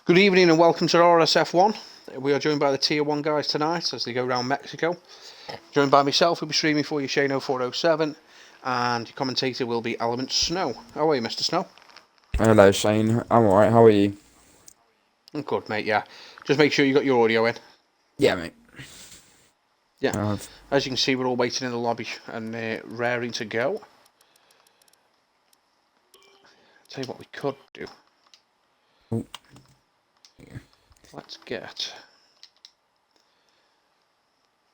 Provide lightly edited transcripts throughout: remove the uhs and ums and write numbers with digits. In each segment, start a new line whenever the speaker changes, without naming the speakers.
Good evening and welcome to RSF1. We are joined by the Tier 1 guys tonight as they go around Mexico. Joined by myself, who'll be streaming for you, Shane0407, and your commentator will be Element Snow. How are you, Mr. Snow?
Hello, Shane. I'm alright. How are you?
I'm good, mate, yeah. Just make sure you got your audio in.
Yeah, mate.
Yeah. As you can see, we're all waiting in the lobby and raring to go. Tell you what we could do.
Oh.
Let's get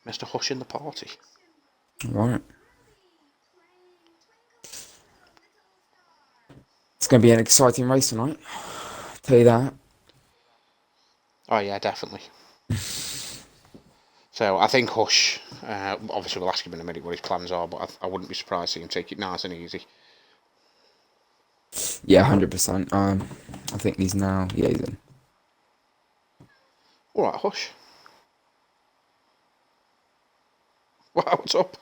Mr. Hush in the party.
Right. It's going to be an exciting race tonight. I'll tell you that.
Oh, yeah, definitely. So I think Hush, obviously we'll ask him in a minute what his plans are, but I wouldn't be surprised to see him take it nice and easy.
Yeah, 100%. I think he's now. Yeah, he's in.
Alright, Hush. Wow, what's up?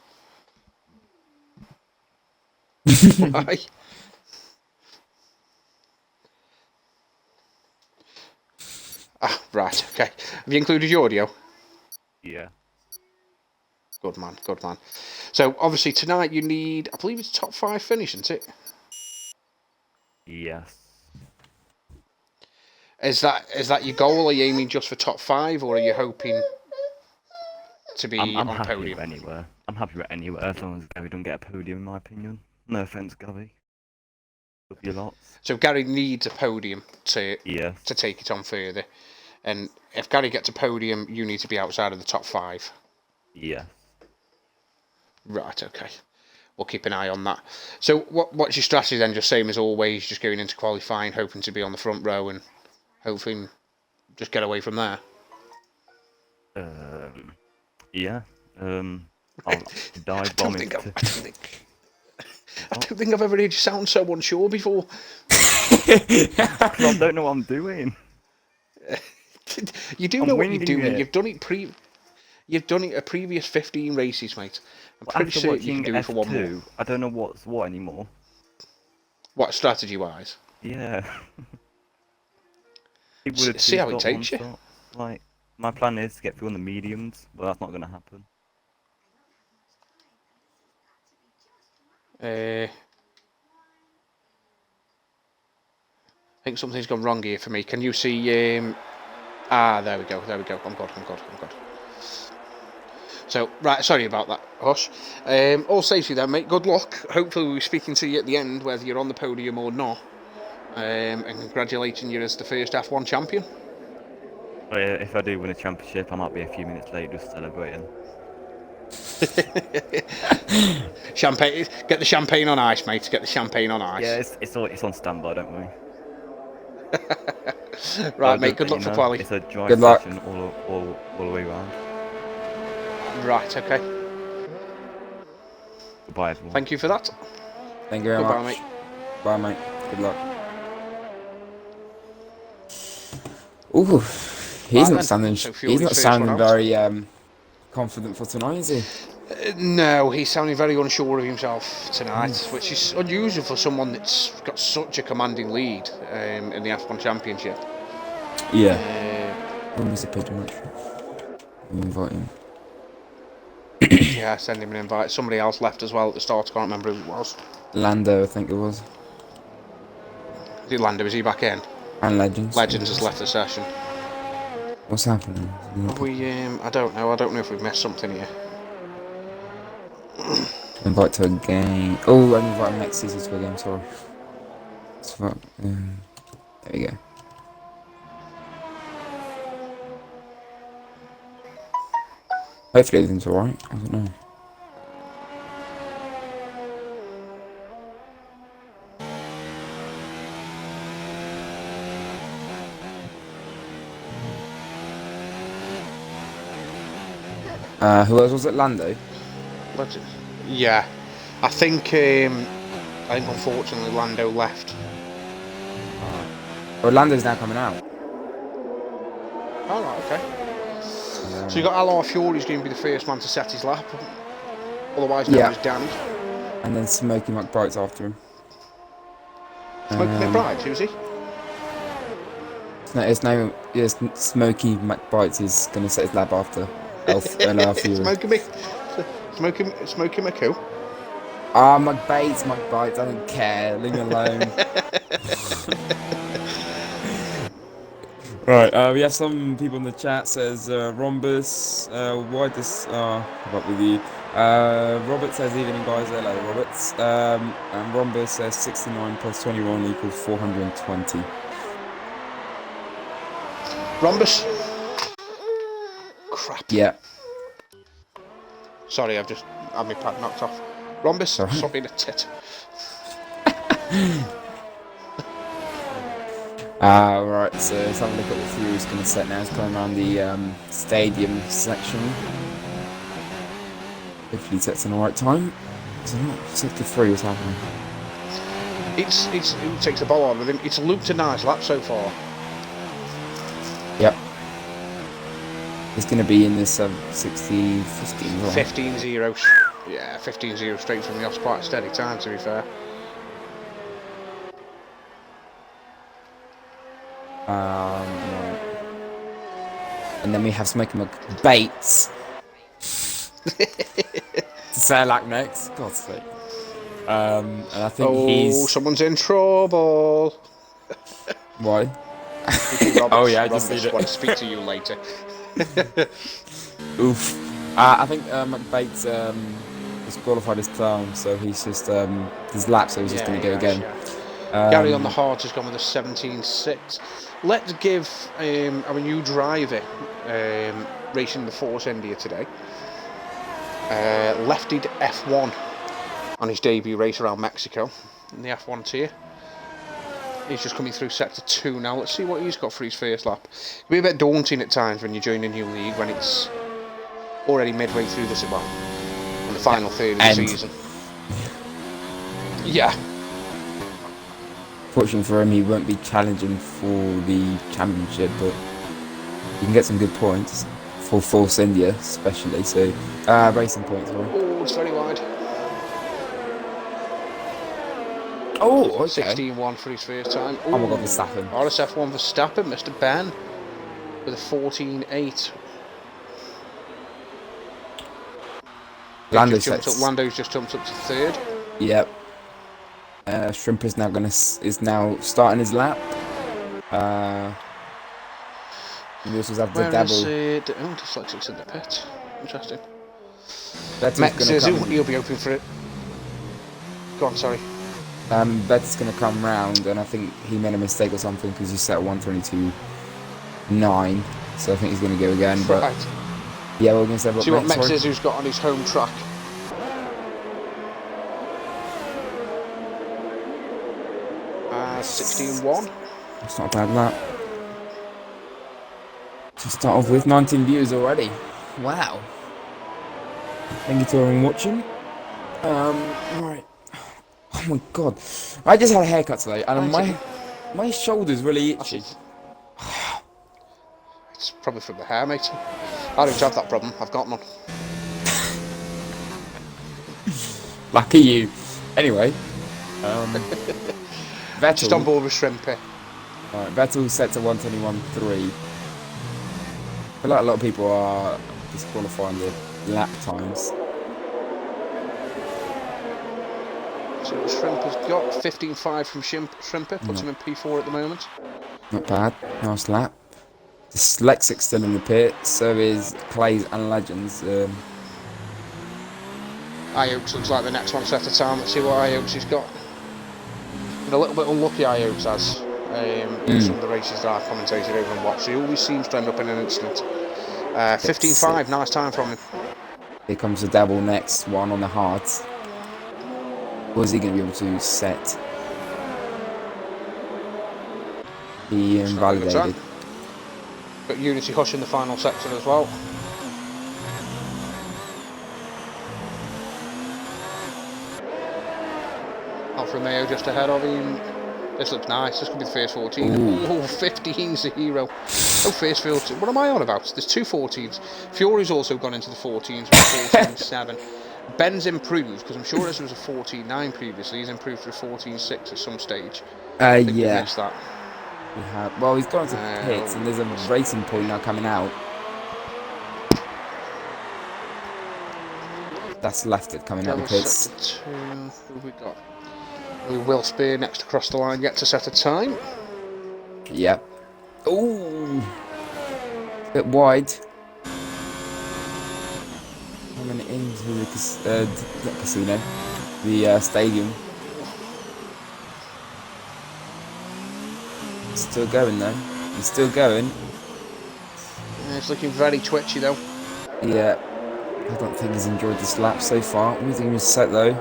Why? Ah, right, okay. Have you included your audio?
Yeah.
Good man, good man. So, obviously, tonight you need, I believe it's top 5 finish, isn't it?
Yes.
Is that your goal? Are you aiming just for top 5, or are you hoping to be
I'm
on
happy
podium?
with anywhere. I'm happy with anywhere as long as Gary don't get a podium, in my opinion. No offense, Gary. Love you lots.
So Gary needs a podium to take it on further. And if Gary gets a podium, you need to be outside of the top 5.
Yeah.
Right, okay. We'll keep an eye on that. So what's your strategy then? Just same as always, just going into qualifying, hoping to be on the front row and hoping just get away from there?
Yeah. I'll dive bomb
I don't think I've ever heard you sound so unsure before.
I don't know what I'm doing.
You do know what you're doing. You've done it You've done it a previous 15 races, mate. I'm pretty certain you can do it for one more.
I don't know what's what anymore.
What, strategy-wise?
Yeah.
See how it takes you.
Like, my plan is to get through on the mediums, but that's not going to happen.
I think something's gone wrong here for me. Can you see... there we go. I'm good. So, right, sorry about that, Hush. All safety then, mate. Good luck. Hopefully we'll be speaking to you at the end, whether you're on the podium or not. And congratulating you as the first F1 champion.
If I do win a championship, I might be a few minutes late just celebrating.
Champagne. Get the champagne on ice, mate. Get the champagne on ice.
Yeah, it's on standby, don't worry.
Right, mate. Good luck for quali.
It's a dry session all the way around.
Right. Okay.
Goodbye, everyone.
Thank you for that.
Thank you very much.
Mate.
Bye, mate. Good luck. Ooh, he's not sounding very confident for tonight, is he?
No, he's sounding very unsure of himself tonight, which is unusual for someone that's got such a commanding lead in the F1 Championship.
Yeah. Almost a pretty much. Invite him.
Yeah, send him an invite. Somebody else left as well at the start. I can't remember who it was.
Lando, I think it was.
Is it Lando? Is he back in?
And Legends.
Legends has left the session.
What's happening?
I don't know. I don't know if we've missed something here.
Invite to a game. Oh, I invite next season to a game. Sorry. There we go. Hopefully everything's alright. I don't know. Who else was it? Lando?
Yeah, I think unfortunately Lando left.
Oh, Lando's now coming out.
Oh, right, okay. Yeah. So you got Alain Fiori's going to be the first man to set his lap, otherwise known as Danny.
And then Smokey McBride's after him.
Smokey McBride, who's he?
Yes, Smokey McBites is going to set his lap after Elf Fury.
Smoky McCoo.
Ah, McBites, I don't care. Leave me alone. Right, we have some people in the chat says Rhombus, why this what with you? Robert says evening guys, hello Roberts. And Rhombus says 69 plus 21 equals 420.
Rhombus. Crap.
Yeah.
Sorry, I've just had my pad knocked off. Rhombus,
Sorry.
stop being a tit.
Right, so let's have a look at what Fury's going to set now. It's coming around the stadium section. Hopefully he sets in the right time. So not sector 3 is happening.
It takes the ball on with him. It's looped a nice lap so far.
Yep. It's going to be in this 60, 15, right?
15-0. Yeah, 15-0 straight from the off. Quite a steady time, to be fair.
Right. And then we have Smokey McBates. To say like next, God's sake. And I think he's.
Someone's in trouble.
Why?
Oh
yeah, I just
Roberts
need it.
want to speak to you later.
Oof. I think McBates disqualified his time, so he's just his lap, so he's just going to go again.
Yeah. Gary on the Heart has gone with a 17.6. Let's give our new driver racing the Force India today. Lefted F1 on his debut race around Mexico in the F1 tier. He's just coming through sector 2 now. Let's see what he's got for his first lap. It can be a bit daunting at times when you join a new league, when it's already midway through this, well, in the final third of the season. Yeah.
Fortunately for him, he won't be challenging for the championship, but you can get some good points for Force India, especially. So, racing points. Sorry.
Oh, it's very wide.
Oh, okay.
16-1 for his first time.
Oh my God, Verstappen.
RSF1 Verstappen, Mr. Ben, with a 14.8. Lando's just jumped up to third.
Yep. Shrimp is now starting his lap. We also have the double.
Dyslexics in the pit. Interesting.
Vettel's
he'll be open for it. Go on, sorry.
Vettel's going to come round, and I think he made a mistake or something because he set 122.9. So I think he's going to go again. But
right.
Yeah, we're going to say what
see what Mexi's got on his home track. Uh, 16-1.
That's not a bad lap. To start off with, 19 views already. Wow. Thank you to everyone watching. Right. Oh my God. I just had a haircut today, and my shoulder's really itchy.
It's probably from the hair, mate. I don't have that problem. I've got none.
Lucky you. Anyway. Vettel.
Just on board with Shrimpy.
Alright, Vettel set to 121.3. I feel like a lot of people are disqualifying the lap times.
So what Shrimp has got 15.5 from Shrimper, puts him in P4 at the moment.
Not bad, nice lap. Dyslexic still in the pit, so is Clays and Legends.
Iotes looks like the next one set of time. Let's see what Iotes has got. And a little bit unlucky Iotes has. Some of the races that I've commentated over and watched, he always seems to end up in an incident. 15.5, nice time from him.
Here comes the double next one on the hards. Was he going to be able to set? He invalidated.
Got Unity Hush in the final sector as well. Alfa Romeo just ahead of him. This looks nice. This could be the first 14. Oh, 15-0. Oh, first 14. What am I on about? There's two 14s. Fury's also gone into the 14s with 14.7. Ben's improved, because I'm sure this was a 14.9 previously. He's improved to a 14.6 at some stage.
Yeah.
Missed that.
We have. Well, he's gone to pits, and there's a racing point now coming out. That's left it coming out of the pits.
Sector 2. Who have we got? Will Spear next across the line yet to set a time.
Yep. Ooh. Bit wide. Coming into the casino. The stadium. Still going though. He's still going.
Yeah, it's looking very twitchy though.
Yeah. I don't think he's enjoyed this lap so far. We think he's set though.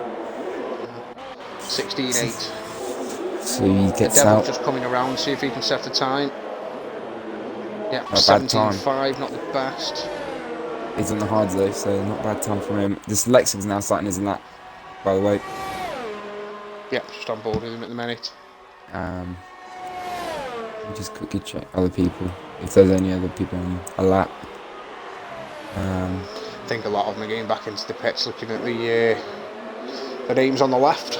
16.8.
So he gets
the Devil's
out.
Just coming around, see if he can set a time. Yeah,
Not a bad time.
17.5, not the best.
He's on the hards though, so not a bad time for him. This Lexing's now starting his lap, by the way.
Yeah, just on board with him at the minute.
Let me just quickly check other people, if there's any other people on a lap.
I think a lot of them are getting back into the pits looking at the names on the left.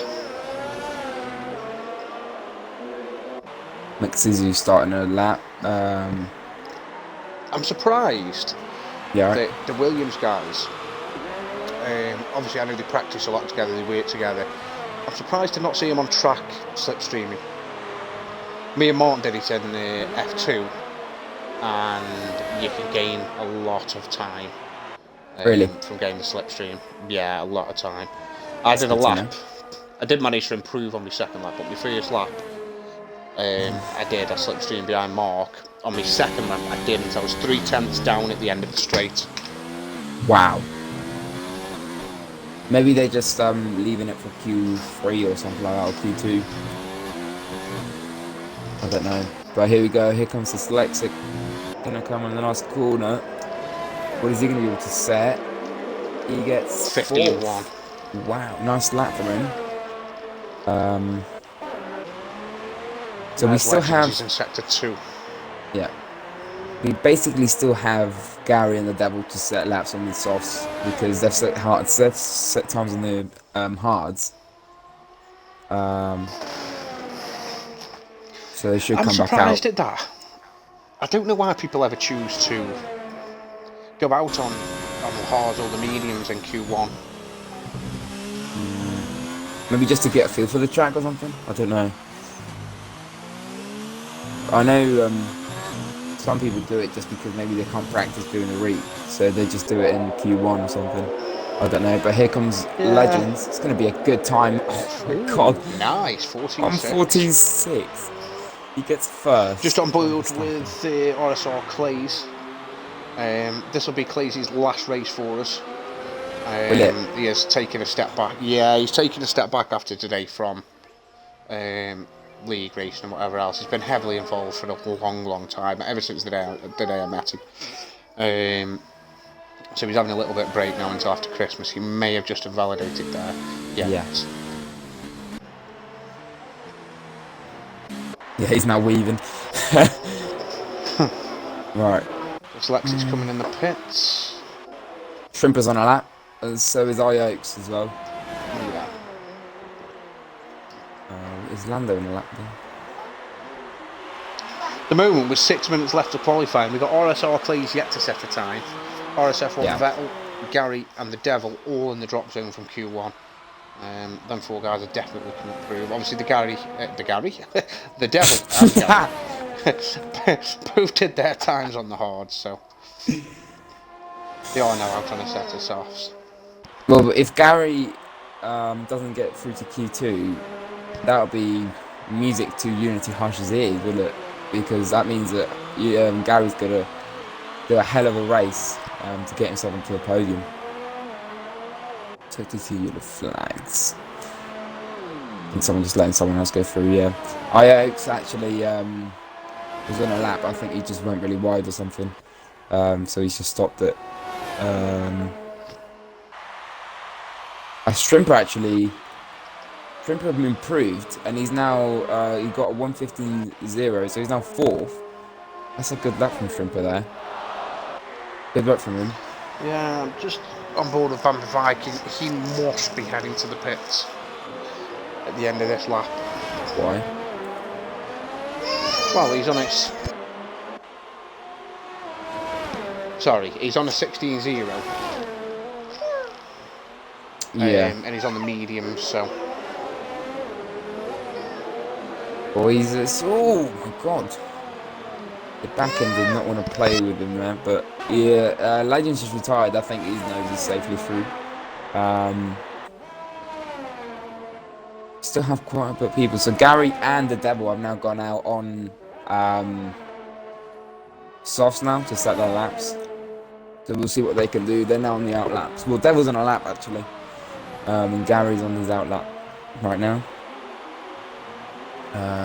Maxizu starting a lap.
I'm surprised that the Williams guys, obviously I know they practice a lot together, they work together. I'm surprised to not see them on track slipstreaming. Me and Martin did it in the F2, and you can gain a lot of time.
Really?
From getting the slipstream. Yeah, a lot of time. I did a lap. I did manage to improve on my second lap, but my first lap, I slipstream behind Mark. On my second lap, I didn't. I was 3/10 down at the end of the straight.
Wow. Maybe they're just leaving it for Q3 or something like that, or Q2. I don't know. But here we go. Here comes the Dyslexic. Gonna come in the nice corner. What is he gonna be able to set? He gets
15-1.
Wow, nice lap for him. So we still have.
He's in sector 2.
Yeah. We basically still have Gary and the Devil to set laps on the softs because they've set hards. They've set times on the hards. So they should come back out.
I'm surprised at that. I don't know why people ever choose to go out on the hards or the mediums in Q1.
Maybe just to get a feel for the track or something. I don't know. I know some people do it just because maybe they can't practice doing the reap, so they just do it in Q1 or something. I don't know, but here comes Legends. It's going to be a good time. Oh my god.
Nice, 14.6.
I'm 14.6. He gets first.
Just on board with RSR Clays. This will be Clays' last race for us. He has taken a step back. Yeah, he's taken a step back after today from league racing and whatever else. He's been heavily involved for a long time, ever since the day I met him. So he's having a little bit of break now until after Christmas. He may have just invalidated there.
Yes. Yeah, he's now weaving. Right.
Dyslexi's coming in the pits.
Shrimper's on a lap, and so is Oaks as well.
Yeah.
Is Lando in a lap then?
The moment with 6 minutes left to qualifying, we've got RSR Clays yet to set a time. RSF1 Vettel, Gary and the Devil all in the drop zone from Q1. Them four guys are definitely can improve. Obviously the Devil and Gary both did their times on the hards, so they are now out on a set of softs.
Well, but if Gary doesn't get through to Q2, that'll be music to Unity Hush's ears, will it? Because that means that Gary's gonna do a hell of a race to get himself onto the podium. 22 yellow flags. I think someone just letting someone else go through, yeah. Oaks actually was on a lap, I think he just went really wide or something. So he's just stopped it. Shrimper improved, and he's now he got a 1:15.0, so he's now 4th. That's a good lap from Shrimper there. Good luck from him.
Yeah, I'm just on board with Van der Viking. He must be heading to the pits at the end of this lap.
Why?
Well, he's on his... Sorry, he's on a 16-0.
Yeah.
And he's on the mediums, so...
Boys, oh my god. The back end did not want to play with him there, but yeah, Legends just retired. I think he's nosing safely through. Still have quite a bit of people. So Gary and the Devil have now gone out on softs now to set their laps. So we'll see what they can do. They're now on the out laps. Well, Devil's on a lap actually, and Gary's on his out lap right now.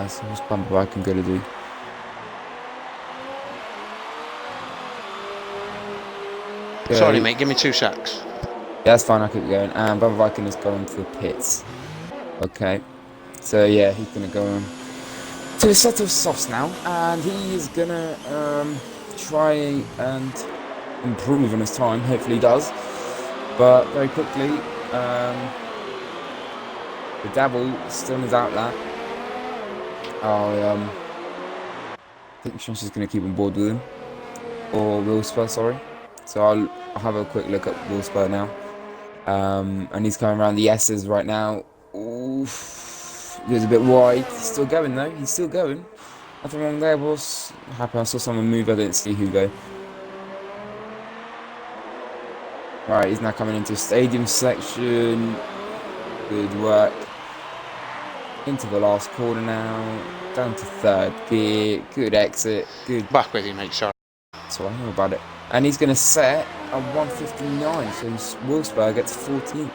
So what's Bumper Bike going to do?
Sorry, mate. Give me 2 secs.
Yeah, that's fine. I'll keep going. And Bumper Viking has gone to the pits. Okay. So yeah, he's gonna go on to a set of softs now, and he is gonna try and improve on his time. Hopefully he does. But very quickly, the Devil still in his out lap. I think Sean's just gonna keep on board with him, or Will Spur, sorry. So I'll have a quick look at Will Spur now. And he's coming around the S's right now. Oof, he was a bit wide. He's still going though. He's still going. Nothing wrong there, boss. Happy I saw someone move. I didn't see who go. Alright, he's now coming into stadium section. Good work. Into the last corner now. Down to 3rd gear. Good exit. Good.
Back with you, mate. Sorry.
So I know about it. And he's going to set a 159. So Wolfsburg gets 14th.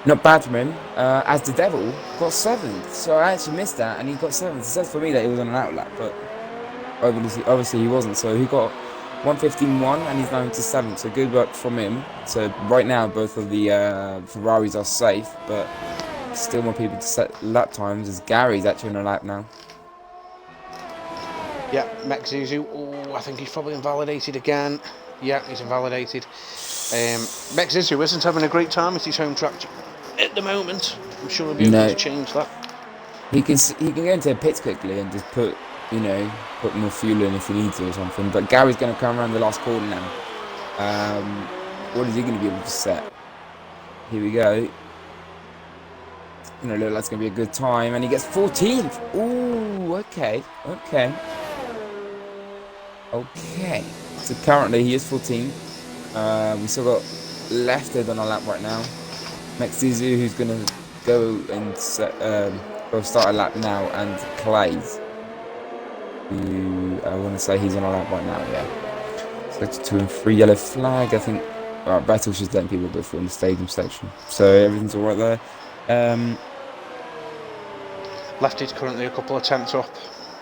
Not bad from him. As the Devil got 7th. So I actually missed that, and he got 7th. It says for me that he was on an outlap, but obviously he wasn't. So he got 151, and he's down to 7th. So good work from him. So right now, both of the Ferraris are safe, but still more people to set lap times, as Gary's actually on a lap now.
Yeah, Mexuzu. Oh, I think he's probably invalidated again. Yeah, he's invalidated. Mexuzu isn't having a great time at his home track at the moment. I'm sure he'll be able to change that.
He can go into the pits quickly and just put more fuel in if he needs to or something. But Gary's going to come around the last corner now. What is he going to be able to set? Here we go. Look like that's going to be a good time, and he gets 14th. Ooh, okay. So currently he is 14th. We still got Lefted on our lap right now. Mexuzu, who's going to go and start a lap now, and Clays, who I want to say he's on our lap right now. Yeah. So 2 and 3 yellow flag. I think Battle's just letting people go through in the stadium section, so everything's all right there.
Lefty's currently a couple of tenths up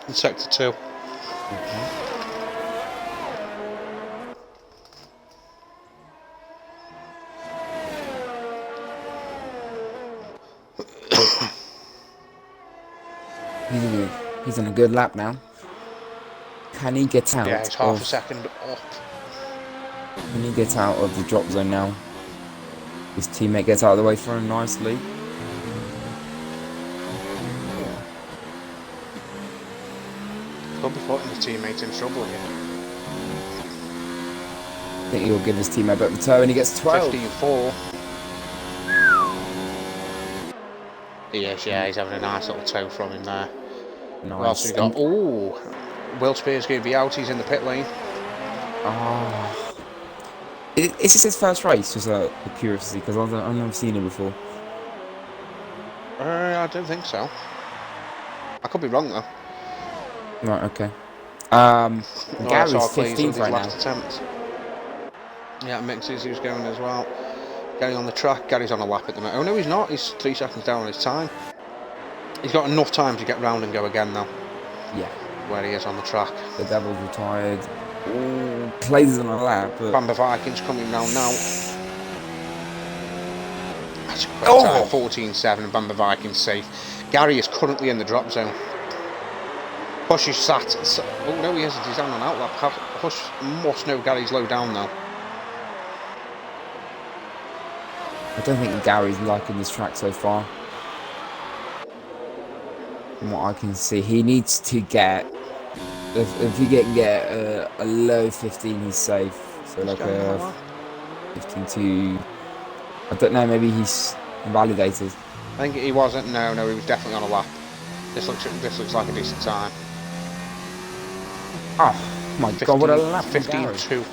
in sector 2.
Okay. He's on a good lap now. Can he get out?
Yeah, it's half a second up.
Can he get out of the drop zone now? His teammate gets out of the way for him nicely.
Could be putting his teammates in trouble here.
I think he'll give his teammate back the toe, and he gets 12.
15-4. He is, yeah, he's having a nice little toe from him there.
Nice.
What else we got? Ooh, Will Spears going to be out. He's in the pit lane.
Oh. Is this his first race? Just a curiosity, because I've never seen him before.
I don't think so. I could be wrong though.
Right, okay. Gary's 15th right now.
Attempt. Yeah, Mexuzu's going as well. Gary on the track. Gary's on a lap at the moment. Oh no, he's not. He's 3 seconds down on his time. He's got enough time to get round and go again though.
Yeah.
Where he is on the track.
The Devil's retired. Ooh, Clays on a lap. But...
Bamba Vikings coming round now. That's a quick time. 14-7. Bamba Vikings safe. Gary is currently in the drop zone. Hush is sat. Oh no, he isn't. He's down on outlap. Hush must know Gary's low down though.
I don't think Gary's liking this track so far. From what I can see, he needs to get If you get a low 15, he's safe. So
Who's
like
going on
a
that?
15 to, I don't know, maybe he's invalidated.
I think he wasn't. No, he was definitely on a lap. This looks like a decent time.
Oh my god, what a lap from Gary.
15-2.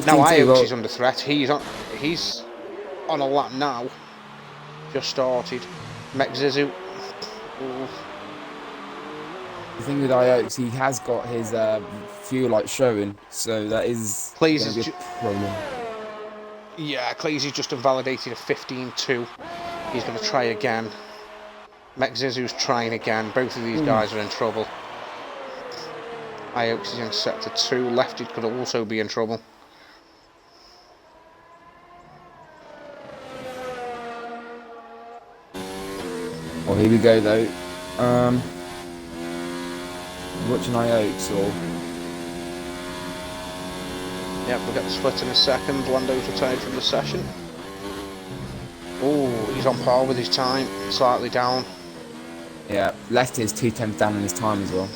Now
15-2,
Iox
well,
is under threat. He's on a lap now. Just started. Mekzizu.
the thing with Iox, he has got his fuel light showing, so that is going to be a problem.
Yeah, Claysy's just invalidated a 15-2. He's going to try again. Mekzizu's trying again. Both of these guys are in trouble. Iox is in sector 2. Lefty could also be in trouble.
Oh, here we go though. Watching Iox or
Yep, we'll get the split in a second. Lando's retired from the session. Oh, he's on par with his time. Slightly down.
yeah, Lefty is 2 tenths down in his time as well.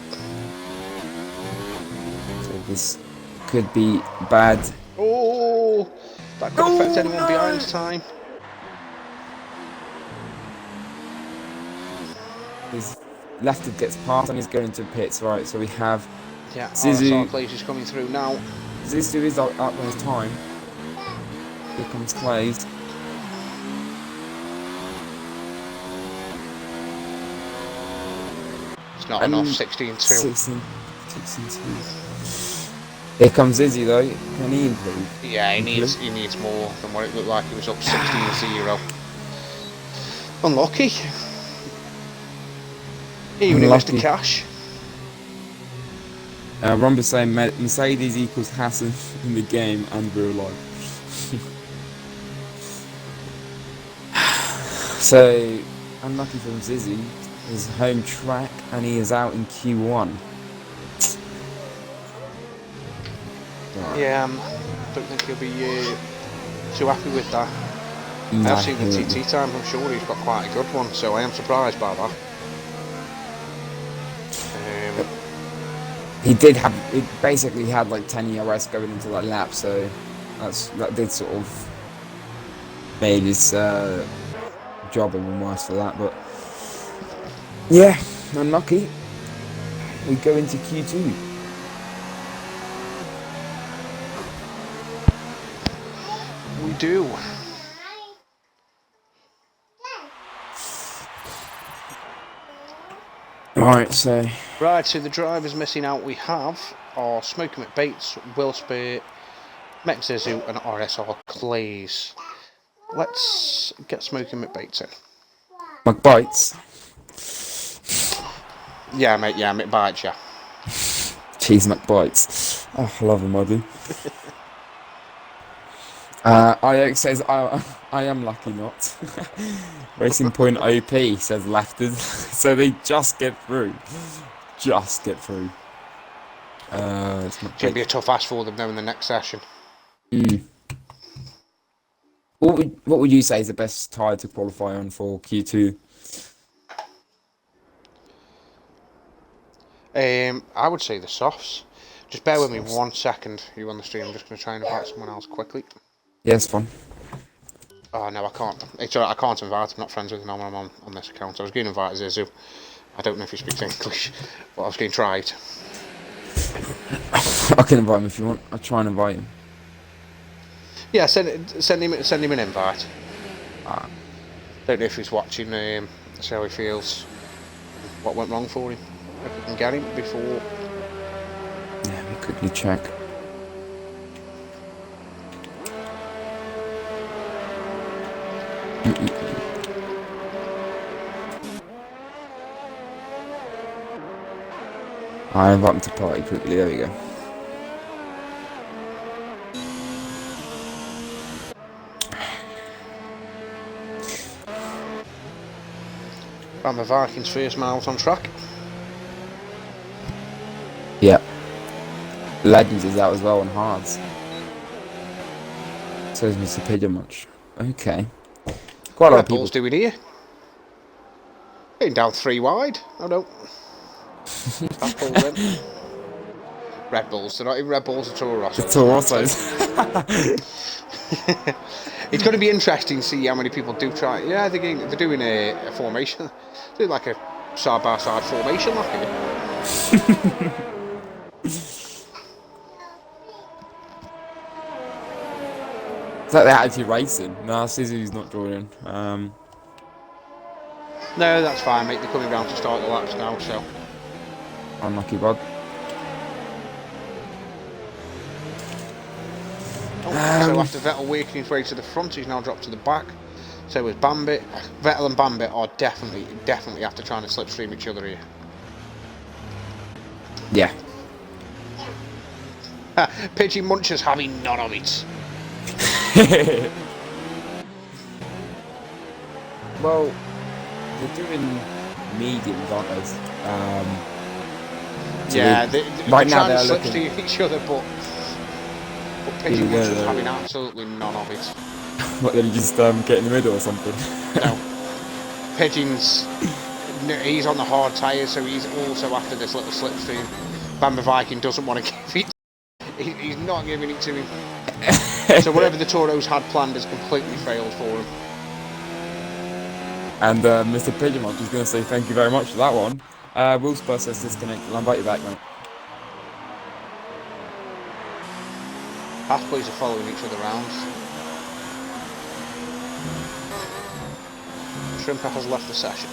So this could be bad.
Oh, that could affect anyone behind his time.
His Lefty gets past and he's going to pits, right? So we have
Yeah,
Zizu.
RSR Clay's coming through now.
Zizu is up on his time. Here comes Clays.
It's not enough. 16-2.
16-2. Here comes Izzy though. Can he improve?
Yeah, he needs more than what it looked like. He was up 16-0. Unlucky. Even he missed the cash.
Romba saying Mercedes equals Hassan in the game and real life. So, unlucky from Zizzy, his home track, and he is out in Q1.
Yeah, don't think he'll be too happy with that. I've seen the TT time. I'm sure he's got quite a good one, so I am surprised by that.
He basically had like 10 ERS going into that lap, so that did sort of made his job even worse for that, but yeah, unlucky. We go into Q2.
We do.
Right, so
the drivers missing out we have are Smoky McBates, Will Spear, Mekzizu and RSR Clays. Let's get Smoky McBates in.
McBites.
Yeah, mate, McBites, yeah.
Cheese McBites. Oh, I love him, I do. Iox says, I am lucky not. Racing Point OP says Lefted. So they just get through. It's not
Should be a tough ask for them now in the next session.
What would you say is the best tyre to qualify on for Q2?
I would say the softs. Just bear with me 1 second. You on the stream? I'm just going to try and invite someone else quickly.
Yes, fine.
Oh no, I can't. It's alright, I can't invite. I'm not friends with him on this account. I was going to invite Zizu. I don't know if he speaks English, but I was going to try it.
I can invite him if you want. I'll try and invite him.
Yeah, send him an invite. Don't know if he's watching. See how he feels. What went wrong for him? If we can get him before.
Yeah, we quickly check. I invite him to party quickly. There we go.
And the Vikings' first miles on track.
Yeah. Legends is out as well on hards. So is Mr. Pigeonmuch. Okay. Quite a lot of people.
What doing here? Getting down 3 wide. Oh no. That pulled in. Red Bulls. They're not even Red Bulls, they're Toro
The
Rossos.
Toro Rossos.
It's going to be interesting to see how many people do try. Yeah, they're doing a formation. They're like a side-by-side formation, like it.
It's like they're actually racing. No, Suzuki's not joining.
No, that's fine, mate. They're coming round to start the laps now, so.
Unlucky bud.
So after Vettel working his way to the front, he's now dropped to the back. So is Bambit. Vettel and Bambit are definitely after trying to slipstream each other here.
Yeah.
Pigeon Muncher's having none of it.
Well, they're doing mediums, aren't they?
Yeah, they're
right now
trying to
they're
slipstream each other, but Pigeon
Here we go,
Muncher's
though.
having absolutely none of it.
What, then you just get in the middle or something?
No. Pigeon's... He's on the hard tyres, so he's also after this little slipstream. Bamba Viking doesn't want to give it. He's not giving it to him. So whatever the Toros had planned has completely failed for him.
And Mr. Pigeonmont is going to say thank you very much for that one. Will Spur says disconnected. I'll invite you back, mate.
Half boys are following each other around. Shrimper has left the session.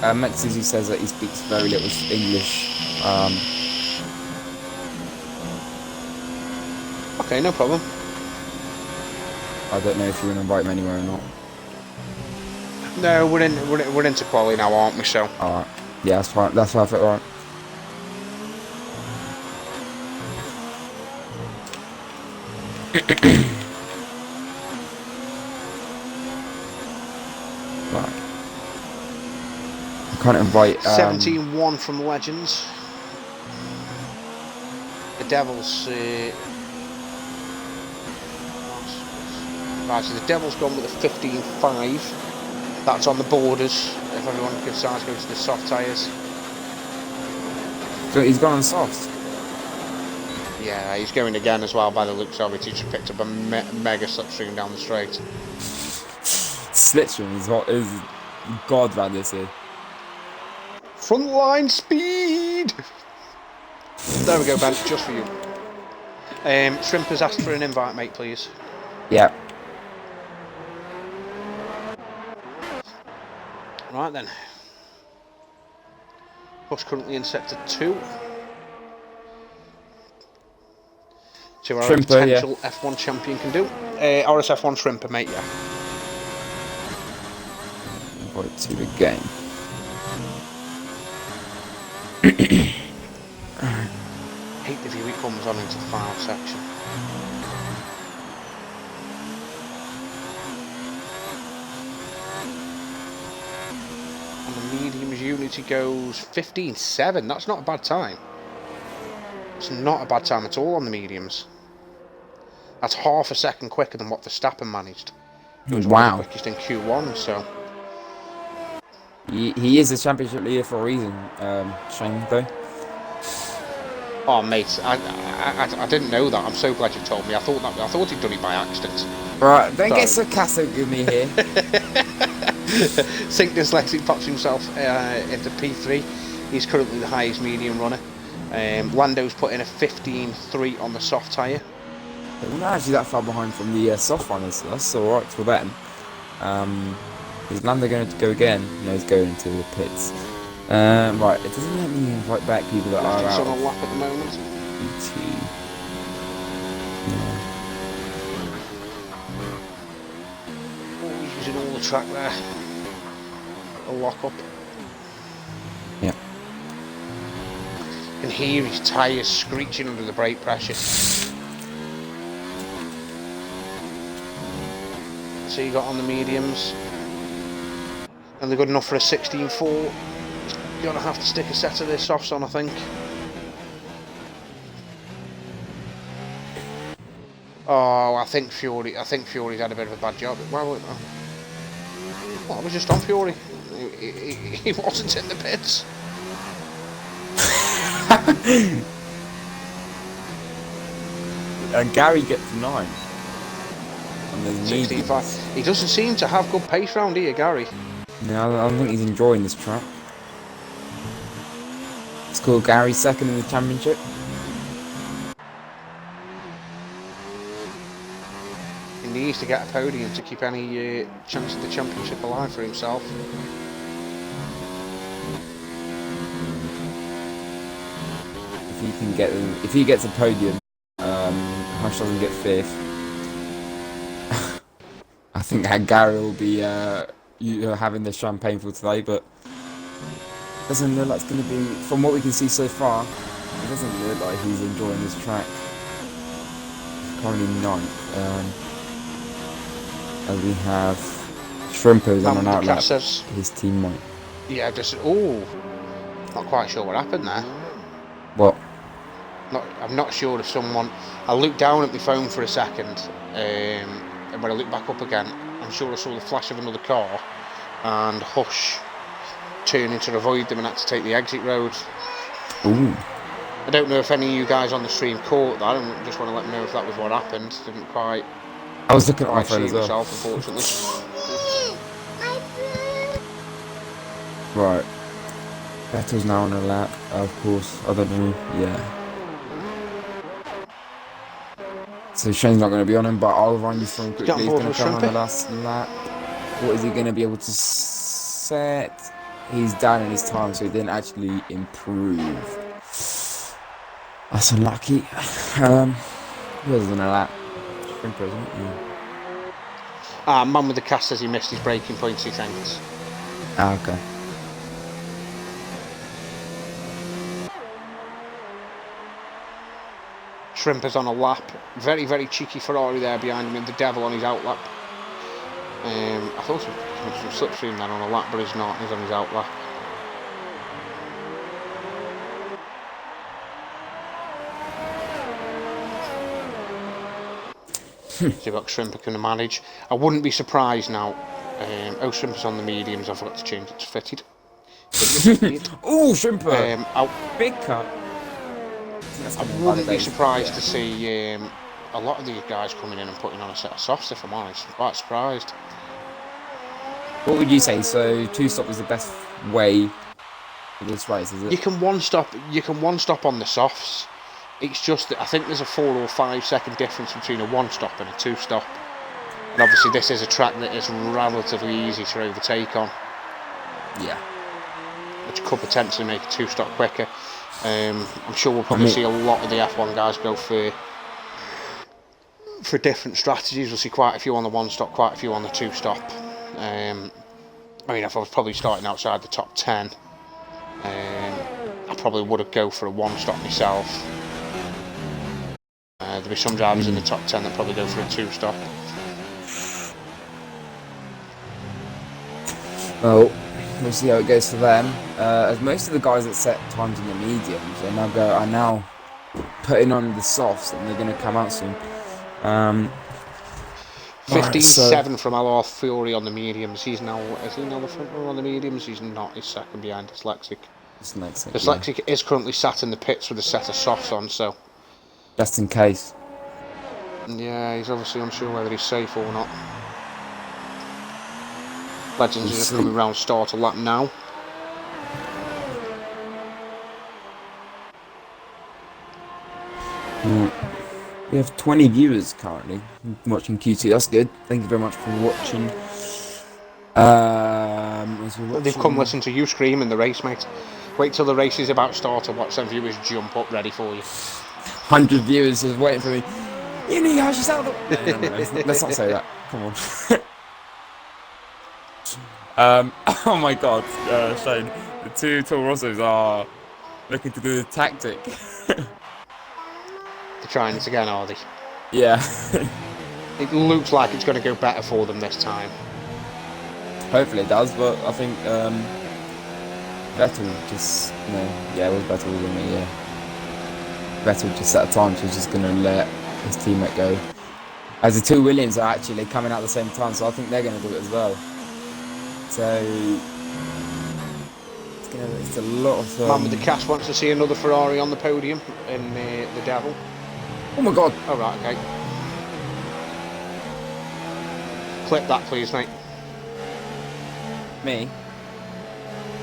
Metsuzu says that he speaks very little English.
Okay, no problem.
I don't know if you want to invite him anywhere or not.
No, we're into quali now, aren't we? So.
Alright. Yeah, that's fine. That's perfect, right. Right. I can't invite
17-1 from Legends. The Devils. Right, so the Devils gone with a 15.5. That's on the borders. If everyone decides to go to the soft tyres.
So he's gone on soft.
Yeah, he's going again as well by the looks of it. He just picked up a mega slipstream down the straight.
Slipstream is God around this here.
Front line speed! There we go, Ben, just for you. Shrimp has asked for an invite, mate, please.
Yeah.
Right then. Bus currently in sector 2. See what our
Shrimper,
potential F1 champion can do. RSF1 Shrimper, mate, yeah.
Invite to the game.
Hate the view he comes on into the final section. And the mediums unit he goes 15.7. That's not a bad time. It's not a bad time at all on the mediums. That's half a second quicker than what Verstappen managed. He was one of the quickest in Q1, so.
He is a championship leader for a reason. Shame though.
Oh mate, I didn't know that. I'm so glad you told me. I thought he'd done it by accident.
Right, don't get sarcastic with me here.
Sync Dyslexic pops himself into P3. He's currently the highest medium runner. Lando's put in a 15.3 on the soft tyre.
We're not actually that far behind from the soft runners, so that's alright for them. Is Lando going to go again? No, he's going into the pits. Right, it doesn't let me invite back people that are out.
On a lap at the moment.
PT.
Oh, he's using all the track there. A lock up.
Yeah.
You can hear his tyres screeching under the brake pressure. So you got on the mediums. And they're good enough for a 16.4. You're going to have to stick a set of their softs on, I think. Oh, I think Fury's had a bit of a bad job. Well, I was just on Fury. He wasn't in the pits.
And Gary gets 9. And there's
16.5. He doesn't seem to have good pace round here, Gary.
No, I don't think he's enjoying this track. It's called Gary second in the championship.
He needs to get a podium to keep any chance of the championship alive for himself.
If he gets a podium, Hush doesn't get 5th. I think that Gary will be having the champagne for today, but it doesn't look like it's going to be. From what we can see so far, it doesn't look like he's enjoying this track. Currently 9th. And we have Shrimpers on an outlap. His teammate.
Yeah, not quite sure what happened there.
What?
I'm not sure if someone. I looked down at my phone for a second, and when I looked back up again, I'm sure I saw the flash of another car, and Hush turning to avoid them and had to take the exit road.
Ooh.
I don't know if any of you guys on the stream caught that. I just want to let me know if that was what happened. Didn't quite.
I was looking at my phone as well.
Myself, unfortunately.
Right. Vettel's now on a lap, of course. I don't know. Yeah. So Shane's not going to be on him, but I'll run you through him quickly. He's going to come on the last lap. What is he going to be able to set? He's down in his time, so he didn't actually improve. That's unlucky. Who else is on a lap? Shrimper, isn't it? Yeah.
Man with the cast says he missed his braking points, he thinks.
Okay.
Shrimpers on a lap. Very, very cheeky Ferrari there behind him, and the devil on his outlap. I thought he was some slipstream then on a lap, but he's not. He's on his outlap. See what Shrimper can manage. I wouldn't be surprised now. Shrimper's on the mediums. I forgot to change it to fitted.
Oh, Shrimper! Big cut.
I wouldn't be surprised to see a lot of these guys coming in and putting on a set of softs, if I'm honest. I'm quite surprised.
What would you say? So 2-stop is the best way for this race, is it?
You can one stop on the softs. It's just that I think there's a 4 or 5 second difference between a 1-stop and a 2-stop. And obviously this is a track that is relatively easy to overtake on.
Yeah.
Which could potentially make a 2-stop quicker. I'm sure we'll probably see a lot of the F1 guys go for different strategies. We'll see quite a few on the 1-stop, quite a few on the 2-stop. I mean, if I was probably starting outside the top 10, I probably would have go for a 1-stop myself. There'll be some drivers in the top 10 that probably go for a 2-stop.
Well, we'll see how it goes for them. As most of the guys that set times in the mediums are now putting on the softs, and they're going to come out soon.
15.7 from LR Fury on the mediums. Is he now the front row on the mediums? He's not. He's second behind Dyslexic. Dyslexic is currently sat in the pits with a set of softs on, so
just in case.
Yeah, he's obviously unsure whether he's safe or not. Legends are just coming round start a lap now.
We have 20 viewers currently watching Q2. That's good. Thank you very much for watching.
They've come listen to you scream in the race, mate. Wait till the race is about start and watch some viewers jump up ready for you.
100 viewers is waiting for me. You need to shout out. No. Let's not say that. Come on. Oh my God, Shane. The two Toro Rossos are looking to do the tactic.
They're trying it again, are they?
Yeah.
It looks like it's going to go better for them this time.
Hopefully it does, but I think Vettel just, it was Vettel, wasn't it? Yeah. Vettel just set a time, so he's just going to let his teammate go. As the two Williams are actually coming out at the same time, so I think they're going to do it as well. So it's Yeah, it's a lot of.
Man with the cast wants to see another Ferrari on the podium in the Devil.
Oh my god!
Oh, right, okay. Clip that, please, mate.
Me?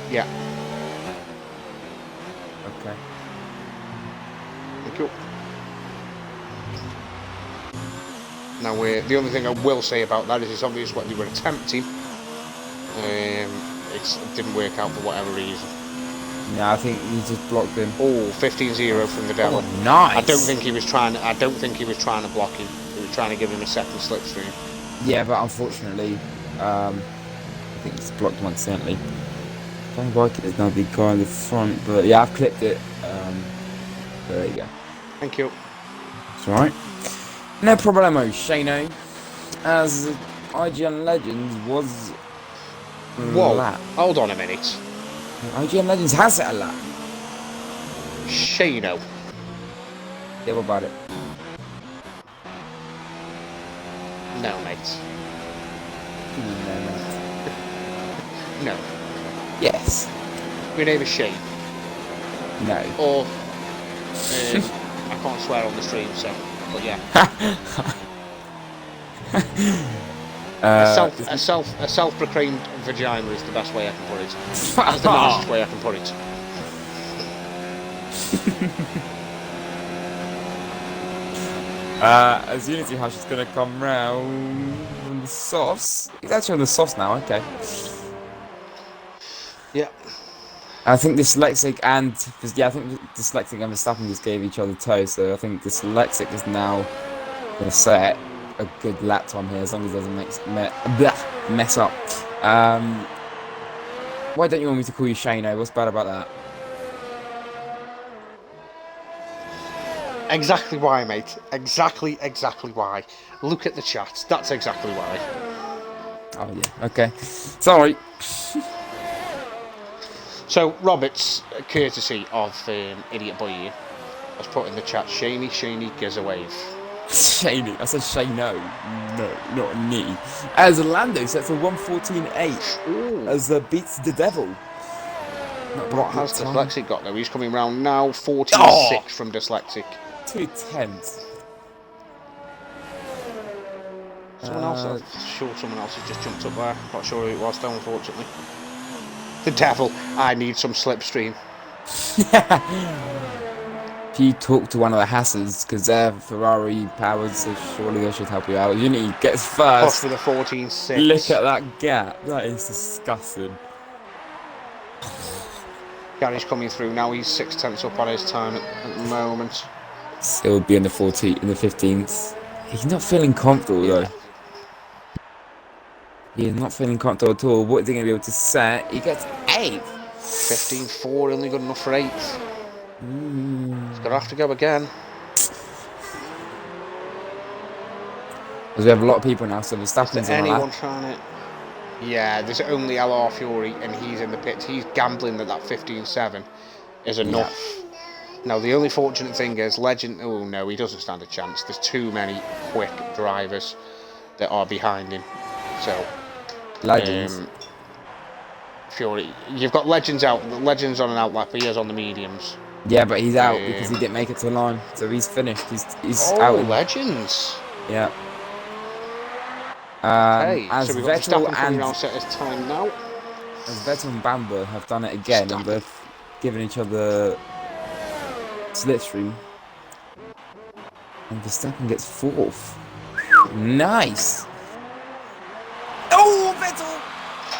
Yeah.
Okay.
Thank you. Now, the only thing I will say about that is it's obvious what they were attempting. It didn't work out for whatever reason.
Yeah, I think he just blocked him.
Oh, 15-0 from the Devil.
Oh, nice!
I don't think he was trying to block him. He was trying to give him a second slipstream.
Yeah, but unfortunately, I think it's blocked him accidentally. Don't like it, there's no big guy in the front, but yeah, I've clipped it. So there you go.
Thank you.
It's alright. No problemo, Shano. As IGN Legends was
Whoa,
lap.
hold on a minute.
IGN Legends has set a lap.
Shano.
Yeah, what about it?
No, mate.
No, mate.
No.
Yes.
Your name is Shane.
No.
Or, I can't swear on the stream, so, but yeah. A self-proclaimed vagina is the best way I can put it. That's the nicest way I can put it.
As Unity Hush is going to come round on the sauce. He's actually on the sauce now, okay.
Yeah.
I think Dyslexic and... yeah, I think Dyslexic and Verstappen just gave each other toes, so I think Dyslexic is now going to set a good lap time here, as long as he doesn't mess up. Why don't you want me to call you Shano? What's bad about that?
Exactly why, mate. Exactly why. Look at the chat. That's exactly why.
Oh, yeah. Okay. Sorry.
So, Robert's courtesy of Idiot Boy Ian has put in the chat, Shaney gives a wave.
Shano. I said Shano. No, not me. As Orlando sets a 1:14.8 as beats the Devil.
What has Dyslexic got though? He's coming round now, 14.6 from Dyslexic.
2/10.
Someone else, I'm sure someone else has just jumped up there. Not sure who it was though, unfortunately. The Devil, I need some slipstream.
If you talk to one of the Hassans, because they're Ferrari powered, so surely they should help you out. Unity gets first.
Plus with a 14.6.
Look at that gap. That is disgusting.
Gary's coming through now. He's 6/10 up on his time at the moment.
Still be in the 15th. He's not feeling comfortable though. He is not feeling comfortable at all. What is he going to be able to set? He gets 8th.
15.4, only good enough for 8th. He's going to have to go again.
Because we have a lot of people now, so Verstappen's on
anyone
that.
trying to... Yeah, there's only LR Fury and he's in the pits. He's gambling that 15.7 is enough. Yeah. Now, the only fortunate thing is Legend... Oh, no, he doesn't stand a chance. There's too many quick drivers that are behind him. So...
Legends.
Fury. You've got Legends out. Legends on an outlap. He is on the mediums.
Yeah, but he's out because he didn't make it to the line. So he's finished. He's out.
Oh, Legends.
Yeah.
Okay,
as
so we've got
Vettel
and around set his time now.
As Vettel and Bamber have done it again, and they've given each other slipstream. And Verstappen gets 4th. Nice. Oh, Vettel!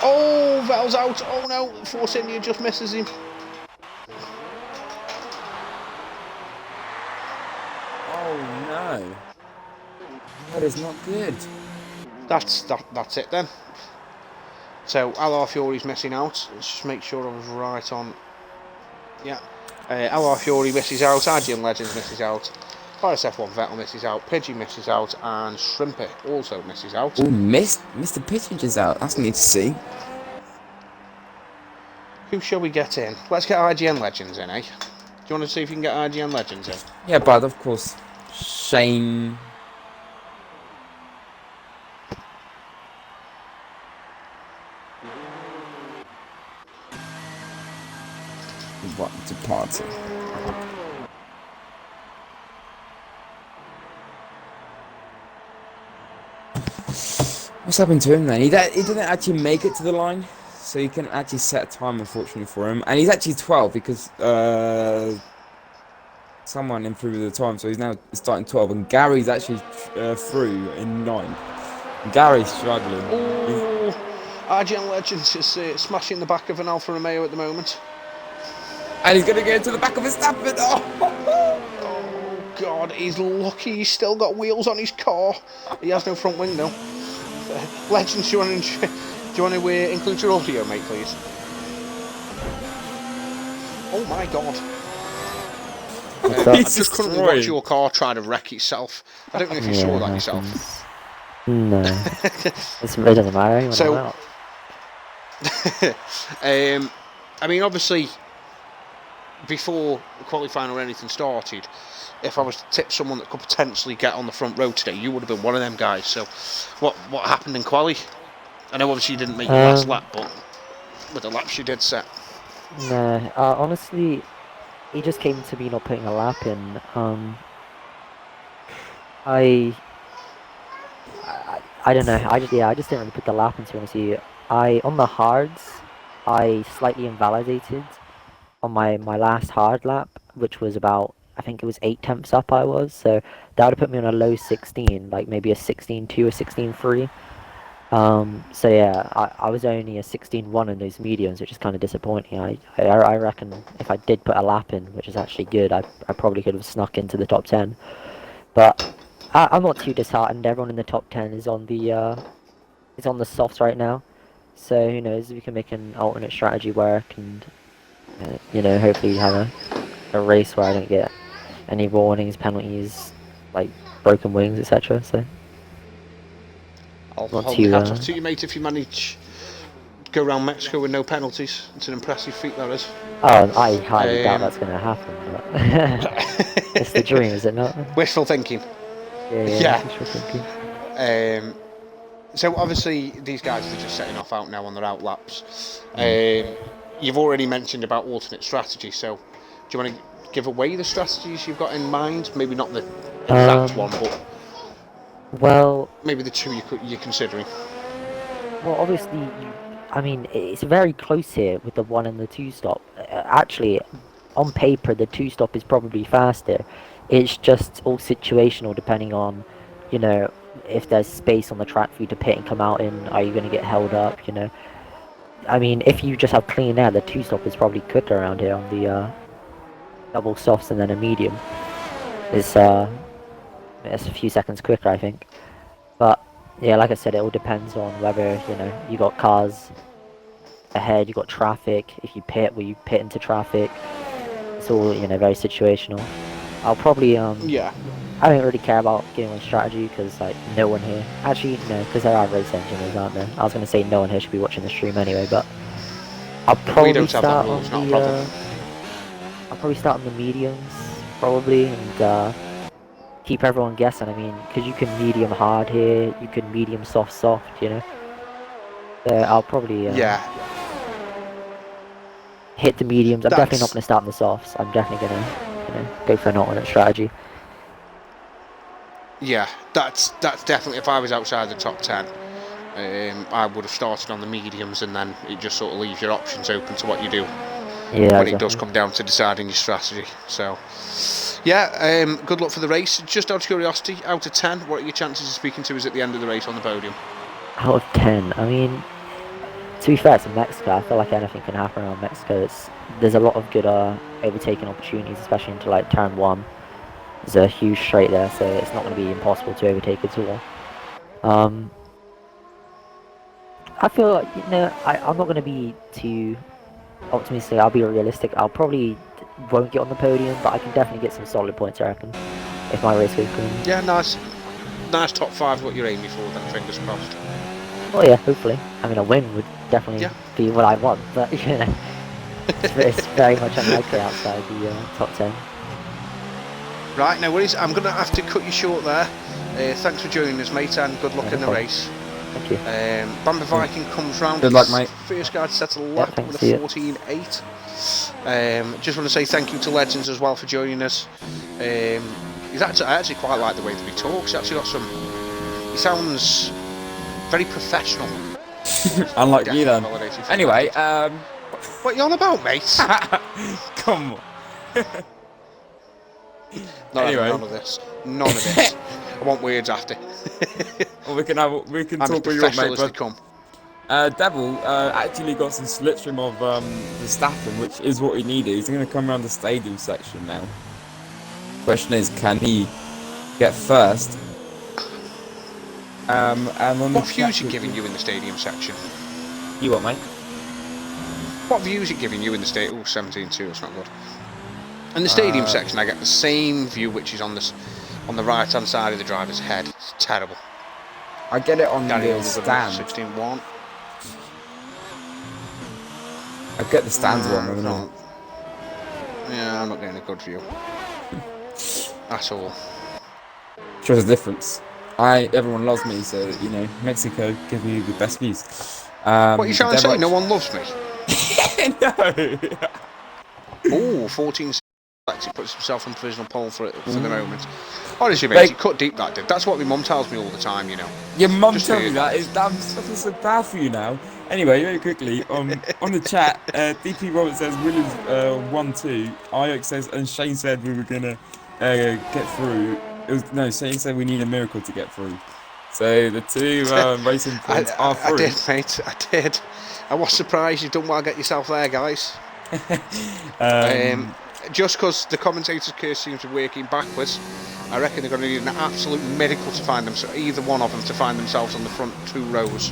Oh, Vettel's out. Oh no, Force India just misses him.
Oh no. That is not good.
That's it then. So LR Fury's missing out. Let's just make sure I was right on. Yeah. LR Fury misses out. IGN Legends misses out. RSF1 Vettel misses out. Pidgey misses out, and Shrimpy also misses out.
Oh, Mr. Pidgey is out. That's neat to see.
Who shall we get in? Let's get IGN Legends in, eh? Do you want to see if you can get IGN Legends in?
Yeah, bud, of course. Shane. what to party. What's happened to him then? He didn't actually make it to the line, so you couldn't actually set a time, unfortunately, for him. And he's actually 12 because someone improved the time, so he's now starting 12. And Gary's actually through in 9. Gary's struggling.
Oh, Argent Legends is smashing the back of an Alfa Romeo at the moment.
And he's going to get into the back of a Stafford.
Oh, God, he's lucky he's still got wheels on his car. He has no front wing, though. Legends, do you want to include your audio, mate, please? Oh, my God. I just couldn't watch your car try to wreck itself. I don't know if you saw that yourself.
No. It doesn't matter when I'm out.
I mean, obviously, before qualifying or anything started, if I was to tip someone that could potentially get on the front row today, you would have been one of them guys. So, what happened in quali? I know obviously you didn't make your last lap, but with the laps you did set.
No, honestly, he just came to me not putting a lap in. I don't know. I just didn't really put the lap in, to be honest with you. On the hards, I slightly invalidated on my last hard lap, which was about, I think it was 8 tenths up I was, so that would have put me on a low 16, like maybe a 16.2 or 16.3. So yeah, I was only a 16.1 in those mediums, which is kind of disappointing. I reckon if I did put a lap in, which is actually good, I probably could have snuck into the top 10. But I'm not too disheartened. Everyone in the top 10 is on the softs right now. So who knows, we can make an alternate strategy work and hopefully have a race where I don't get any warnings, penalties, like broken wings, etc. So
I'll hold my hat off to you, mate, if you manage to go around Mexico with no penalties. It's an impressive feat, that is.
Oh, I highly doubt that's going to happen, but it's the dream, is it not?
Wishful thinking.
Yeah. Wishful thinking.
So obviously these guys are just setting off out now on their out laps. You've already mentioned about alternate strategy, so do you want to give away the strategies you've got in mind? Maybe not the exact one, but maybe the two you're considering.
Well, obviously, it's very close here with the 1 and the 2 stop. Actually, on paper, the 2 stop is probably faster. It's just all situational, depending on, if there's space on the track for you to pit and come out in. Are you going to get held up? I mean, if you just have clean air, the 2 stop is probably quicker around here on the double softs and then a medium. It's a few seconds quicker, I think. But yeah, like I said, it all depends on whether you got cars ahead, you got traffic. If you pit, will you pit into traffic? It's all very situational. I'll probably I don't really care about giving a strategy because no one here. Actually, no, because there are race engineers, aren't there? I was gonna say no one here should be watching the stream anyway, but I'll probably start on the. I'll probably start on the mediums, probably, and keep everyone guessing. I mean, because you can medium hard here, you can medium soft, So I'll probably hit the mediums. I'm definitely not going to start on the softs. I'm definitely going to go for an alternate strategy.
Yeah, that's definitely, if I was outside the top 10, I would have started on the mediums, and then it just sort of leaves your options open to what you do when it does come down to deciding your strategy. So yeah, good luck for the race. Just out of curiosity, out of 10, what are your chances of speaking to us at the end of the race on the podium?
Out of 10, I mean, to be fair, it's in Mexico. I feel like anything can happen around Mexico. There's a lot of good overtaking opportunities, especially into turn 1. There's a huge straight there, so it's not going to be impossible to overtake at all. I feel like, I'm not going to be too optimistic. I'll be realistic. I'll probably won't get on the podium, but I can definitely get some solid points, I reckon, if my race goes clean.
Yeah, nice top 5 what you're aiming for then, fingers crossed.
Well, yeah, hopefully. I mean, a win would definitely be what I want, but it's very much unlikely outside the top 10.
Right, no worries. I'm going to have to cut you short there. Thanks for joining us, mate, and good luck in the race.
Thank you.
Bamba Viking comes round.
Good luck, mate.
First guy to set a lap
thanks,
with
see
a
ya.
14.8. Just want to say thank you to Legends as well for joining us. I actually quite like the way that he talks. He's actually got some. He sounds very professional.
Unlike you then. Anyway,
what you on about, mate?
come on.
Anyway, none of this. None of this. I want words after.
Well, we can
I'm
talk
as
what you want,
professional
mate.
as they
But
come.
Devil actually got some slipstream of the Staffen, which is what he needed. He's going to come around the stadium section now. Question is, can he get first? And on
What views are giving you in the stadium section?
You what, mate?
What views are giving you in the stadium? Oh, 17.2, that's not good. In the stadium section, I get the same view, which is on the right-hand side of the driver's head. It's terrible.
I get it on
Gary
the
Oldham,
stand.
16.1.
I get the stands one, I don't know.
Yeah, I'm not getting a good view. At all.
Shows a difference. Everyone loves me, so you know, Mexico give me the best views.
What are you trying to say? No one loves me?
No.
Oh, 14. He puts himself on provisional pole for the moment. Honestly, mate, he cut deep, that did. That's what my mum tells me all the time, you know.
Your mum tells me that. I feel so bad for you now. Anyway, very quickly, on the chat, DP Robert says Williams 1-2. Iox says, and Shane said we were gonna get through. Shane said we need a miracle to get through. So the two racing points are through.
I did, mate. I did. I was surprised. You've done well. Get yourself there, guys. Just because the commentator's curse seems to be working backwards, I reckon they're going to need an absolute miracle to find them. So either one of them to find themselves on the front 2 rows.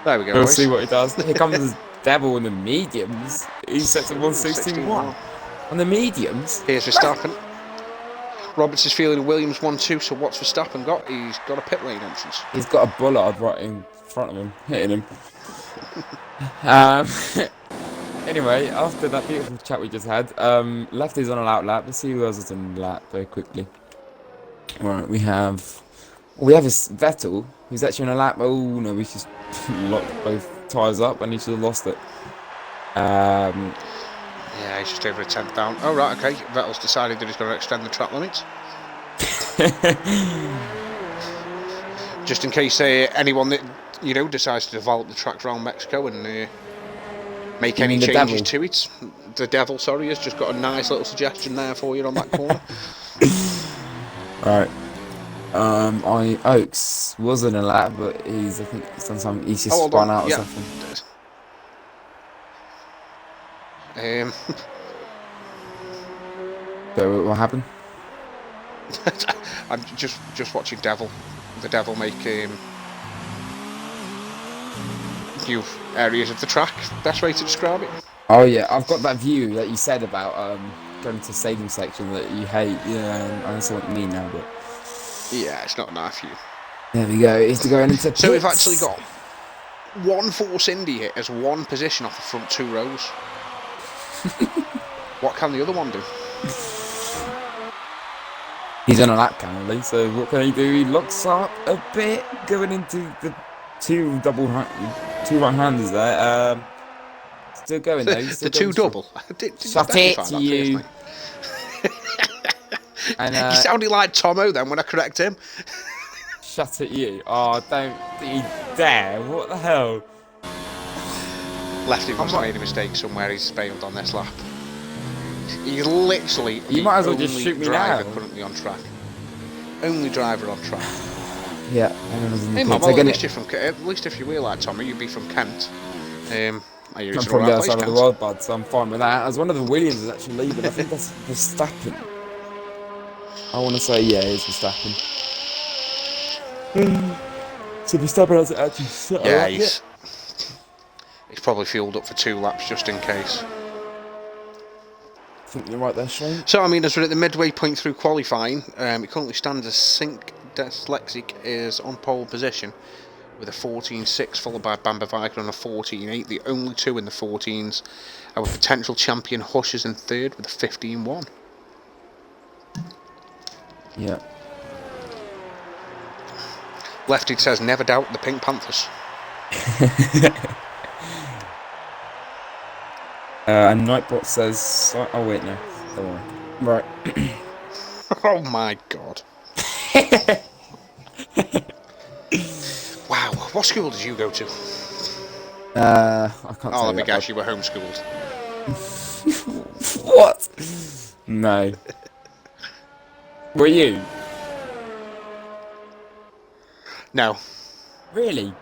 There we go.
We'll see what he does. Here comes Devil in the mediums. He sets at 116.1 on the mediums.
Here's Verstappen. Roberts is feeling Williams 1-2. So what's Verstappen got? He's got a pit lane entrance.
He's got a bullard right in front of him, hitting him. Anyway, after that beautiful chat we just had, Lefty's on a lap. Let's see who else is on the lap very quickly. Right, we have Vettel, who's actually on a lap. Oh no, we just locked both tyres up and he should have lost it.
Yeah, he's just over a 10th down. Oh right, okay. Vettel's decided that he's going to extend the track limits. Just in case anyone that decides to develop the track around Mexico and make any changes to it. The Devil, sorry, has just got a nice little suggestion there for you on that corner.
Right. Oaks wasn't a lap, but I think he's done something. He's just spun out or something. So what happened?
I'm just watching the Devil make new areas of the track. Best way to describe it.
Oh yeah, I've got that view that you said about going to stadium section that you hate. Yeah, I understand what you mean now, but
yeah, it's not a nice view.
There we go. It's going into pits.
So we've actually got one Force Indy hit as one position off the front 2 rows. What can the other one do?
He's on a lap currently, so what can he do? He locks up a bit, going into the two right-handers there. Still going though.
The 2 double.
Shut it to you. And,
you sounded like Tomo then when I correct him.
Shut it, you. Oh, don't you dare. What the hell?
Lefty must have made a mistake somewhere. He's failed on this lap. He's literally
you might as well just shoot me now.
Currently on track. Only driver on track.
Yeah.
Hey, man, well, at least if you were like Tommy, you'd be from Kent.
I'm from the other side of the world, bud, so I'm fine with that. As one of the Williams is actually leaving, I think that's Verstappen. I want to say, yeah, it's Verstappen. So Verstappen hasn't actually set up yet.
He's probably fueled up for 2 laps just in case.
I think you're right there, Shane.
So, I mean, as we're at the midway point through qualifying, it currently stands as Sync Dyslexic is on pole position with a 14.6, followed by Bamba Viking on a 14.8. The only 2 in the 14s. Our potential champion Hush is in 3rd with a 15.1.
Yeah.
Lefty says, never doubt the Pink Panthers.
And Nightbot says, oh wait, no, don't worry. Right.
Oh my god. Wow, what school did you go to?
I can't
Oh,
say
let me
that,
guess, you were homeschooled.
What? No. Were you?
No.
Really?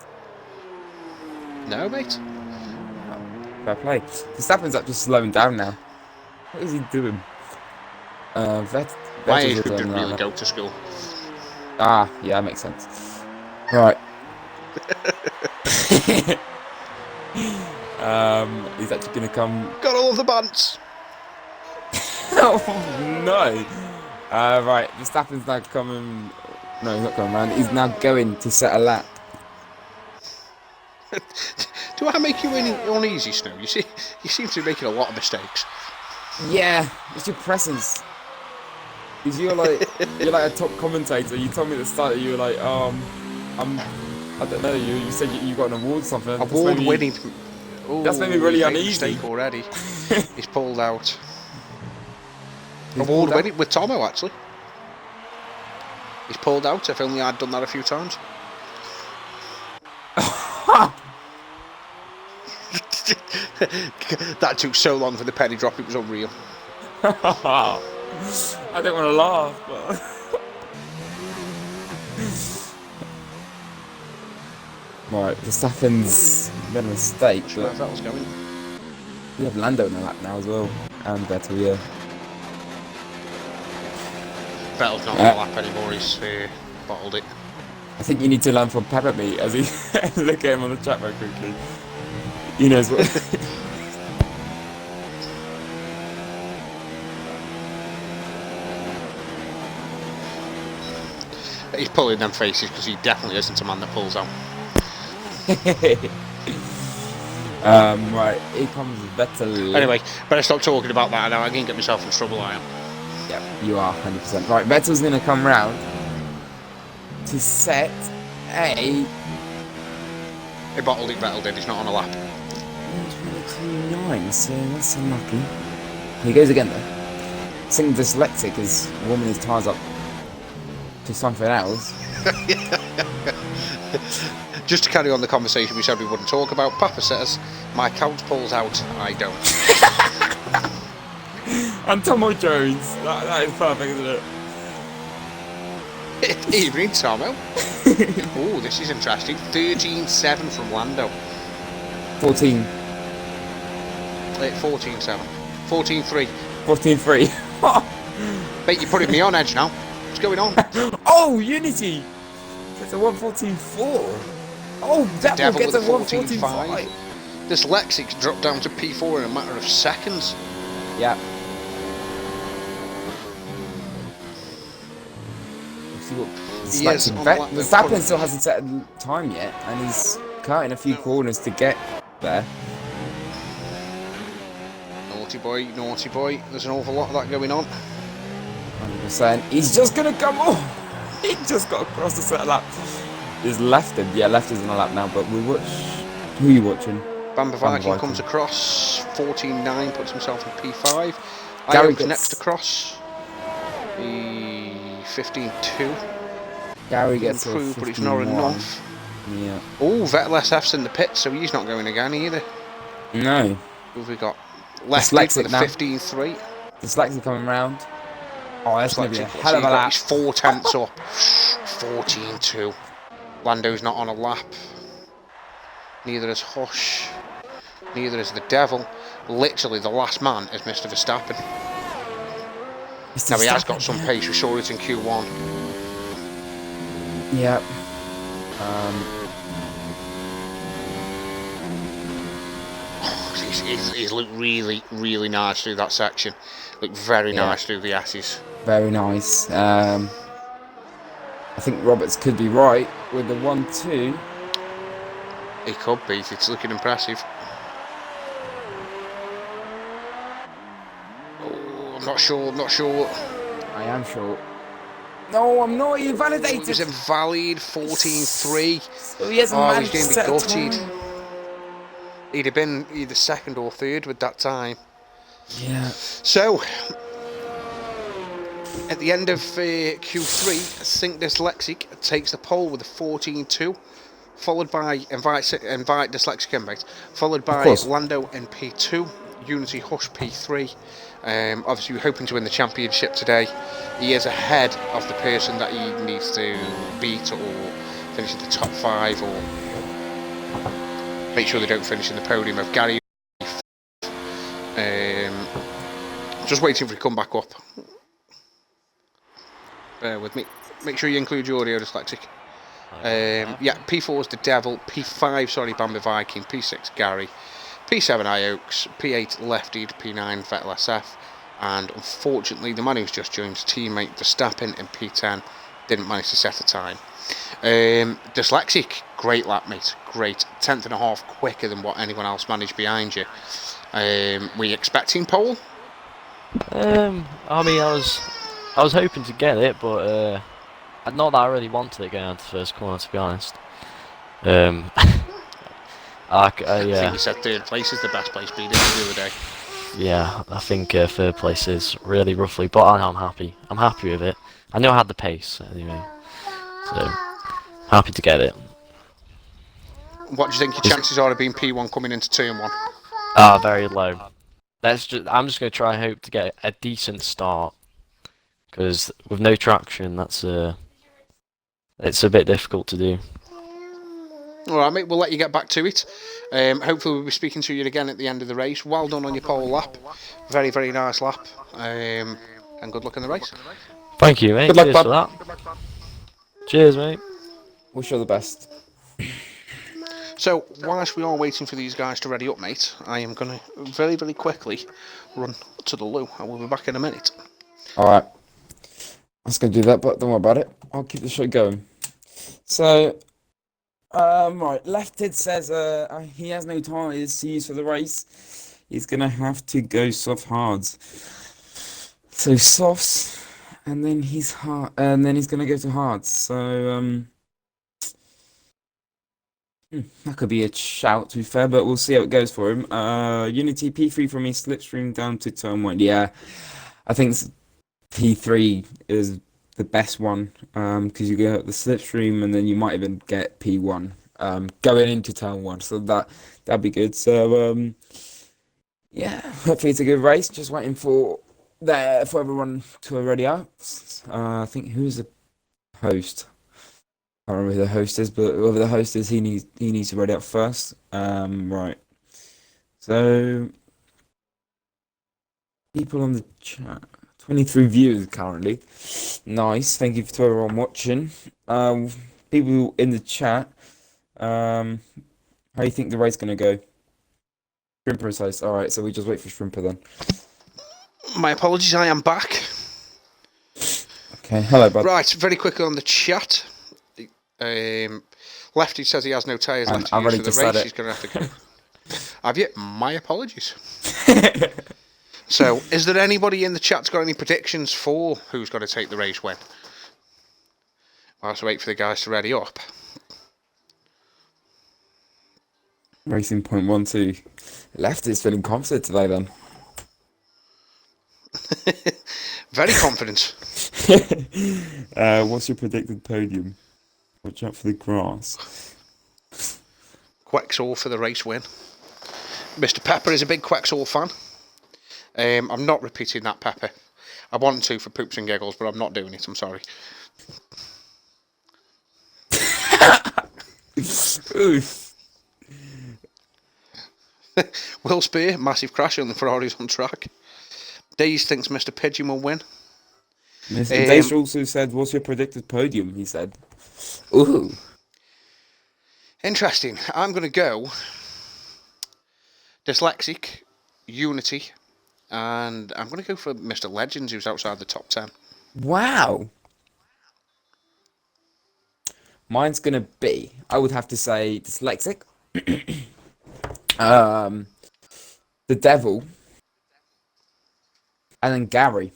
No, mate.
Fair play. Verstappen's up just slowing down now. What is he doing?
My age
Vettel's
group didn't
returning
really
right
go to school.
Ah, yeah, that makes sense. Right. He's actually gonna come.
Got all of the bunts.
Oh no! Right, Verstappen's now coming. No, he's not coming around. He's now going to set a lap.
Do I make you uneasy, Snow? You seem to be making a lot of mistakes.
Yeah, it's your presence. Because you're like a top commentator. You told me at the start that you were like, I don't know. You said you got an award or something.
Award-winning.
That's made me really
made a
uneasy.
mistake already. He's pulled out. Award-winning with Tomo, actually. He's pulled out. If only I'd done that a few times. That took so long for the penny drop, it was unreal.
I don't want to laugh, but... Right, Verstappen's made a mistake,
Not sure
but
if that was going.
we have Lando in the lap now as well, and Vettel, yeah.
Vettel's not on the lap anymore, he's bottled it.
I think you need to learn from Pepper Me as he look at him on the chat very quickly. He knows what.
He's pulling them faces because he definitely isn't a man that pulls out.
Right, here comes Vettel.
Anyway, better stop talking about that now. I can get myself in trouble, I am.
Yep, you are 100%. Right, Vettel's going to come round to set a...
He bottled it, Vettel did. He's not on a lap.
122.9, so that's unlucky. He goes again though. Sing dyslexic is warming his tyres up to something else.
Just to carry on the conversation we said we wouldn't talk about, Papa says, my couch pulls out, I don't.
And Tomo Jones. That is perfect, isn't it?
Evening, Tomo. Oh, this is interesting. 13-7 from Lando.
14.
14-7. 14-3.
14-3.
Mate, you're putting me on edge now. What's going on?
Oh, Unity! It's a 114.4. Oh, that
Devil
one gets a
with a
114.5.
Dyslexics dropped down to P4 in a matter of seconds.
Yeah. Let's see what Verstappen still hasn't set a time yet, and he's cutting a few corners to get there.
Naughty boy, naughty boy. There's an awful lot of that going on.
100%. He's just gonna come on. He just got across the set lap. Is Lefted? Yeah, Lefted on a lap now. But we watch. Who are you watching?
Bamba Viking comes across. 14-9 puts himself in P5.
Gary
Io's next across. 15-2.
Gary gets
improved, but it's not enough.
Yeah.
Oh, Vettel SF's in the pit, so he's not going again either.
No.
Who have we got? Lefty with a 15-3.
Dyslexic coming round. Oh, that's going to be a hell of a
He's
lap.
4 tenths up. 14-2. Lando's not on a lap. Neither is Hush. Neither is the Devil. Literally, the last man is Mr. Verstappen. Now, he has got some pace. We saw it in Q1.
Yeah.
He's looked really, really nice through that section. Looked very nice through the S's.
Very nice. I think Roberts could be right with the 1-2.
He could be. It's looking impressive. Oh, I'm not sure.
I am sure. No, I'm not. You
He
validated.
was invalid, 14-3.
So he hasn't
Oh, he's
managed to
going to be
set a
gutted.
time.
He'd have been either second or third with that time.
Yeah.
So, at the end of Q3, Think Dyslexic takes the pole with a 14-2, followed by Invite Dyslexic Invite, followed
Of
by
course.
Lando in P2, Unity Hush P3. Obviously, we're hoping to win the championship today. He is ahead of the person that he needs to beat or finish in the top 5 or make sure they don't finish in the podium of Gary. Just waiting for it to come back up. Bear with me. Make sure you include your audio, Dyslexic. Yeah, P4 is the Devil, P5, sorry, Bambi Viking, P6 Gary, P7 Ioaks, P8 Lefty, P9 Vettel SF, and unfortunately the man who's just joined his teammate Verstappen in P10 didn't manage to set a time. Dyslexic, great lap, mate, great, 10th and a half quicker than what anyone else managed behind you. Were you expecting pole?
I mean, I was hoping to get it, but not that I really wanted it going on to the first corner, to be honest.
I think
Yeah,
you said third place is the best place, but you did the other day.
yeah, I think third place is really roughly, but I know I'm happy. I'm happy with it. I know I had the pace anyway, so happy to get it.
What do you think your chances are of being P1 coming into turn 1?
Very low. I'm just gonna try and hope to get a decent start, because with no traction, it's a bit difficult to do.
Alright, mate, we'll let you get back to it. Hopefully we'll be speaking to you again at the end of the race. Well done on your pole lap. Very, very nice lap. And good luck in the race.
Thank you, mate.
Good luck,
Cheers
bud.
for that. Cheers, mate.
Wish you all the best.
So, whilst we are waiting for these guys to ready up, mate, I am going to very, very quickly run to the loo. I will be back in a minute.
Alright. I was going to do that, but don't worry about it. I'll keep the show going. So, right. Lefted says he has no tyres to use for the race. He's going to have to go soft hards. So, softs, and then he's hard, and then he's going to go to hards. So, that could be a shout, to be fair, but we'll see how it goes for him. Unity P3 from me, slipstream down to turn 1. Yeah, I think P3 is the best one, because you get the slipstream and then you might even get P1 going into turn 1, so that'd be good. So yeah, hopefully it's a good race. Just waiting for everyone to ready up. I think who's the host? I don't remember who the host is, but whoever the host is, he needs to ready up first. Right. So people on the chat. 23 viewers currently. Nice. Thank you to everyone watching. People in the chat. How do you think the race gonna go? Shrimper is host. Alright, so we just wait for Shrimper then.
My apologies, I am back.
Okay, hello bud.
Right, very quickly on the chat. Lefty says he has no tyres left to use for the race. He's going to have to go. Have you? My apologies. So, is there anybody in the chat that's got any predictions for who's going to take the race win? Whilst we wait for the guys to ready up.
Racing point 1-2. Left is feeling confident today then.
Very confident.
What's your predicted podium? Watch out for the grass.
Quexall for the race win. Mr. Pepper is a big Quexall fan. I'm not repeating that, Pepper. I want to for poops and giggles, but I'm not doing it. I'm sorry. Will Spear, massive crash on the Ferraris on track. Daze thinks Mr. Pigeon will win.
Daze also said, what's your predicted podium? He said. Ooh.
Interesting. I'm going to go Dyslexic, Unity, and I'm going to go for Mr. Legends, who's outside the top 10.
Wow. Mine's going to be, I would have to say, Dyslexic. The Devil. And then Gary.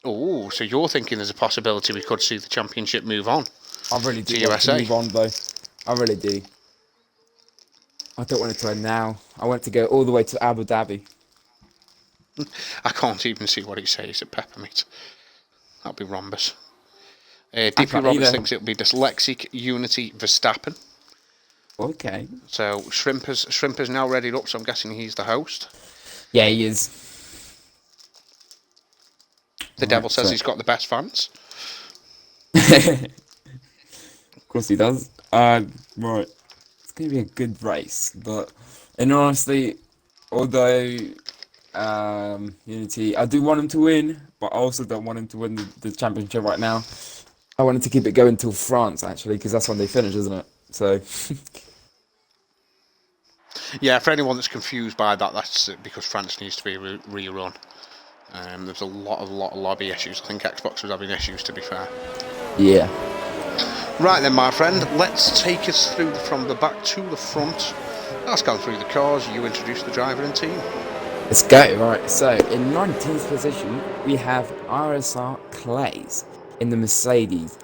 Oh, so you're thinking there's a possibility we could see the championship move on?
I really do
To
want to
USA.
move on, though. I really do. I don't want it to end now. I want to go all the way to Abu Dhabi.
I can't even see what it says at Peppermeat. That'll be Rhombus.
I
DP
can't
Roberts
either.
thinks it'll be Dyslexic Unity Verstappen.
Okay.
So Shrimper's now readied up, so I'm guessing he's the host.
Yeah, he is.
The devil says he's got the best fans.
Of course he does. Right. It's going to be a good race, but in honesty, although Unity, I do want him to win, but I also don't want him to win the championship right now. I wanted to keep it going till France, actually, because that's when they finish, isn't it? So...
Yeah, for anyone that's confused by that, that's because France needs to be rerun. There's a lot of lobby issues. I think Xbox was having issues, to be fair.
Yeah.
Right then, my friend, let's take us through from the back to the front. Let's go through the cars. You introduce the driver and team.
Let's go. Right, so in 19th position, we have RSR Clays in the Mercedes.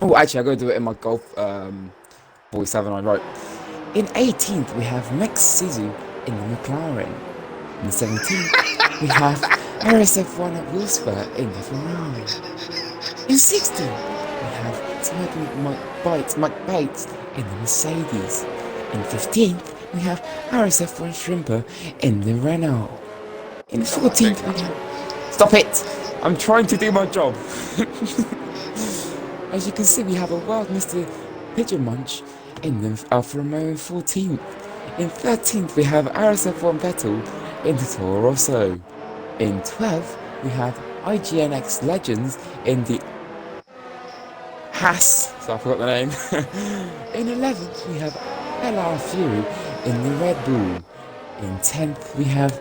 Oh, actually, I'll go do it in my Golf 47 I wrote. In 18th, we have Max Sizu in the McLaren. In 17th, we have RSF1 at Wolfsburg in the Ferrari. In 16th, we have Smoking Mike Bates in the Mercedes. In 15th, we have RSF1 Shrimper in the Renault. In 14th, we have... Stop it! I'm trying to do my job. As you can see, we have a wild Mr. Pigeon Munch in the Alfa Romeo 14th. In 13th, we have RSF1 Vettel in the Toro Rosso. In 12th, we have IGNX Legends in the Haas, so I forgot the name. In 11th, we have LR Fury in the Red Bull. In 10th, we have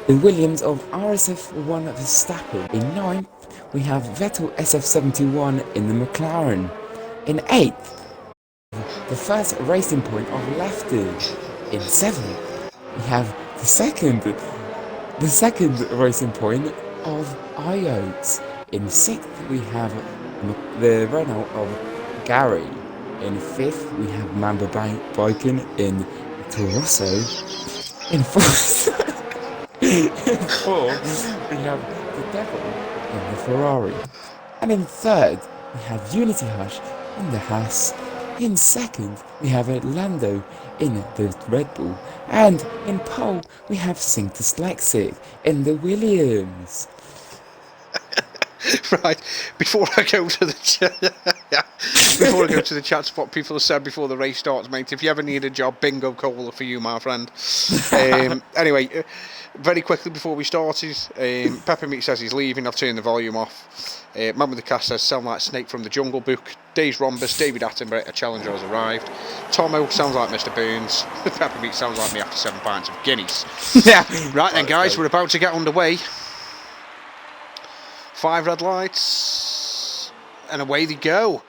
the Williams of RSF1 Verstappen. In 9th, we have Vettel SF71 in the McLaren. In 8th, the first racing point of Lefty. In 7th, we have the second racing point of IOTS. In 6th, we have the Renault of Gary. In 5th, we have Mamba Biken in Torosso. In 4th, we have the Devil in the Ferrari. And in 3rd, we have Unity Hush in the Haas. In 2nd, we have Orlando in the Red Bull. And in pole, we have Sync Dyslexic in the Williams.
Right, before I go to the chat spot, people have said before the race starts, mate, if you ever need a job, bingo cola for you, my friend. Anyway, very quickly before we started, Peppermeat says he's leaving. I've turned the volume off. Man with the Cast says sound like Snake from the Jungle Book. Days Rhombus, David Attenborough, a challenger has arrived. Tomo sounds like Mr. Burns. Peppermeat sounds like me after 7 pints of Guinness.
Yeah.
Right then, guys, we're about to get underway. 5 red lights, and away they go.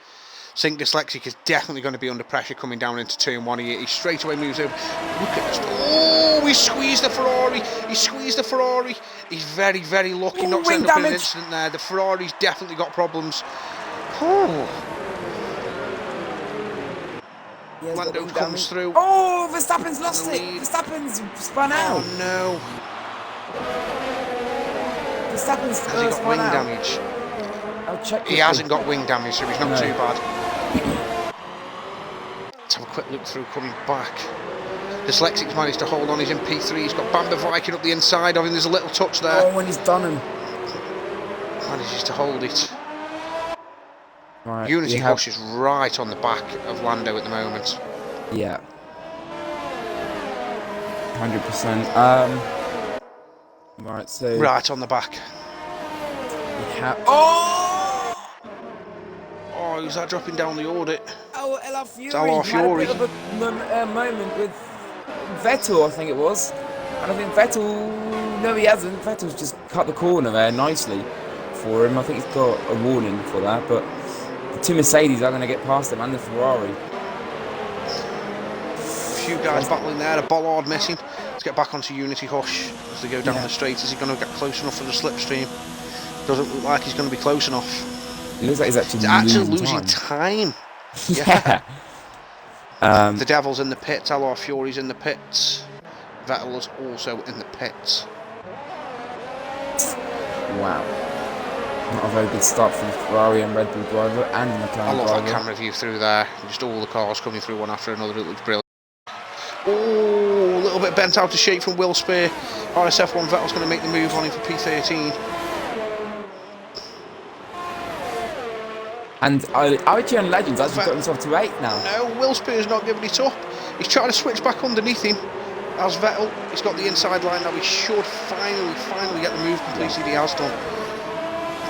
Sync Dyslexic is definitely going to be under pressure coming down into turn 1 here. He straight away moves over. Look at this. Oh, he squeezed the Ferrari. He squeezed the Ferrari. He's very, very lucky not to end up in an incident there. The Ferrari's definitely got problems. Oh. Lando comes through.
Oh, Verstappen's lost it. Verstappen's spun out.
Oh no.
Verstappen's
Has he got wing damage?
I'll check.
He hasn't got wing damage, so he's not too bad. Let's have a quick look through coming back. Dyslexic's managed to hold on. He's in P3. He's got Bamba Viking up the inside of him. There's a little touch there.
Oh, when he's done him.
Manages to hold it.
Right,
Unity Hush is right on the back of Lando at the moment.
Yeah. 100%. Right, so...
Right on the back.
We have... Oh!
Oh, who's that dropping down the audit?
Oh, LR Fury.
It's LR Fury.
Had a bit of a moment with Vettel, I think it was. And I think Vettel... No, he hasn't. Vettel's just cut the corner there nicely for him. I think he's got a warning for that, but... The 2 Mercedes are going to get past him and the Ferrari.
A few guys battling there, a bollard missing. Let's get back onto Unity Hush as they go down the straight. Is he going to get close enough for the slipstream? Doesn't look like he's going to be close enough.
It looks like he's
He's
actually
actually
losing
losing
time.
time.
Yeah.
The Devil's in the pits, Alor Fury's in the pits. Vettel is also in the pits.
Wow. Not a very good start for the Ferrari and Red Bull driver and the
I
McLaren
love
driver.
that camera view through there. Just all the cars coming through one after another. It looks brilliant. Oh, a little bit bent out of shape from Will Spear. RSF1 Vettel's going to make the move on him for P13.
And IGN Legends actually got himself to 8 now.
No, Will Spear's not giving it up. He's trying to switch back underneath him. As Vettel, he's got the inside line now. He should finally get the move completed. He has done.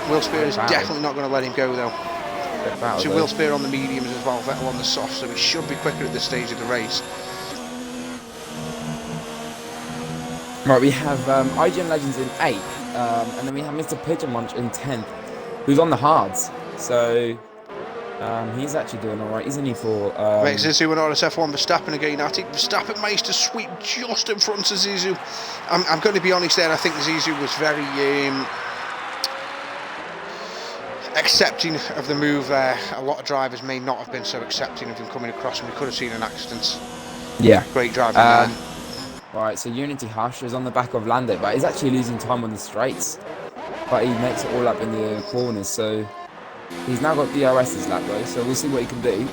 Will Spear is definitely not going to let him go though. So Will Spear on the mediums as well, Vettel on the soft, so he should be quicker at this stage of the race.
Right, we have IGN Legends in 8th, and then we have Mr. Pigeon Munch in 10th, who's on the hards. So he's actually doing alright, isn't he? For
Makes Zizou and RSF1 Verstappen again at it. Verstappen managed to sweep just in front of Zizou. I'm going to be honest there, I think Zizou was very accepting of the move there. A lot of drivers may not have been so accepting of him coming across, and we could have seen an accident.
Yeah.
Great driving there.
Right, so Unity Hush is on the back of Lando, but he's actually losing time on the straights. But he makes it all up in the corners, so he's now got DRS's lap though, so we'll see what he can do.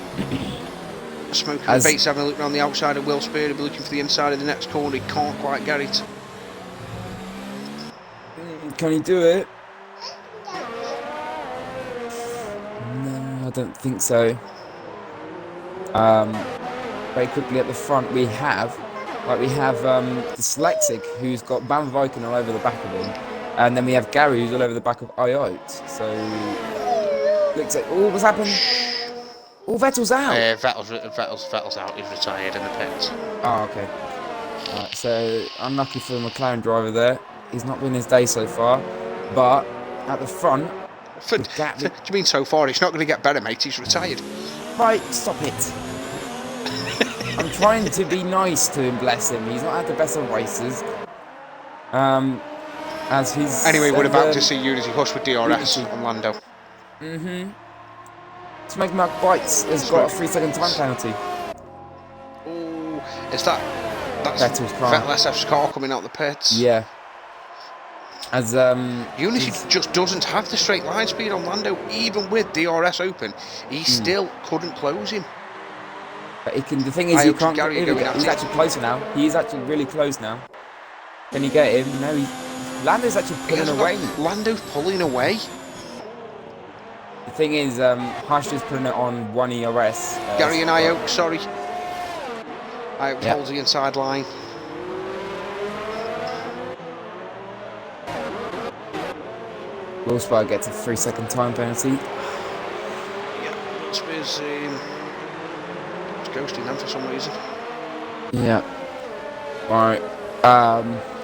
Smoking the Bates having a look around the outside of Will Spear, he'll be looking for the inside of the next corner, he can't quite get it.
Can he do it? No, I don't think so. Very quickly at the front we have Dyslexic, who's got Van Viken all over the back of him, and then we have Gary, who's all over the back of Iot. So looks like what's happened? Oh, Vettel's out.
Vettel's out. He's retired in the pits.
Oh, okay. Right, so unlucky for the McLaren driver there. He's not been his day so far, but at the front.
Do you mean so far? It's not going to get better, mate. He's retired.
Right, stop it. I'm trying to be nice to him, bless him. He's not had the best of races. As he's...
Anyway, we're about to see Unity Hush with DRS on Lando.
Smoke Mark Bites has got a 3-second time penalty.
Oh, is that's
Vettel's car.
Vettel SF's car coming out the pits?
Yeah. As
Unity just doesn't have the straight line speed on Lando, even with DRS open. He still couldn't close him.
But he can. The thing is, he can't. He's actually closer now. He is actually really close now. Can you get him? No, Lando's actually pulling away.
Lando's pulling away.
The thing is, Hush is putting it on 1 ERS.
Gary and Ioke, sorry. Ioke holds the inside line.
Wolfsburg gets a 3-second time penalty.
Yeah, Spears ghosting them for some reason.
Yeah. Alright.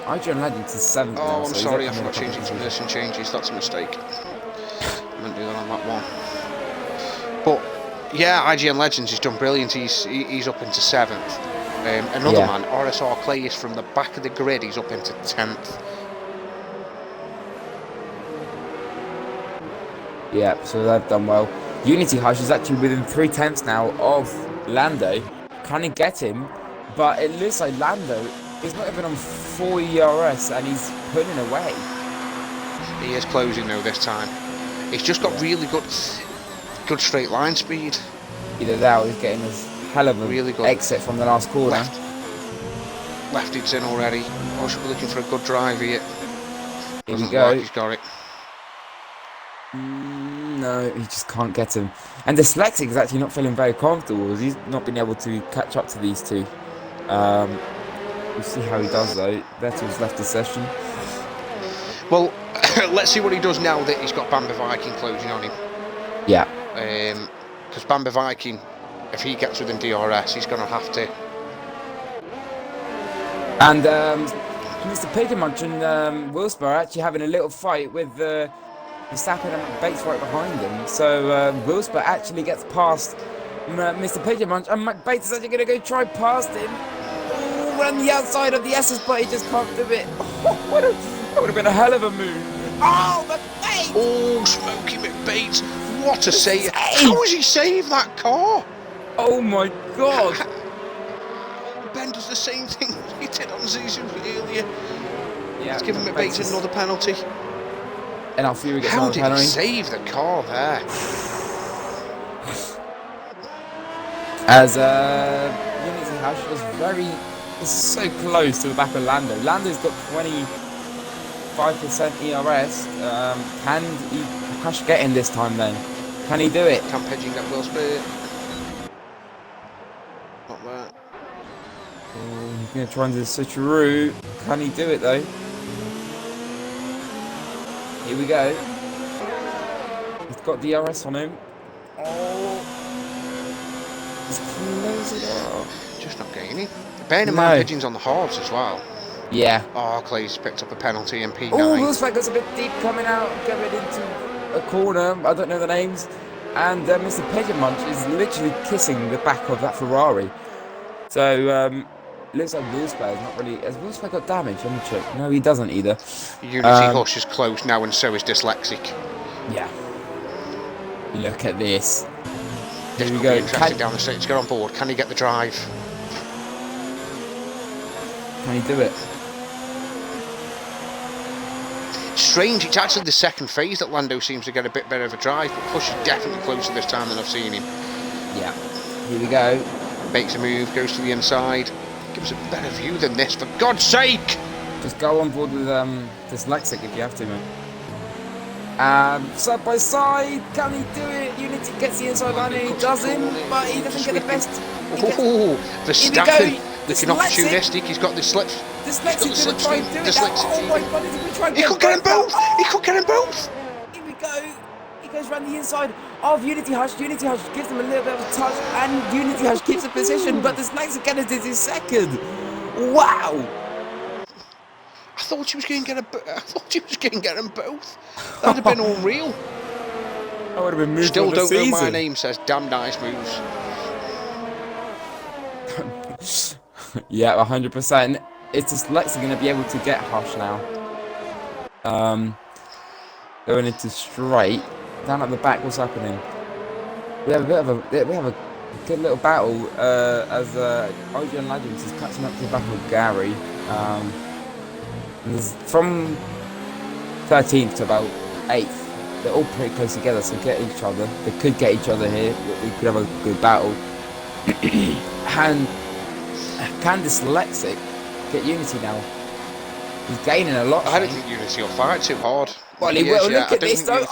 IGN Legends is 7th.
Oh,
now,
I'm
so
sorry, I forgot changing to position changes. That's a mistake. I didn't do that on that one. But yeah, IGN Legends has done brilliant. He's up into 7th. Another man, RSR Clay, is from the back of the grid. He's up into 10th.
Yeah, so they've done well. Unity Hush is actually within 3/10 now of Lando. Can he get him? But it looks like Lando is not even on 4 ERS and he's pulling away.
He is closing though this time. He's just got really good straight line speed.
Either that or he's getting a hell of a
really good
exit from the last corner.
Left it's in already. I should be looking for a good drive here.
Here we go.
Like he's got it.
No, he just can't get him. And Dyslexic is actually not feeling very comfortable as he's not been able to catch up to these two. We'll see how he does though. Vettel's left the session.
Well, let's see what he does now that he's got Bamba Viking closing on him.
Yeah.
Because Bamba Viking, if he gets within DRS, he's going to have to.
And Mr. Petermunch and Wilsper are actually having a little fight with Verstappen and Bates right behind him. So Wilsper actually gets past Mr. Petermunch, and Bates is actually going to go try past him. Oh, on the outside of the S's, but he just can't do it. Oh, that would have been a hell of a move. Oh, but
Oh, Smokey McBates. What a save. How has he saved that car?
Oh my god!
Ben does the same thing he did on Zizou earlier.
Yeah,
He's given McBates another penalty.
And our Fury gets
How
another
did
penalty.
he save the car there?
As Unity Hash is so close to the back of Lando. Lando's got 25% ERS. Can Hash get in this time then? Can he do it?
Camp edging that Will Spur. Not there.
Oh, he's going to try and do the switcheroo. Can he do it though? Here we go. He's got DRS on him. Oh. He's closing it out.
Just not getting it. Bearing in mind Pigeon's on the hards as well.
Yeah.
Oh, Clay's picked up a penalty in P9.
Oh, looks like it's a bit deep coming out, going into a corner. I don't know the names. And Mr. Pigeon Munch is literally kissing the back of that Ferrari. So, looks like Wolfsburg is not really... Has Wolfsburg got damage? Let me check. No, he doesn't either.
Unity Hush is close now, and so is Dyslexic.
Yeah. Look at this.
This
Here we
could
go.
be interesting down the straight to get on board. Can he get the drive?
Can he do it?
Strange, it's actually the second phase that Lando seems to get a bit better of a drive, but Hush is definitely closer this time than I've seen him.
Yeah. Here we go.
Makes a move, goes to the inside. Gives a better view than this, for God's sake!
Just go on board with Dyslexic if you have to, man. Side by side, can he do it? Unity gets the inside line and he doesn't, but he doesn't get the best.
Oh, Verstappen looking opportunistic. He's got the slips.
Dyslexic going to try and do it. Oh my god, he's going to try and
He could get them both! He could get them both!
Here we go. He goes around the inside of Unity Hush. Unity Hush gives him a little bit of a touch, and Unity Hush keeps the position, but Dyslexic again is his second. Wow!
I thought she was going to get them both. That'd have been unreal.
That would have been moved
Still
on the
don't know
season.
my name, says damn nice moves.
Yeah, 100%. It's Dyslexic going to be able to get Hush now. Going into straight. Down at the back, what's happening? We have a good little battle as Ojan Legends is catching up to the back of Gary. From 13th to about 8th, they're all pretty close together, so get each other. They could get each other here. We could have a good battle. And can Dyslexic get Unity now? He's gaining a lot.
I don't think Unity will fight too hard.
Well, he will. Look at this though.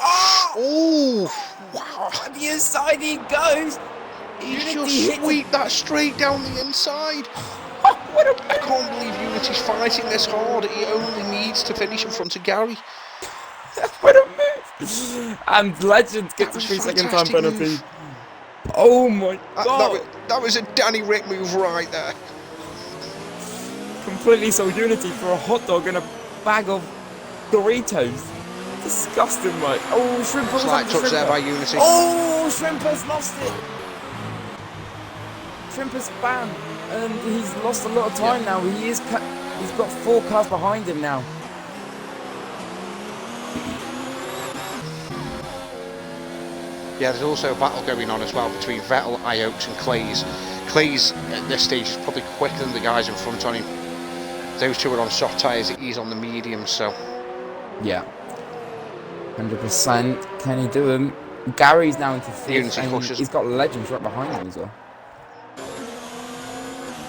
Oh! Wow!
On the inside he goes.
He's just sweep that straight down the inside.
What a
I can't believe Unity's fighting this hard. He only needs to finish in front of Gary.
What a move! And Legend gets a 3-second time penalty.
Move.
Oh my god!
That was a Danny Rick move right there.
Completely sold Unity for a hot dog and a bag of Doritos. Disgusting, mate. Oh, Shrimper was
Slight
up
touch
to
there
Shrimper.
by Unity.
Oh, Shrimper's lost it. Shrimper's banned, and he's lost a lot of time now. He's got 4 cars behind him now.
Yeah, there's also a battle going on as well between Vettel, Iox and Clays. Clays at this stage is probably quicker than the guys in front on him. Those two are on soft tyres, he's on the medium, so...
Yeah. 100%. Can he do him? Gary's now into 5th, and he's got Legends right behind him as well.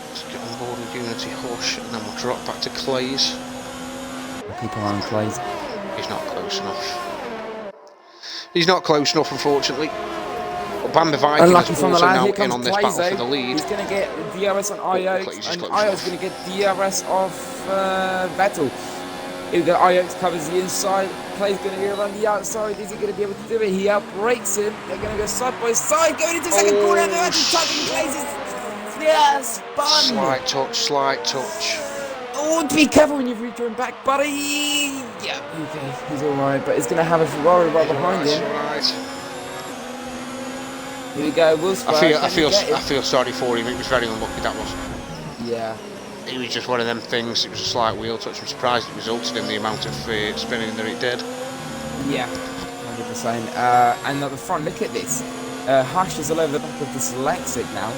Let's get on board with Unity Hush, and then we'll drop back to Clays.
Keep an eye on Clays.
He's not close enough. He's not close enough, unfortunately. But Bamba Viking
Unlucky
is
from the
also
line.
now
Here
in
comes
on this
Clays,
battle for the lead.
He's going to get DRS on Iox,
Clays is
and
close
Iox
enough.
going to get DRS off Vettel. Here we go, Iox covers the inside. Clay's going to go around the outside. Is he going to be able to do it? He outbrakes him. They're going to go side by side, going into second corner. They're actually touching Clay's. Yeah, spun.
Slight touch.
Oh, be careful when you return back, buddy. Yeah, okay, he's alright, but he's going to have a Ferrari right behind him.
Right.
Here we go, Wolfsburg.
I feel sorry for him. It was very unlucky, that was.
Yeah.
It was just one of them things. It was a slight wheel touch. I'm surprised it resulted in the amount of spinning that it did.
Yeah, 100%. And at the front, look at this. Hush is all over the back of Dyslexic now.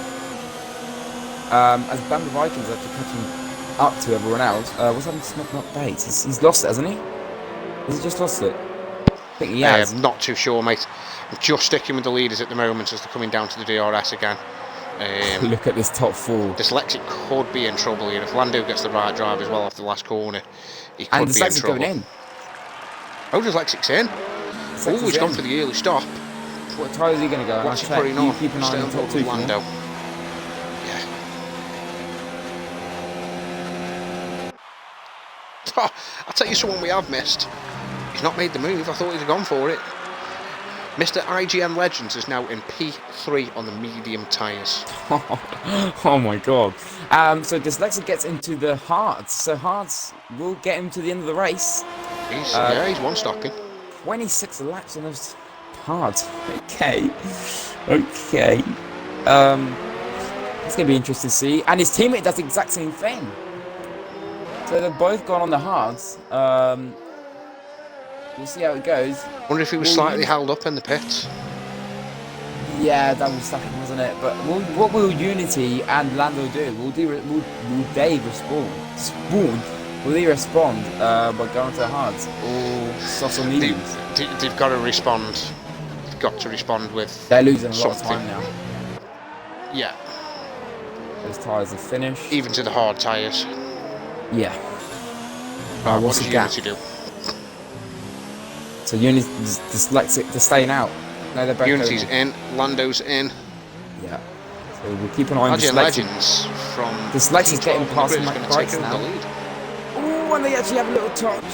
As Bamba Vikings actually catching up to everyone else. What's happened to not Bates? He's lost it, hasn't he? Has he just lost it? I think he has.
Not too sure, mate. I'm just sticking with the leaders at the moment as they're coming down to the DRS again.
Look at this top four.
Dyslexic could be in trouble here. If Lando gets the right drive as well off the last corner, he could
And
be in
Dyslexic's
trouble.
going in.
Oh, Dyslexic's in. Oh, he's gone for the early stop.
What tyre is he going to go?
What's he
I'll check.
putting
You
on?
keep an eye
Stay
on the top two.
Lando. Yeah. I'll tell you someone we have missed. He's not made the move. I thought he'd have gone for it. Mr. IGN Legends is now in P3 on the medium tyres.
Oh my god. So Dyslexic gets into the Hearts. So Hearts will get him to the end of the race.
He's one stopping.
26 laps on those Hearts. Okay. Okay. It's going to be interesting to see. And his teammate does the exact same thing. So they've both gone on the Hearts. We'll see how it goes.
Wonder if he was slightly held up in the pits.
Yeah, that was second, wasn't it? But what will Unity and Lando do? Will they respond? Will they respond by going to the Hearts or soft or mediums?
They've got to respond. They've got to respond with.
They're losing a lot of
something.
time now.
Yeah.
Those tyres are finished.
Even to the hard tyres.
Yeah.
Right,
what's
what
the
does
gap?
Unity do?
So Unity's Dyslexic, they're staying out. No, they're both
Unity's
over.
in, Lando's in.
Yeah. So we'll keep an eye on
IGN
Dyslexic.
Legends from
Dyslexic getting
T12
past
is
Mac
going to
Brights
take over
now.
the lead.
Oh, and they actually have a little touch.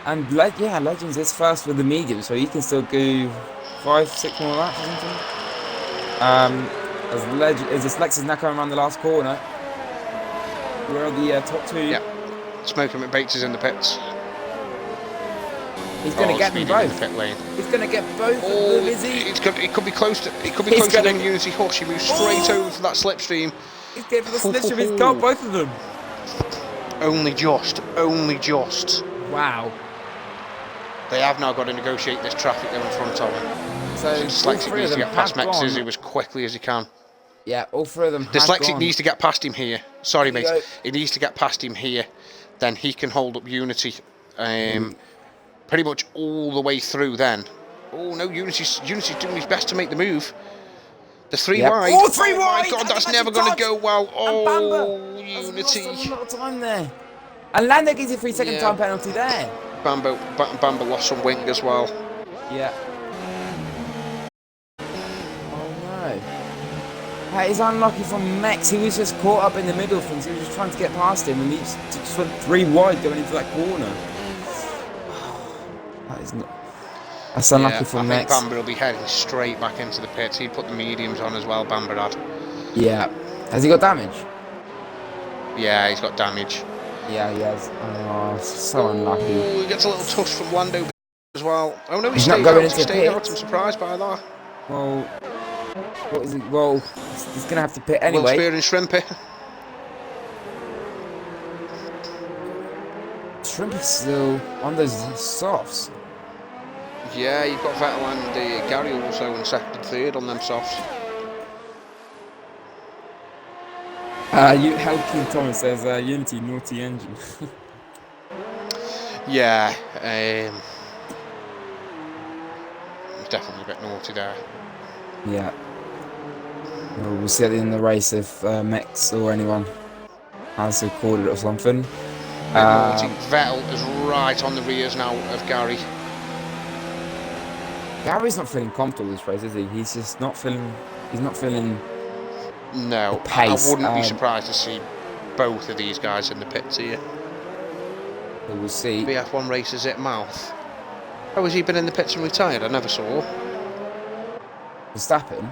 And Legends is first with the medium, so he can still go 5-6 more laps or something. As Dyslexic is now coming around the last corner. Where are the top two?
Yeah. Smoking McBates is in the pits.
He's going to get them
Speedy in
both.
the pit lane.
He's going to get both of them, is he?
It could be close to. It could be
He's
close to
gonna-
them Unity Hush. He moves straight over to that slipstream.
He's going for the slipstream. He's got both of them.
Only just.
Wow.
They have now got to negotiate this traffic there in front of him.
So all
Dyslexic
three
needs
of
to
them
get past
have gone.
Mexes as quickly as he can.
Yeah, all three of them have
Dyslexic
gone.
needs to get past him here. Sorry,
There
mate.
you go.
He needs to get past him here. Then he can hold up Unity. Pretty much all the way through then. Oh no, Unity's doing his best to make the move. The three
Yep.
wide.
Oh, three
my
wide!
god,
And
that's
the
never
magic
going to
touch!
go well. Oh,
Bamba.
Unity.
Lost a lot of time there. And Lando gives a 3-second
Yeah.
time penalty there.
Bamba lost some wing as well.
Yeah. Oh no. That is unlucky from Max. He was just caught up in the middle of things. He was just trying to get past him and he just went 3 wide going into that corner. That is not. That's unlucky from
I think
Max.
Bamba will be heading straight back into the pits. He put the mediums on as well, Bamba had.
Yeah. Has he got damage?
Yeah, he's got damage.
Yeah, he has. Oh, so unlucky.
Ooh, he gets a little touch from Lando as well. Oh no,
He's not going into
He stayed out.
pits.
I'm surprised by that.
Well, what is it? Well, he's going to have to pit anyway.
Will Spear and Shrimpy.
Shrimp is still on those softs.
Yeah, you've got Vettel and Gary also in second and third on them softs.
Helkin Thomas says Unity naughty engine.
Yeah, definitely a bit naughty there.
Yeah. Well, we'll see at the end of the race if Mex or anyone has recorded it or something.
Naughty. Vettel is right on the rears now of Gary.
Gary's not feeling comfortable this race, is he? He's just not feeling. He's not feeling.
No,
The pace,
I wouldn't be surprised to see both of these guys in the pits here.
But we'll see.
BF1 races at Mouth. Oh, has he been in the pits and retired? I never saw.
Verstappen.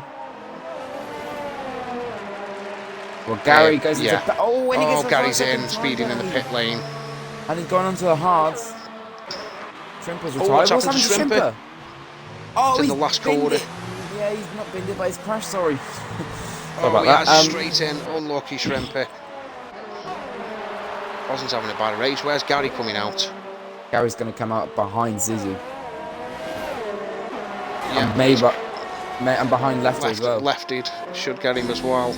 Well, Gary goes into.
yeah.
Oh, when he gets
Oh,
the
Gary's
5
in,
seconds,
speeding in the
Gary.
pit lane.
And he's gone onto the hards. Shrimper's retired.
what's
What's
happened
happened
to
to
Shrimper?
Shrimper? Oh,
It's in
he's
the last
binned
corner.
it. Yeah, he's not binned it by his crash, sorry.
Oh,
about
he
that.
has straight in. Unlucky Shrimper. Wasn't having a bad race. Where's Gary coming out?
Gary's going to come out behind Zizu.
Yeah,
And maybe and behind Lefty as well.
Lefted should get him as well.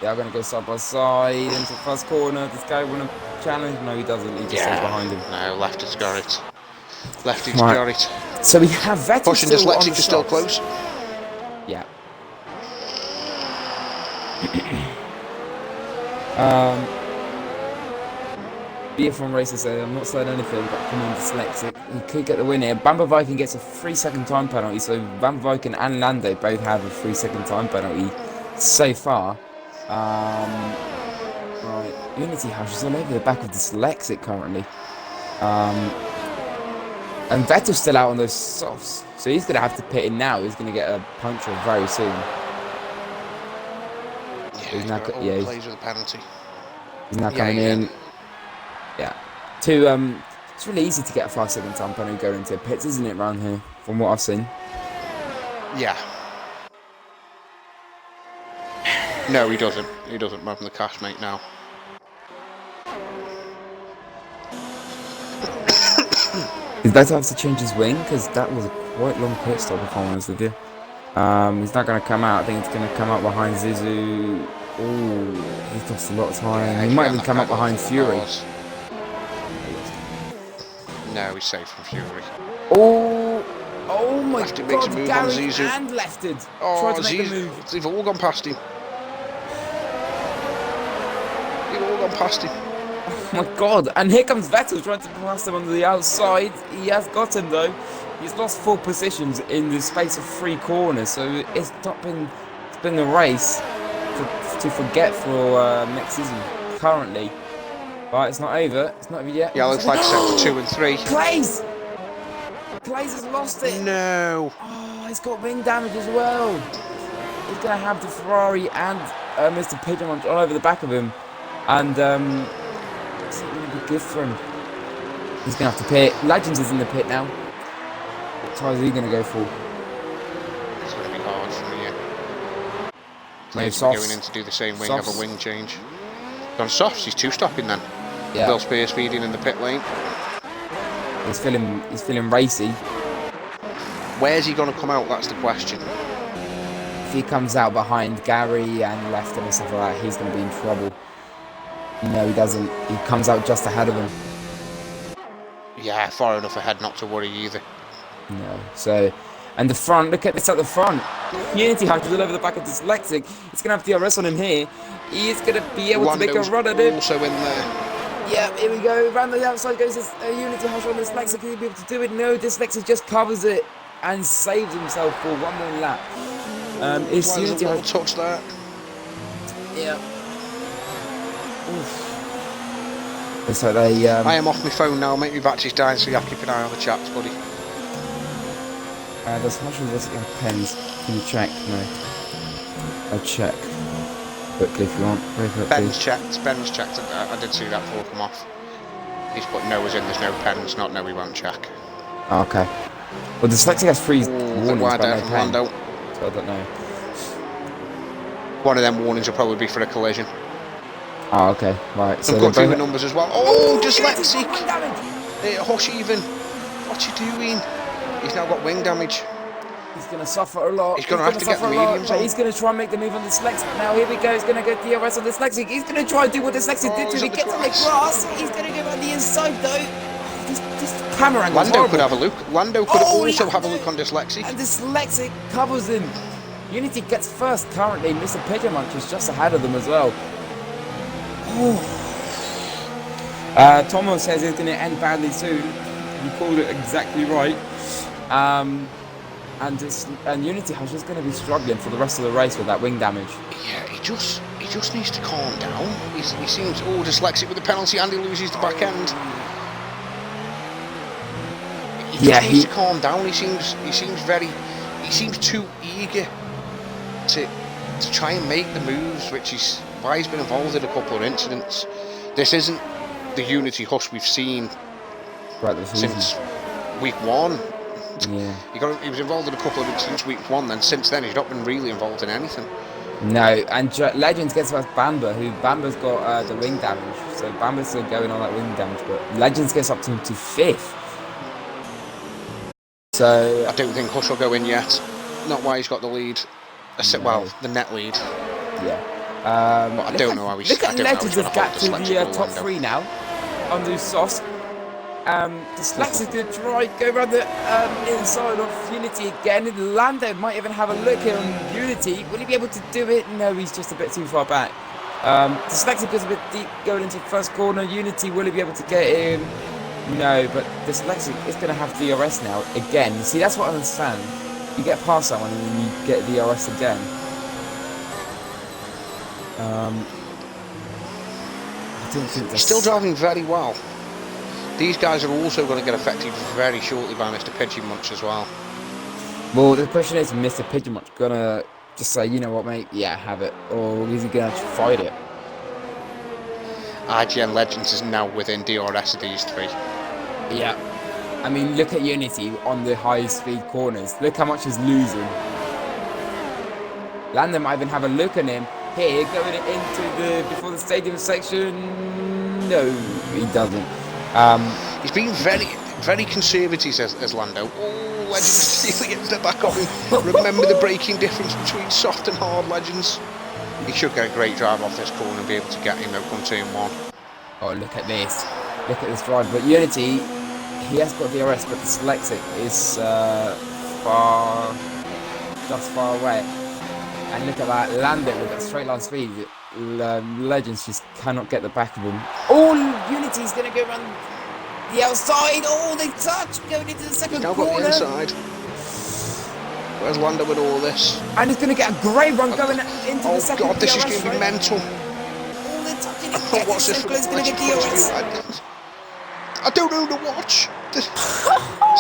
They are going to go side by side into the first corner. This guy want to challenge? No, he doesn't. He just stays behind him.
No, Lefty's got it. Lefty's
Right.
got it.
So we have Vettel
Pushing
still on the
Dyslexic is still
softs.
close.
Yeah. BF1 Racer said, I'm not saying anything, but come on, Dyslexic. He could get the win here. Bamba Viking gets a 3-second time penalty, so Bamba Viking and Lando both have a 3-second time penalty so far. Right, Unity House is all over the back of Dyslexic currently. And Vettel's still out on those softs, so he's going to have to pit in now. He's going to get a puncture very soon.
Yeah,
He's now
got
yeah,
plays with a penalty.
he's now coming in. Yeah. It's really easy to get a 5-second time penalty going into pits, isn't it, around here, from what I've seen?
Yeah. No, he doesn't. He doesn't. Having the cash mate now.
He's better to have to change his wing, because that was a quite long pit stop, if I'm honest with you. He's not going to come out. I think it's going to come out behind Zizu. Ooh, he's lost a lot of time.
Yeah,
he might even come up behind Fury.
No, he's safe from Fury.
Oh my
Lefty makes a
God,
move on
Gary
Zizu.
and Lefted.
Oh,
Tried to make the
Zizu,
move.
they've all gone past him. They've all gone past him.
Oh my God, and here comes Vettel trying to pass him on the outside. He has got him though. He's lost 4 positions in the space of 3 corners, so it's been a race to forget for next season currently. But it's not over. It's not over yet.
Yeah, looks like sector 2 and 3.
Clays has lost it.
No.
Oh, he's got wing damage as well. He's gonna have the Ferrari and Mr. Pigeon all over the back of him, and it's not gonna be good for him. He's gonna have to pit. Legends is in the pit now. What tyres are he gonna go for?
It's going to be hard for me.
Maybe
Players
softs.
going in to do the same wing,
Softs.
have a wing change. On softs, he's 2-stopping then.
Yeah.
Bill Spear speeding in the pit lane.
He's feeling racy.
Where's he going to come out? That's the question.
If he comes out behind Gary and Left and stuff like that, he's gonna be in trouble. No, he doesn't. He comes out just ahead of him.
Yeah, far enough ahead not to worry either.
No. So, and the front, look at this at the front. Unity House is all over the back of Dyslexic. He's going to have DRS on him here. He is going to be able to make a run at it.
Also in there.
Yeah, here we go. Around the outside goes this Unity House on Dyslexic. He'll be able to do it. No, Dyslexic just covers it and saves himself for one more lap. It's
Why
Unity
does a
House.
touch there?
Yeah. Oof. So they.
I am off my phone now, mate. My battery's dying, so you have to keep an eye on the chats, buddy.
There's how much was it? Pens. Can you check? No. I'll check quickly if you want. Very quickly.
Ben's checked. I did see that before come off. He's put no as in there's no pens, not no we won't check.
Oh, okay. Well, Dyslexic has 3 warnings,
wide
but
out
no
from
pen.
Lando.
So I don't know.
One of them warnings will probably be for a collision.
Oh, okay. Right.
Some
So
good
they're
viewing
both...
numbers as well. Oh,
Unity
Dyslexic!
got wing damage!
Hush even. What you doing? He's now got wing damage.
He's going to suffer a lot.
He's gonna have to get the
suffer a lot,
mediums
but
on.
He's going to try and make the move on Dyslexic now. Here we go. He's going to go DRS on Dyslexic. He's going to try and do what Dyslexic did to him. He
he's on the
gets on the
grass.
grass. He's going to go on the inside though. This camera angle.
Lando could have a look. Lando could
Oh,
also
yeah.
have a look on Dyslexic.
And Dyslexic covers him. Unity gets first currently. Mr. Pigeon Munch is just ahead of them as well. Tomo says it's going to end badly soon. You called it exactly right. And Unity House is going to be struggling for the rest of the race with that wing damage.
Yeah, he just needs to calm down. He seems all Dyslexic with the penalty and he loses the back end. He just needs to calm down. He seems too eager to try and make the moves, which is why he's been involved in a couple of incidents. This isn't the Unity Hush we've seen since week 1.
Yeah.
He was involved in a couple of incidents week 1, then since then he's not been really involved in anything.
No, and Legends gets past Bamba, who Bamba's got the wing damage, so Bamba's still going on that wing damage, but Legends gets up to 5th. So
I don't think Hush will go in yet. Not why he's got the lead. Well, the net lead.
yeah.
But I don't know how he's.
Look at
I don't know how
Legends
he's
has
going
got
to
to
hold
the
dyslexic
top
Orlando.
3 now on those softs. Dyslexic going to try go around the inside of Unity again. Lando might even have a look here on Unity. Will he be able to do it? No, he's just a bit too far back. Dyslexic goes a bit deep going into the first corner. Unity, will he be able to get in? No, but Dyslexic is going to have DRS now again. See, that's what I understand. You get past that one and then you get DRS again. I don't think
He's still driving very well. These guys are also going to get affected very shortly by Mr. Pigeon Munch as well.
Well, the question is, Mr. Pigeon Munch gonna just say, you know what, mate, yeah, have it, or is he gonna actually fight it?
IGN Legends is now within DRS of these 3.
Yeah. I mean, look at Unity on the high-speed corners. Look how much he's losing. Lando might even have a look at him here, going into the before the stadium section. No, he doesn't.
He's been very conservative as Lando. Oh, Legends stealing into the back of him. Remember the braking difference between soft and hard, Legends. He should get a great drive off this corner and be able to get him out on turn 1.
Oh, look at this. Look at this drive. But Unity, he has got DRS, but Dyslexic is far away. And look at that, Lando with that straight line speed. Legends just cannot get the back of him. Oh, Unity's going to go around the outside. Oh, they touch going into the second
Now
corner.
got the inside. Where's Lando with all this?
And he's going to get a great run going into the second
God, this is
DRS,
going to be
right?
mental.
Oh, they're touching it.
Oh, what's this
so
from
close,
a
going to get
Legends point of
DRS.
view? I don't know to watch.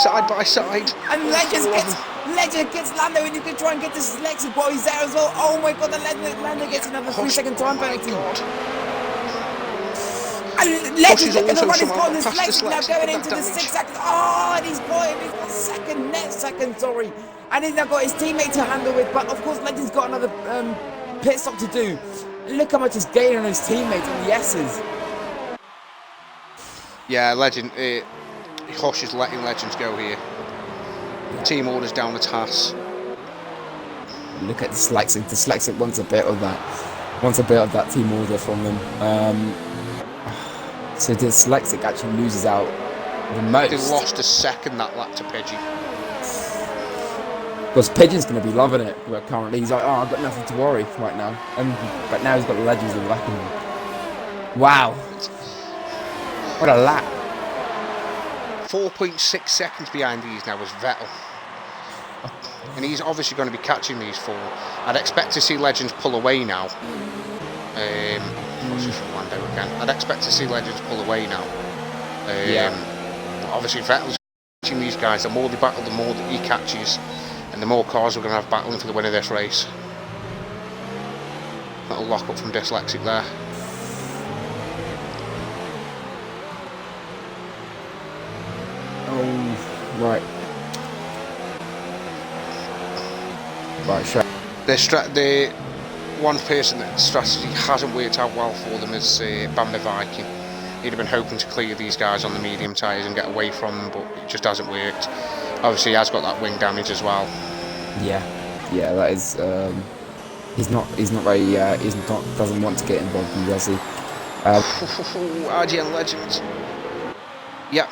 Side by side.
And Legend gets Lando and you can try and get this Dyslexic boy. He's there as well. Oh my god, and Lando gets another 3-second time penalty. And Legend's looking to run his corner. Dyslexic now going into the 6 seconds. Oh, and he's got him. He's got net second, sorry. And he's now got his teammate to handle with. But of course, Legend's got another pit stop to do. Look how much he's gaining on his teammates on the S's.
Yeah, Legend. Hosh is letting Legends go here. Team orders down the TAS.
Look at Dyslexic. Dyslexic wants a bit of that team order from them. So Dyslexic actually loses out the most.
They lost a second that lap to Pidgey.
Because Pigeon's going to be loving it, but currently he's like, oh, I've got nothing to worry right now. But now he's got the Legends in the back of him. Wow. What a lap.
4.6 seconds behind these now was Vettel. And he's obviously going to be catching these 4. I'd expect to see Legends pull away now. What's this from Lando again? I'd expect to see Legends pull away now. Obviously Vettel's catching these guys. The more they battle, the more that he catches. And the more cars we're going to have battling for the win of this race. Little lock up from Dyslexic there.
Oh, right. Right, sure.
The one person that strategy hasn't worked out well for them is Bamba Viking. He'd have been hoping to clear these guys on the medium tyres and get away from them, but it just hasn't worked. Obviously, he has got that wing damage as well.
Yeah, that is. He's not very. Doesn't want to get involved in does he?
RGN Legends. Yeah.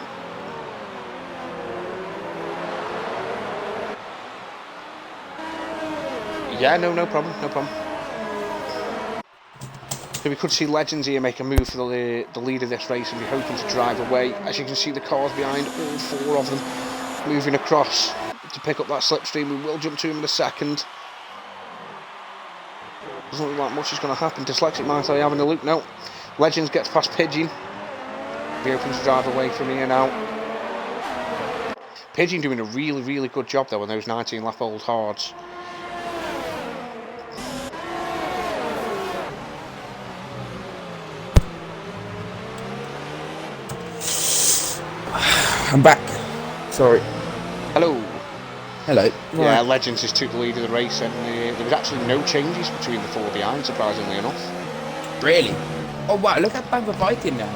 Yeah, no problem. So we could see Legends here make a move for the lead of this race and be hoping to drive away. As you can see, the cars behind, all 4 of them, moving across to pick up that slipstream. We will jump to him in a second. Doesn't look like much is going to happen. Dyslexic might be having a look. No. Legends gets past Pigeon. Be hoping to drive away from here now. Pigeon doing a really good job though on those 19 lap old hards.
I'm back. Sorry.
Hello.
Hello.
Yeah,
Right.
Legends is took the lead of the race, and there was actually no changes between the four behind, surprisingly enough.
Really? Oh wow, look at Bamber biking now.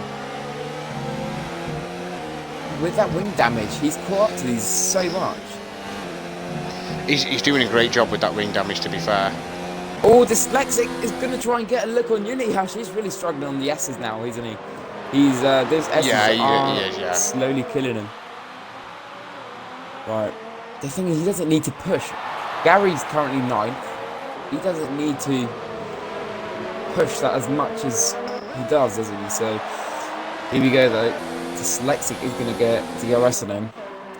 With that wing damage, he's caught up to these so much.
He's doing a great job with that wing damage, to be fair.
Oh, Dyslexic is going to try and get a look on Unity Hash. He's really struggling on the S's now, isn't he? He's, those S's
Yeah, he
are
is, yeah.
slowly killing him. Right. The thing is, he doesn't need to push. Gary's currently 9th. He doesn't need to push that as much as he does he? So, here we go though. Dyslexic is going to get DRS on him.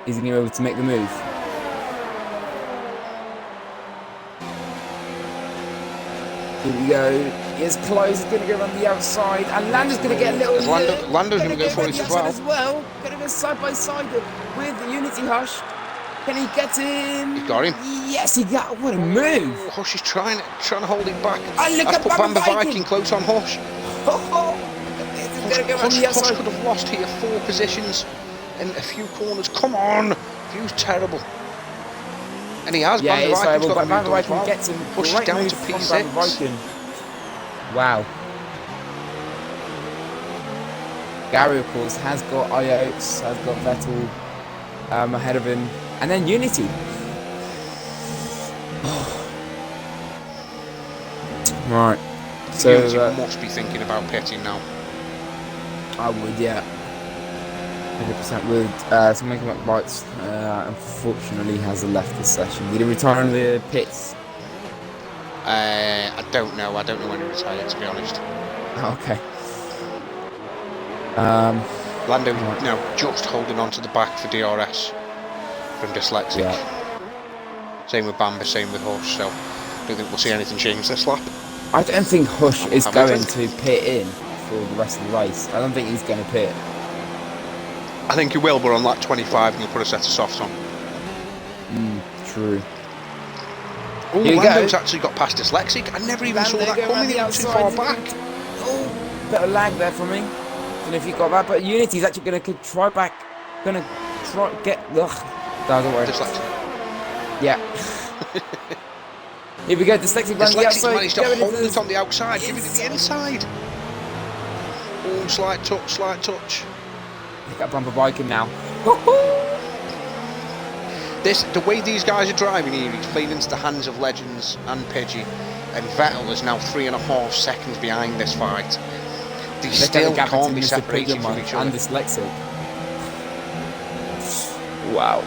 Is he going to be able to make the move? Here we go. He's close. He's going to go around the outside. And Lando's going to get a little look.
Lando's going to go for
around
it
the
as
outside
well.
Going to go side by side with Unity Hush. Can he get him?
He got him.
Yes, he got. What a move!
Oh, Hush is trying to hold him back.
Oh, look
That's
at
put
Bamber
Bamber
Viking.
Viking close on Hush.
He's going to go around
Hush,
the
Hush
outside.
could have lost here 4 positions in a few corners. Come on! View's terrible. And he has.
Yeah,
Bamber
it's
Viking's
terrible,
got
but
moved
Bamber
on as
Viking
well.
gets him.
Hush is
Great
down
move
to
from
P6.
Bamber Viking. Wow. Gary, of course, has got IOTS, has got Vettel ahead of him. And then Unity. Right. So,
Unity must be thinking about pitting now.
I would, yeah. 100% would. So making up bites, unfortunately, has left this session. Did he retire in the pits?
I don't know. I don't know when he retired, to be honest.
Okay.
Lando, no, just holding on to the back for DRS from Dyslexic.
Yeah.
Same with Bamber, same with Hush, so I don't think we'll see anything change this lap.
I don't think Hush is
Have a
going
drink.
to pit in for the rest of the race. I don't think he's going to pit.
I think he will, but on lap 25 he'll put a set of softs on.
True.
Oh,
Here we
Lando's
go.
actually got past Dyslexic. I never even saw
Lando
that
going around
coming.
the
He was too
outside.
far back.
Oh, bit of lag there for me. Don't know if you got that, but Unity's actually going to try back. Going to try get. Ugh. No, don't worry.
Dyslexic.
Yeah. Here we go. Dyslexic around the
Dyslexic
outside.
managed to
going
hold
into
it on the outside, give it to the
inside.
inside. Oh, slight touch, slight touch.
Look at Bumper biking now.
The way these guys are driving here, he's playing into the hands of Legends and Pidgey, and Vettel is now 3.5 seconds behind this fight. They
Look at
still
the gap
can't
between
be
Mr.
separated from
Pidgeon
each
and
other.
Dyslexic. Wow.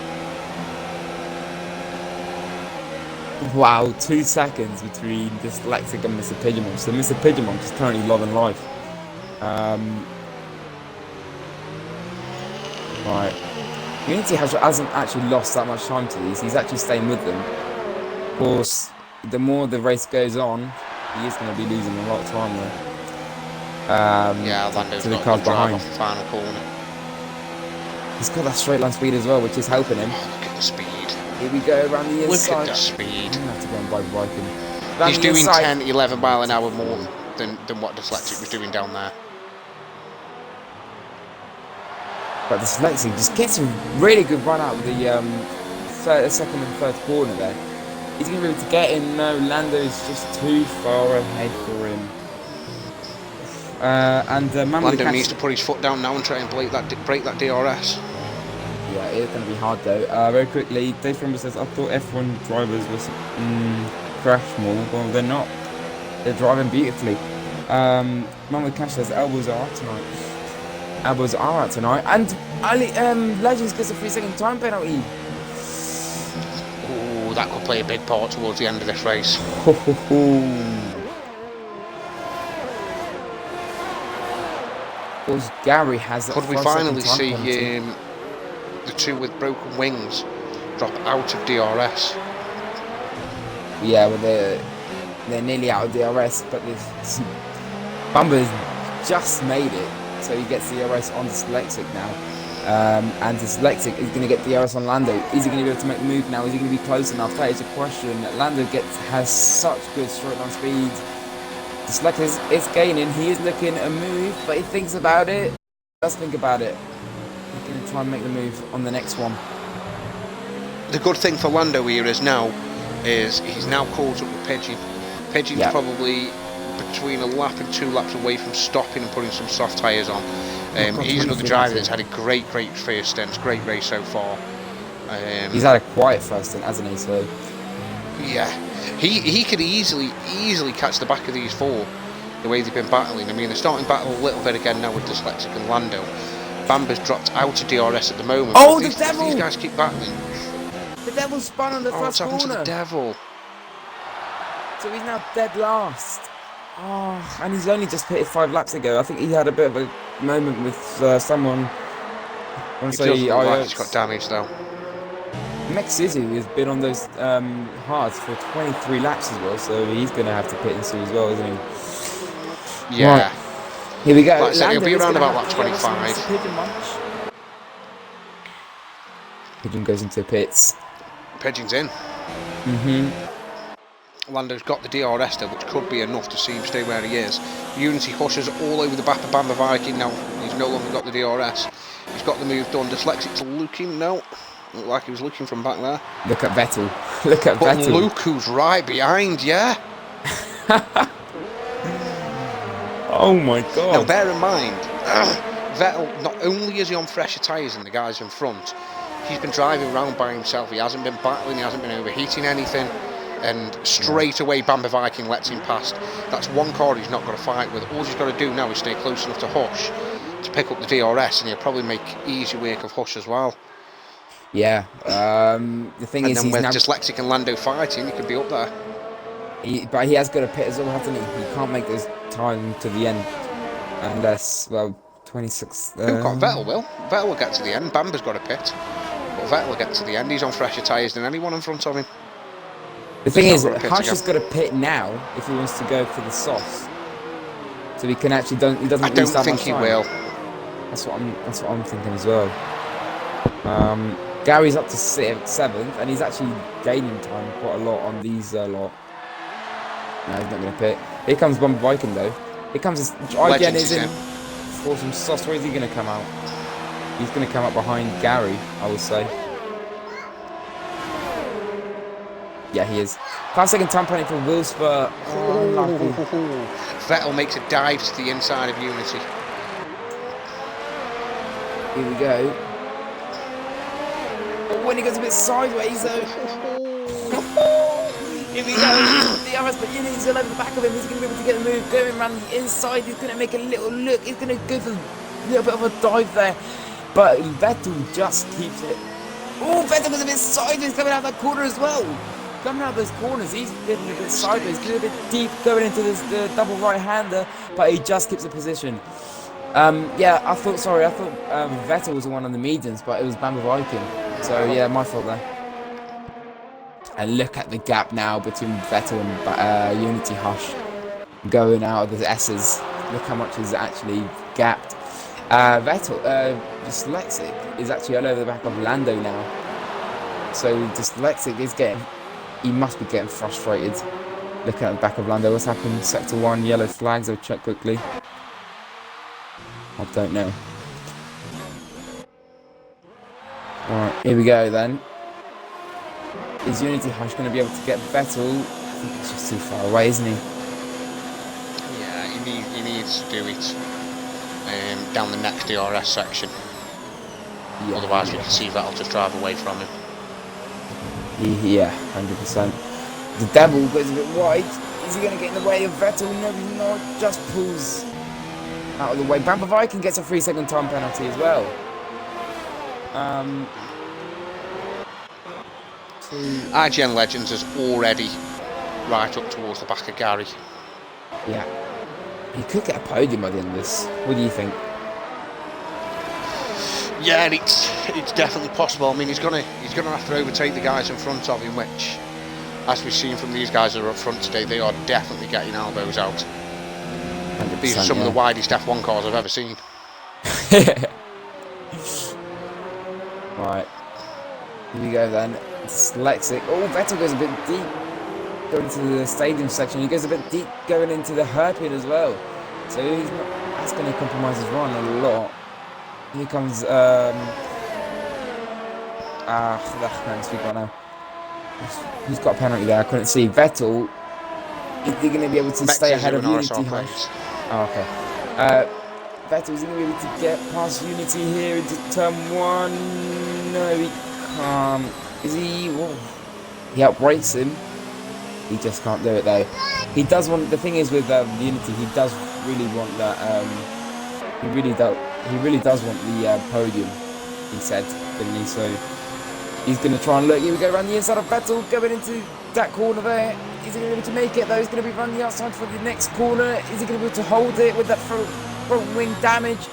Wow, 2 seconds between Dyslexic and Mr. Pidgeon. So Mr. Pidgeon is currently loving life. Right. Unity hasn't actually lost that much time to these. He's actually staying with them. Of course, the more the race goes on, he is going to be losing a lot of time there.
Yeah, Lando's
to the
got
cars
to drive
behind.
off the final corner.
He's got that straight line speed as well, which is helping him.
Oh, look at the speed.
Here we go around the
Look
inside.
at the speed.
I'm gonna have to go and buy biking. Around
He's
the
doing
inside.
10, 11 mile an hour more than what Dyslexic was doing down there.
But Dyslexic just gets a really good run out of the second and third corner there. He's going to be able to get in. No, Lando's just too far ahead for him.
Lando needs to put his foot down now and try and break that DRS.
Yeah, it's going to be hard though. Very quickly, Dave Frimble says, I thought F1 drivers was crash more. Well, they're not. They're driving beautifully. Man with Cash says, elbows are out tonight. Elbows are out tonight. And Ali, Legends gets a 3-second time penalty.
Oh, that could play a big part towards the end of this race.
Ho, ho, ho. Of course, Gary has that.
Could we
5-second
finally
time
see
penalty.
the two with broken wings drop out of DRS?
Yeah, well, they're nearly out of DRS, but Bumper's just made it, so he gets DRS on Dyslexic now. And Dyslexic is going to get DRS on Lando. Is he going to be able to make the move now? Is he going to be close enough? That is a question. Lando has such good straight line speed. Dyslexic is gaining. He is looking a move, but he thinks about it. Does think about it. He's going to try and make the move on the next one.
The good thing for Lando here is he's now caught up with Pigeon. Pigeon's probably between a lap and 2 laps away from stopping and putting some soft tyres on. He's another driver that's had a great first stint, great race so far.
He's had a quiet first stint, hasn't he? So
yeah, he could easily catch the back of these four the way they've been battling. I mean, they're starting to battle a little bit again now with Dyslexic and Lando. Bamba's dropped out of DRS at the moment.
Oh,
the
devil!
These guys keep battling.
The devil spun on the
what's
first corner.
happened to the devil?
So he's now dead last. Oh, and he's only just pitted 5 laps ago. I think he had a bit of a moment with someone. I want to say
He got damaged though.
Mick Suzu has been on those hards for 23 laps as well, so he's going to have to pit in soon as well, isn't he?
Yeah.
Right. Here we go.
Like I said, he'll be around about lap 25.
Pigeon munch. Pigeon goes into pits.
Pigeon's in. Lando's got the DRS though, which could be enough to see him stay where he is. Unity Hushers all over the back of Bamba Viking now. He's no longer got the DRS. He's got the move done. Dyslexic's looking, no. Looked like he was looking from back there.
Look at Vettel. Look at
but
Vettel.
Luke, who's right behind, yeah.
Oh my god.
Now bear in mind, Vettel, not only is he on fresher tyres than the guys in front, he's been driving around by himself. He hasn't been battling, he hasn't been overheating anything. And straight away Bamba Viking lets him past. That's one car he's not got to fight with. All he's got to do now is stay close enough to Hush to pick up the DRS, and he'll probably make easy work of Hush as well.
Yeah, the thing is,
then
he's
with
now
Dyslexic and Lando fighting, he could be up there.
But he has got to pit as well, hasn't he? He can't make this time to the end unless, well, 26.
Who got Vettel will? Vettel will get to the end. Bamba's got a pit, but Vettel will get to the end. He's on fresher tyres than anyone in front of him.
The thing is, Hush has got to pit now if he wants to go for the softs, so he can actually he doesn't.
I don't think he will.
That's what I'm thinking as well. Gary's up to 7th, and he's actually gaining time quite a lot on these lot. No, he's not going to pit. Here comes Bumper Viking though. Here comes IGN is in for some sauce. Where is he going to come out? He's going to come up behind Gary, I would say. Yeah, he is. 5-second time penalty for Will Spur.
Vettel makes a dive to the inside of Unity.
Here we go. Oh, when he goes a bit sideways though. Here we go. The RS, but Unity's all over the back of him. He's going to be able to get a move going around the inside. He's going to make a little look. He's going to go for a little bit of a dive there. But Vettel just keeps it. Oh, Vettel was a bit sideways coming out that corner as well. Coming out those corners, he's been a bit sideways, a bit deep going into this double right-hander, but he just keeps the position. Yeah, I thought Vettel was the one on the medians, but it was Bamba Viking. So yeah, my fault there. And look at the gap now between Vettel and Unity Hush going out of the S's. Look how much he's actually gapped. Vettel, Dyslexic, is actually all over the back of Lando now. So Dyslexic is he must be getting frustrated. Look at the back of Lando. What's happened? Sector 1, yellow flags. I'll check quickly. I don't know. Alright, here we go then. Is Unity Hush going to be able to get Vettel? I think it's just too far away, isn't he?
Yeah, he needs to do it down the next DRS section. Yeah, otherwise we can see Vettel just drive away from him.
Yeah, 100%. The devil goes a bit wide. Is he going to get in the way of Vettel? No, he's not. Just pulls out of the way. Bamba Viking gets a 3-second time penalty as well.
IGN Legends is already right up towards the back of Gary.
Yeah. He could get a podium by the end of this. What do you think?
Yeah, it's definitely possible. I mean, he's gonna have to overtake the guys in front of him, which, as we've seen from these guys that are up front today, they are definitely getting elbows out. These are some of the widest F1 cars I've ever seen.
Right, here we go then. Dyslexic. Oh, Vettel goes a bit deep going to the stadium section. He goes a bit deep going into the hairpin as well. So that's going to compromise his run a lot. Here comes That's we got now. Who's got a penalty there? I couldn't see. Vettel. Is he going to be able to stay ahead of Unity? Oh, okay. Vettel, is he going to be able to get past Unity here into turn 1? No, he can't. Is he? Whoa. He outbrakes him. He just can't do it though. He does want. The thing is with Unity, he does really want that. He really does want the podium. He said, didn't he? So he's going to try and look. Here we go around the inside of Vettel, going into that corner there. Is he going to be able to make it though? He's going to be running the outside for the next corner. Is he going to be able to hold it with that front wing damage?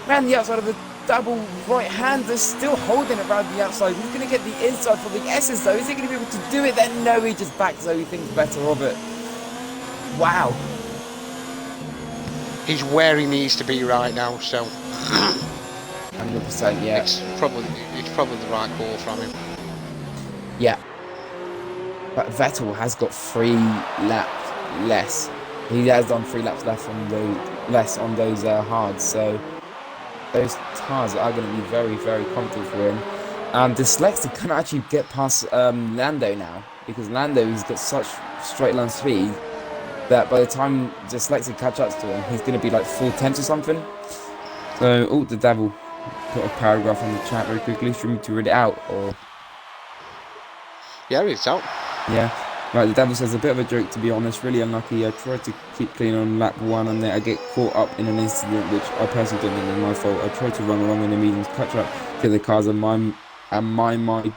Around the outside of the double right-hander, still holding it around the outside. He's going to get the inside for the S's though. Is he going to be able to do it then? No, he just backs though. He thinks better of it. Wow.
He's where he needs to be right now, so
100%, yeah.
it's probably the right call from him.
Yeah. But Vettel has got 3 laps less. He has done 3 laps less on those hards, so those tires are going to be very, very comfortable for him. Dyslexic can actually get past Lando now, because Lando has got such straight line speed that by the time Dyslexic catch up to him, he's going to be like 4/10 or something. So, oh, the devil put a paragraph on the chat very quickly. Should we to read it out, or?
Yeah, it's out.
Yeah. Right, the devil says, a bit of a joke to be honest, really unlucky. I tried to keep clean on lap 1 and then I get caught up in an incident which I personally don't think is my fault. I tried to run along in the mediums, catch up to the cars and my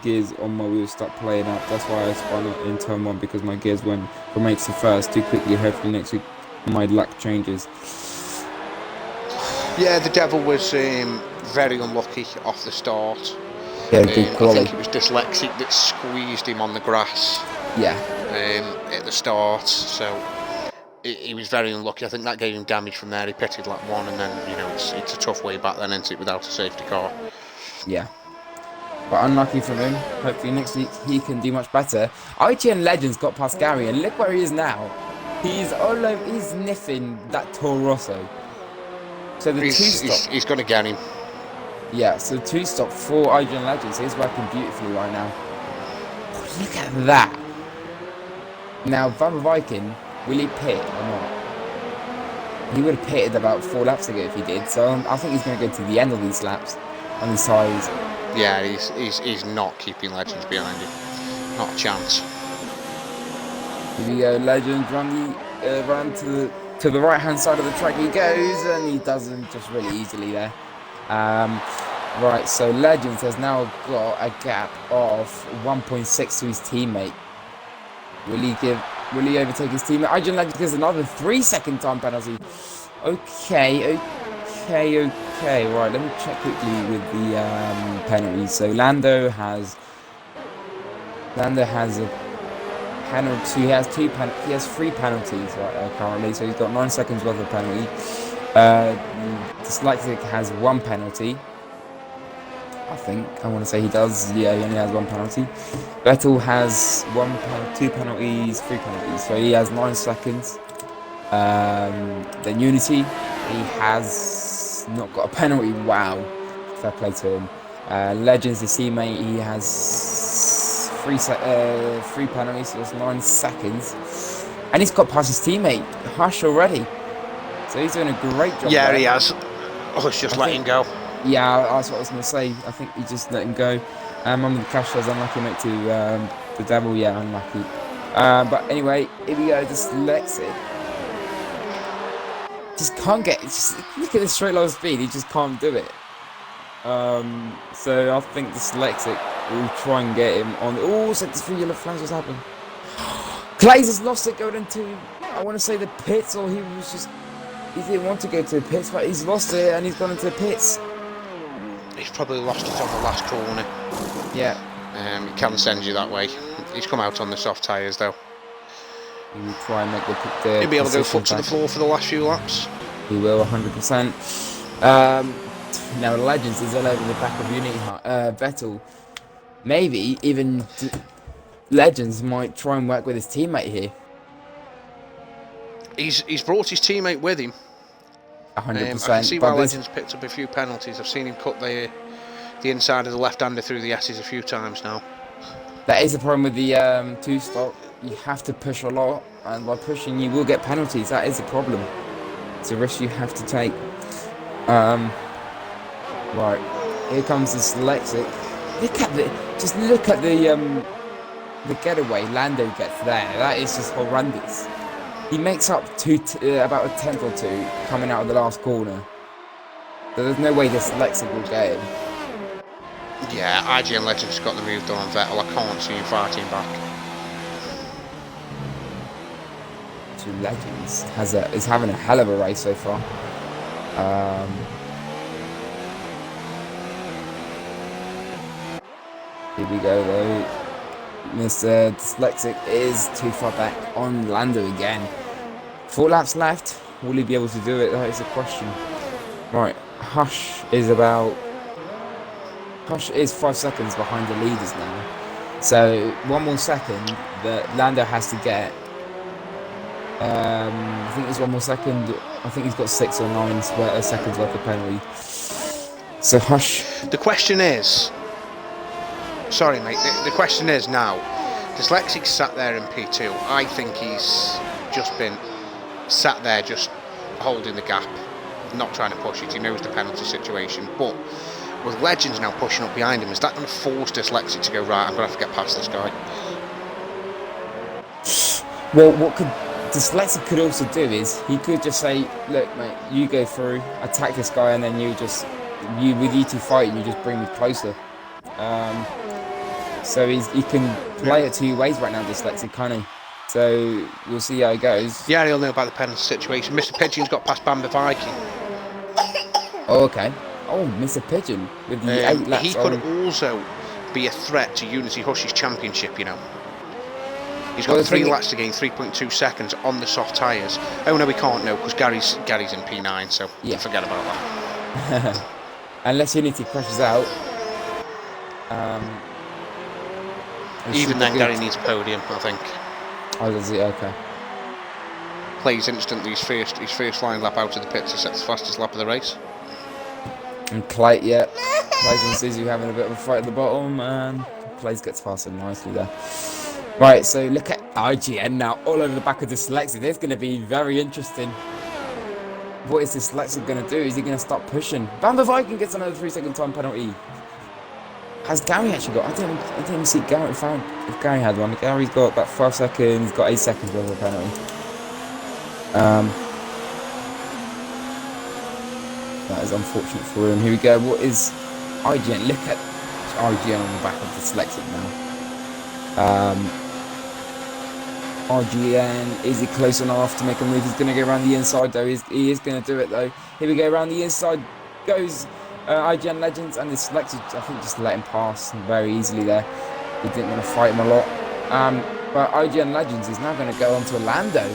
gears on my wheels start playing up. That's why I spun out in turn 1, because my gears went from 8th to 1st too quickly. Hopefully next week my luck changes.
Yeah, the devil was very unlucky off the start.
Yeah,
I think it was Dyslexic that squeezed him on the grass.
Yeah.
At the start, so he was very unlucky. I think that gave him damage from there. He pitted lap 1, and then it's a tough way back then, isn't it, without a safety car.
Yeah. But unlucky for him. Hopefully next week he can do much better. IGN Legends got past Gary, and look where he is now. He's all over. He's sniffing that Toro Rosso. So the two-stop.
He's going to get him.
Yeah, so 2-stop for IGN Legends. He's working beautifully right now. Oh, look at that. Now, Van Viking, will he pit or not? He would have pitted about 4 laps ago if he did. So I think he's going to go to the end of these laps on the sides.
Yeah, he's not keeping Legends behind him. Not a chance.
Here we go, Legends run to the right hand side of the track he goes, and he does them just really easily there. Right, so Legends has now got a gap of 1.6 to his teammate. Will he overtake his teammate? IGN Legends gets another 3-second time penalty. Okay. Right, let me check quickly with the penalties. So Lando has a penalty. He has 3 penalties right currently. So he's got 9 seconds worth of penalty. Dyslexic has 1 penalty. I want to say he does. Yeah, he only has 1 penalty. Vettel has 2 penalties, 3 penalties. So he has 9 seconds. Then Unity, he has not got a penalty. Wow, fair play to him. Legends, his teammate, he has 3 penalties, so it's 9 seconds. And he's got past his teammate, Hush, already. So he's doing a great job.
Yeah,
there.
he has. Oh, it's just let him go.
Yeah, that's what I was going to say. I think he just let him go. Under the crash says unlucky mate to the devil. Yeah, unlucky. But anyway, here we go. Dyslexic. Just can't get. Just look at the straight line speed. He just can't do it. So I think Dyslexic will try and get him on. Oh, set this 3 yellow flags. What's happened? Clays has lost it going into, I want to say, the pits, or he didn't want to go to the pits, but he's lost it and he's gone into the pits.
He's probably lost it on the last corner.
Yeah.
He can send you that way. He's come out on the soft tyres though.
He will try and make the
He'll be able to go foot to the floor for the last few laps.
He will, 100%. Now Legends is all over the back of Unity Vettel. Maybe even Legends might try and work with his teammate here.
He's brought his teammate with him.
100%.
I can see why Legends picked up a few penalties. I've seen him cut the the inside of the left-hander through the S's a few times now.
That is the problem with the two-stop. You have to push a lot, and by pushing you will get penalties. That is the problem. It's a risk you have to take. Right, here comes the dyslexic. Look at the getaway Lando gets there. That is just horrendous. He makes up about a tenth or two coming out of the last corner. So there's no way this dyslexic will get him.
Yeah, IGN Legends got the move done on Vettel. I can't see him fighting back.
Two Legends is having a hell of a race so far. Here we go though. Mr. Dyslexic is too far back on Lando again. 4 laps left. Will he be able to do it? That is the question. Right, Hush is 5 seconds behind the leaders now. So 1 more second that Lando has to get. I think it's 1 more second. I think he's got 6 or 9 seconds worth of penalty. So Hush.
The question is, sorry mate, the question is now, Dyslexic sat there in P2. I think he's just been sat there just holding the gap, not trying to push it. He knows the penalty situation, but with Legends now pushing up behind him, is that going to force Dyslexic to go, right, I'm going to have to get past this guy?
Well, what Dyslexic could also do is, he could just say, look mate, you go through, attack this guy, and then with you two fighting, you just bring me closer. So he can play it 2 ways right now, Dyslexic, can't he? So we'll see how it goes.
Yeah, he'll know about the penalty situation. Mr. Pigeon's got past Bamba Viking.
Oh, okay. Oh, Mr. Pigeon with the 8 laps.
He could also be a threat to Unity Hush's championship, you know. He's got 3 laps to gain 3.2 seconds on the soft tyres. Oh no, we can't know because Gary's in P9, so
yeah,
forget about that.
Unless Unity crashes out.
Even then, Gary needs a podium, I think.
Oh, does he? Okay.
Plays instantly his first line lap out of the pits to set the fastest lap of the race.
And Clay, yeah. Plays and Suzu having a bit of a fight at the bottom, and Plays gets faster nicely there. Right, so look at IGN now, all over the back of Dyslexic. This is going to be very interesting. What is Dyslexic going to do? Is he going to start pushing? Bamba Viking gets another 3-second time penalty. Has Gary actually got? I didn't even see Gary. If Gary had one, Gary's got about 5 seconds. Got 8 seconds worth of penalty. That is unfortunate for him. Here we go. What is IGN? Look at IGN on the back of Dyslexic now. IGN, is he close enough to make a move? He's going to go around the inside though. He is going to do it though. Here we go, around the inside goes IGN Legends, and Dyslexic, I think, just let him pass very easily there. He didn't want to fight him a lot. But IGN Legends is now going to go on to Lando.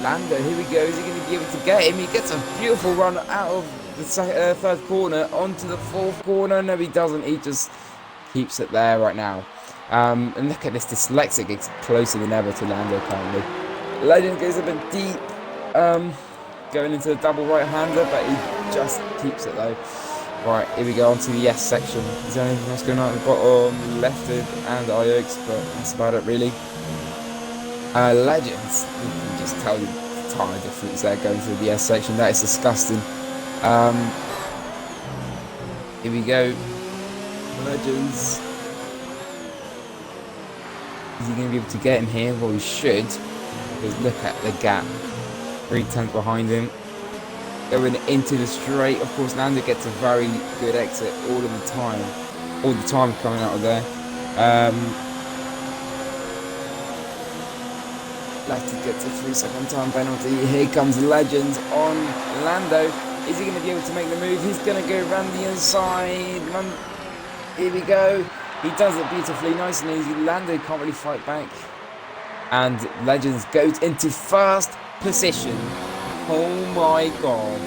Lando, here we go. Is he going to be able to get him? He gets a beautiful run out of the third corner onto the fourth corner. No, he doesn't. He just keeps it there right now. And look at this, Dyslexic gets closer than ever to Lando currently. Legend goes a bit deep, going into the double right-hander, but he just keeps it though. Right, here we go on to the S section. Is there anything else going on at the bottom? Lefted and IOX, but that's about it really. Legends, you can just tell the tyre difference there going through the S section. That is disgusting. Here we go. Legends. Is he going to be able to get him here? Well, he should. Because look at the gap. 3/10 behind him. Going into the straight. Of course, Lando gets a very good exit all of the time. All the time coming out of there. Lefty gets a 3-second time penalty. Here comes Legends on Lando. Is he going to be able to make the move? He's going to go around the inside. Here we go. He does it beautifully, nice and easy. Lando can't really fight back. And Legends goes into first position. Oh my god.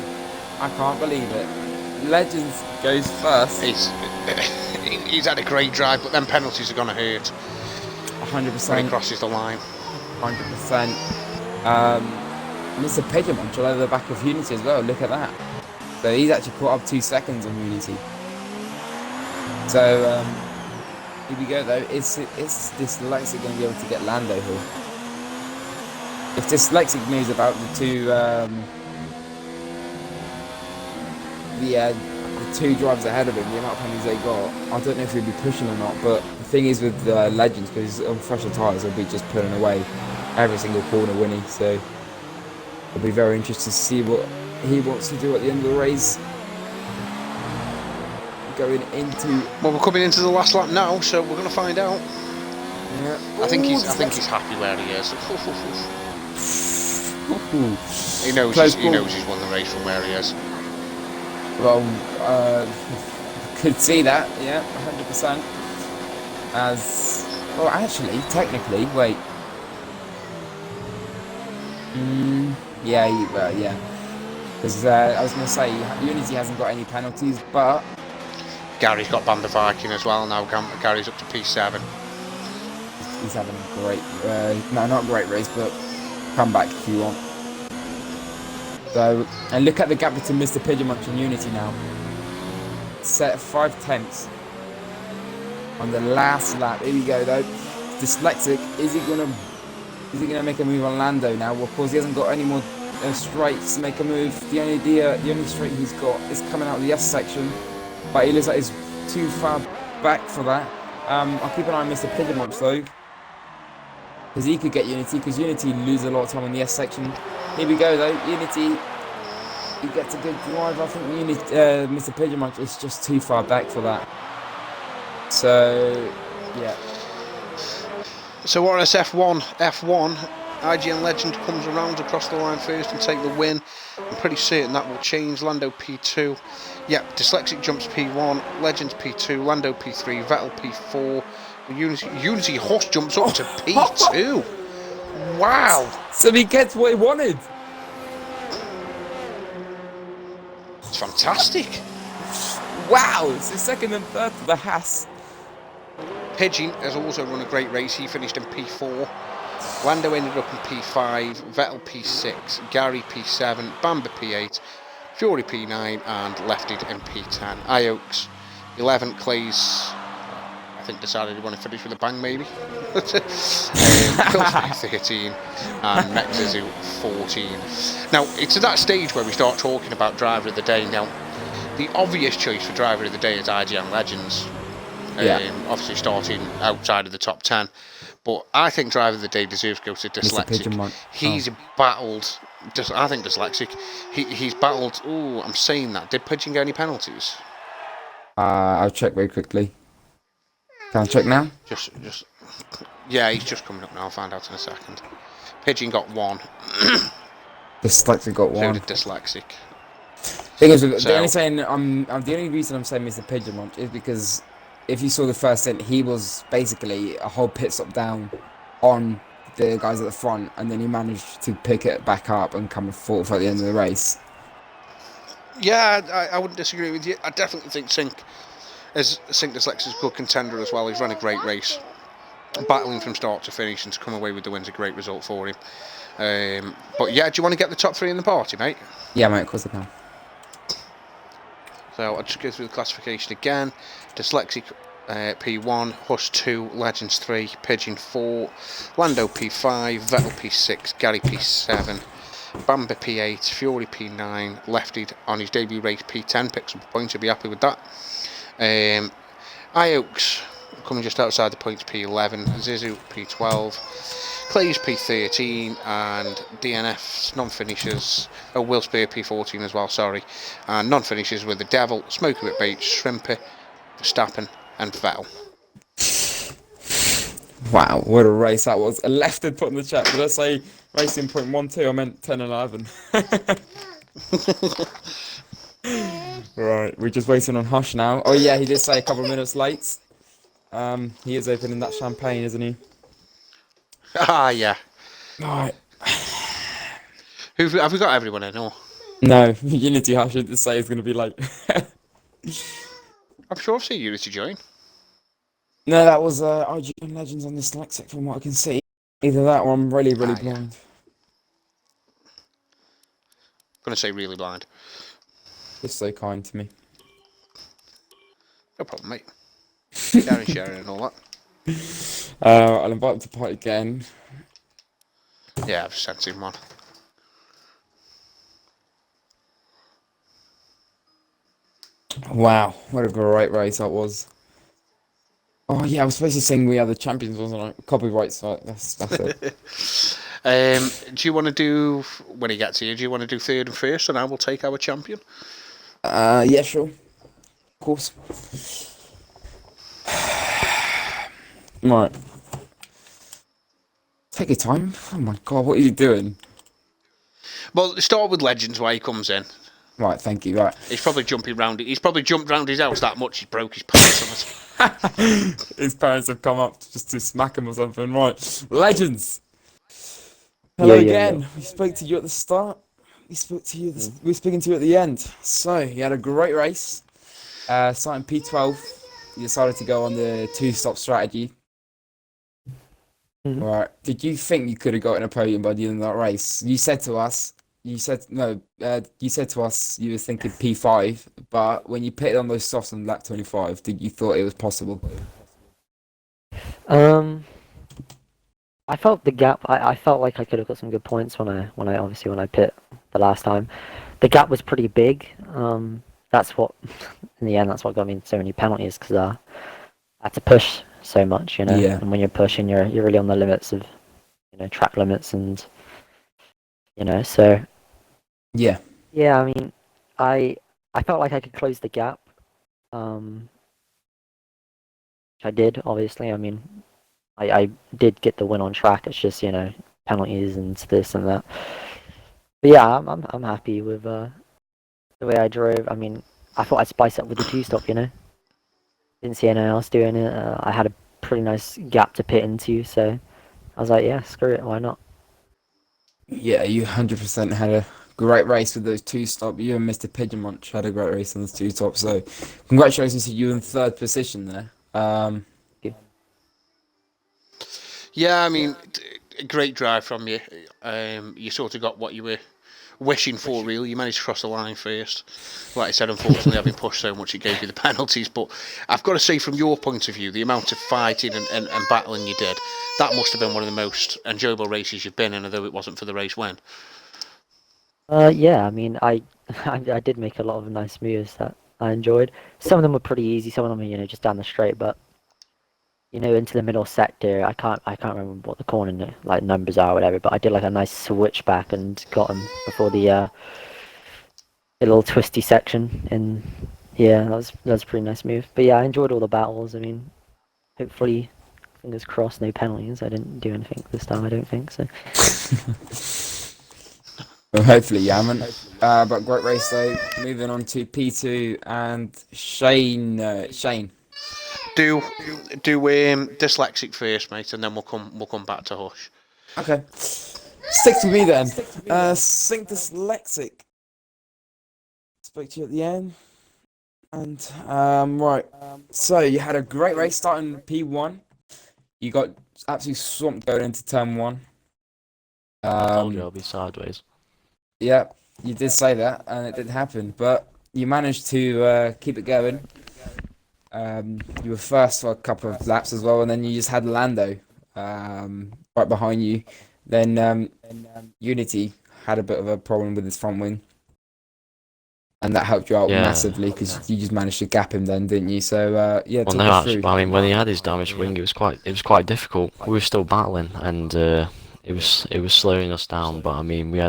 I can't believe it. Legends goes first.
He's had a great drive, but then penalties are going to hurt.
100%.
When he crosses the line.
100%. Mr. Pigeon all over the back of Unity as well. Look at that. So he's actually caught up 2 seconds on Unity. So, here we go though. Is Dyslexic going to be able to get Lando here? If Dyslexic knows about the two, the two drivers ahead of him, the amount of penalties they got, I don't know if he'll be pushing or not. But the thing is with Legends, because on fresher tyres, he'll be just pulling away every single corner, winning. So it'll be very interesting to see what he wants to do at the end of the race. Going into,
well, we're coming into the last lap now, so we're going to find out.
yeah.
I think he's happy where he is. He knows he's won the race from where he is.
Well, could see that, yeah, 100%. As well, actually, technically, wait. Yeah. Because I was going to say Unity hasn't got any penalties, but
Gary's got Band of Viking as well now. Gary's up to P7.
he's having a great, no, not a great race, but comeback if you want. So, and look at the gap between Mr. Pigeonmunch and Unity now. Set 5/10 on the last lap. Here we go though. Dyslexic, is he gonna make a move on Lando now? Well, of course he hasn't got any more straights to make a move. The only straight he's got is coming out of the S section, but he looks like he's too far back for that. I'll keep an eye on Mr. Pigeonmunch though, because he could get Unity, because Unity loses a lot of time on the S section. Here we go though, Unity, he gets a good drive. I think Mr. Pigeonmunch is just too far back for that. So, yeah.
So RSF1, F1, IGN Legend comes around across the line first and take the win. I'm pretty certain that will change. Lando P2. Yep, Dyslexic jumps P1, Legends P2, Lando P3, Vettel P4. Unity Horse jumps up to P2. Wow.
So he gets what he wanted.
It's fantastic.
Wow, it's the second and third for the Haas.
Pigeon has also run a great race. He finished in P4. Lando ended up in P5, Vettel P6, Gary P7, Bamba P8, Fury P9 and Lefted in P10. Ioaks 11, Clays I think decided he wanted to finish with a bang maybe. Phil's P13 and Mexizu 14. Now it's at that stage where we start talking about driver of the day. Now the obvious choice for driver of the day is IGN Legends. Obviously starting outside of the top 10, but I think driver of the day deserves to go to Dyslexic. He's battled, I think Dyslexic, he's battled, I'm saying that, did Pigeon get any penalties?
I'll check very quickly. Can I check now?
Yeah, he's just coming up now, I'll find out in a second. Pigeon got 1.
Dyslexic got 1.
So did Dyslexic.
Thing is, the only reason I'm saying Mr. Pigeonmunch is because if you saw the first stint, he was basically a whole pit stop down on the guys at the front, and then he managed to pick it back up and come fourth at the end of the race.
Yeah, I wouldn't disagree with you. I definitely think Sink Dyslexic's a good contender as well. He's run a great race, battling from start to finish, and to come away with the win's a great result for him. But yeah, do you want to get the top 3 in the party, mate?
Yeah, mate, of course I can.
So I'll just go through the classification again. Dyslexic P1, Hush 2, Legends 3, Pigeon 4, Lando P5, Vettel P6, Gary P7, Bamba P8, Fury P9, Lefted on his debut race P10, picks up a point, he'll be happy with that. Ioaks coming just outside the points P11, Zizu P12, Clay's P13 and DNF's non-finishers, Will Spear P14 as well, sorry, and non-finishers with the Devil, Smoky Whip Bates, Shrimpy, Verstappen and Vettel.
Wow, what a race that was. A Lefted put in the chat, did I say racing point 1-2? I meant 10 and 11. Right, we're just waiting on Hush now. Oh yeah, he did say a couple of minutes late. He is opening that champagne, isn't he?
Ah, yeah.
Right.
Have we got everyone in, or?
No, Unity Hush did say he's going to be late.
I'm sure I've seen Unity join.
No, that was IGN Legends on Dyslexic from what I can see. Either that or I'm really blind.
Yeah. I'm going to say really blind.
Just so kind to me.
No problem, mate. sharing and all that.
I'll invite him to party again.
Yeah, I've sent him one.
Wow, what a great race that was. Oh yeah, I was supposed to sing "We Are the Champions," wasn't I? Copyright, so that's it.
Do you want to do, when he gets here, do you want to do third and first, and I will take our champion?
Yeah, sure, of course. Right. Take your time. Oh my god, what are you doing?
Well, start with Legends where he comes in.
Right, thank you. Right.
He's probably jumping round it. He's probably jumped round his house that much he broke his pants on it.
His parents have come up just to smack him or something. Right. Legends.
Yo,
Hello
yo,
again.
yo.
We spoke to you at the start. We spoke to you. We're speaking to you at the end. So you had a great race. Starting P12, you decided to go on the two-stop strategy.
Mhm.
Right. Did you think you could have gotten a podium by the end of that race? You said to us. You said no. You said to us you were thinking P5, but when you pitted on those softs on lap 25, did you thought it was possible?
Um, I felt the gap. I felt like I could have got some good points when I pit the last time. The gap was pretty big. That's what in the end that's what got me so many penalties because I had to push so much, you know.
Yeah.
And when you're pushing, you're really on the limits of track limits and so
Yeah.
yeah. I mean, I felt like I could close the gap. Um, which I did obviously. I mean, I did get the win on track. It's just penalties and this and that. But yeah, I'm happy with the way I drove. I mean, I thought I'd spice up with the two stop. Didn't see anyone else doing it. I had a pretty nice gap to pit into, so I was like, yeah, screw it, why not?
Yeah, you 100% had a great race with those two stop. You and Mr. Pigeon Munch had a great race on those two stops. So, congratulations to you in third position there.
Yeah, I mean, a great drive from you. You sort of got what you were wishing for, really. You managed to cross the line first. Like I said, unfortunately, having pushed so much, it gave you the penalties. But I've got to say, from your point of view, the amount of fighting and battling you did, that must have been one of the most enjoyable races you've been in, although it wasn't for the race win.
Yeah, I mean, I did make a lot of nice moves that I enjoyed. Some of them were pretty easy. Some of them were just down the straight, but into the middle sector, I can't remember what the corner like numbers are or whatever. But I did like a nice switchback and got him before the little twisty section, and yeah, that was a pretty nice move. But yeah, I enjoyed all the battles. I mean, hopefully, fingers crossed, no penalties. I didn't do anything this time. I don't think so.
Well, hopefully you haven't. But great race though. Moving on to P2 and Shane. Shane.
Do dyslexic first, mate, and then we'll come back to Hush.
Okay. Stick to me then. Sync Dyslexic. Spoke to you at the end. And right. So you had a great race starting P1. You got absolutely swamped going into turn 1.
I told you I'll be sideways.
Yeah, you did say that, and it did happen, but you managed to keep it going. You were first for a couple of laps as well, and then you just had Lando right behind you. Then Unity had a bit of a problem with his front wing, and that helped you out
Yeah.
massively because you just managed to gap him then, didn't you? So yeah,
Well,
talk
no,
us
actually,
through.
I mean, when he had his damaged wing, it was quite difficult. We were still battling, and it was slowing us down. But I mean, me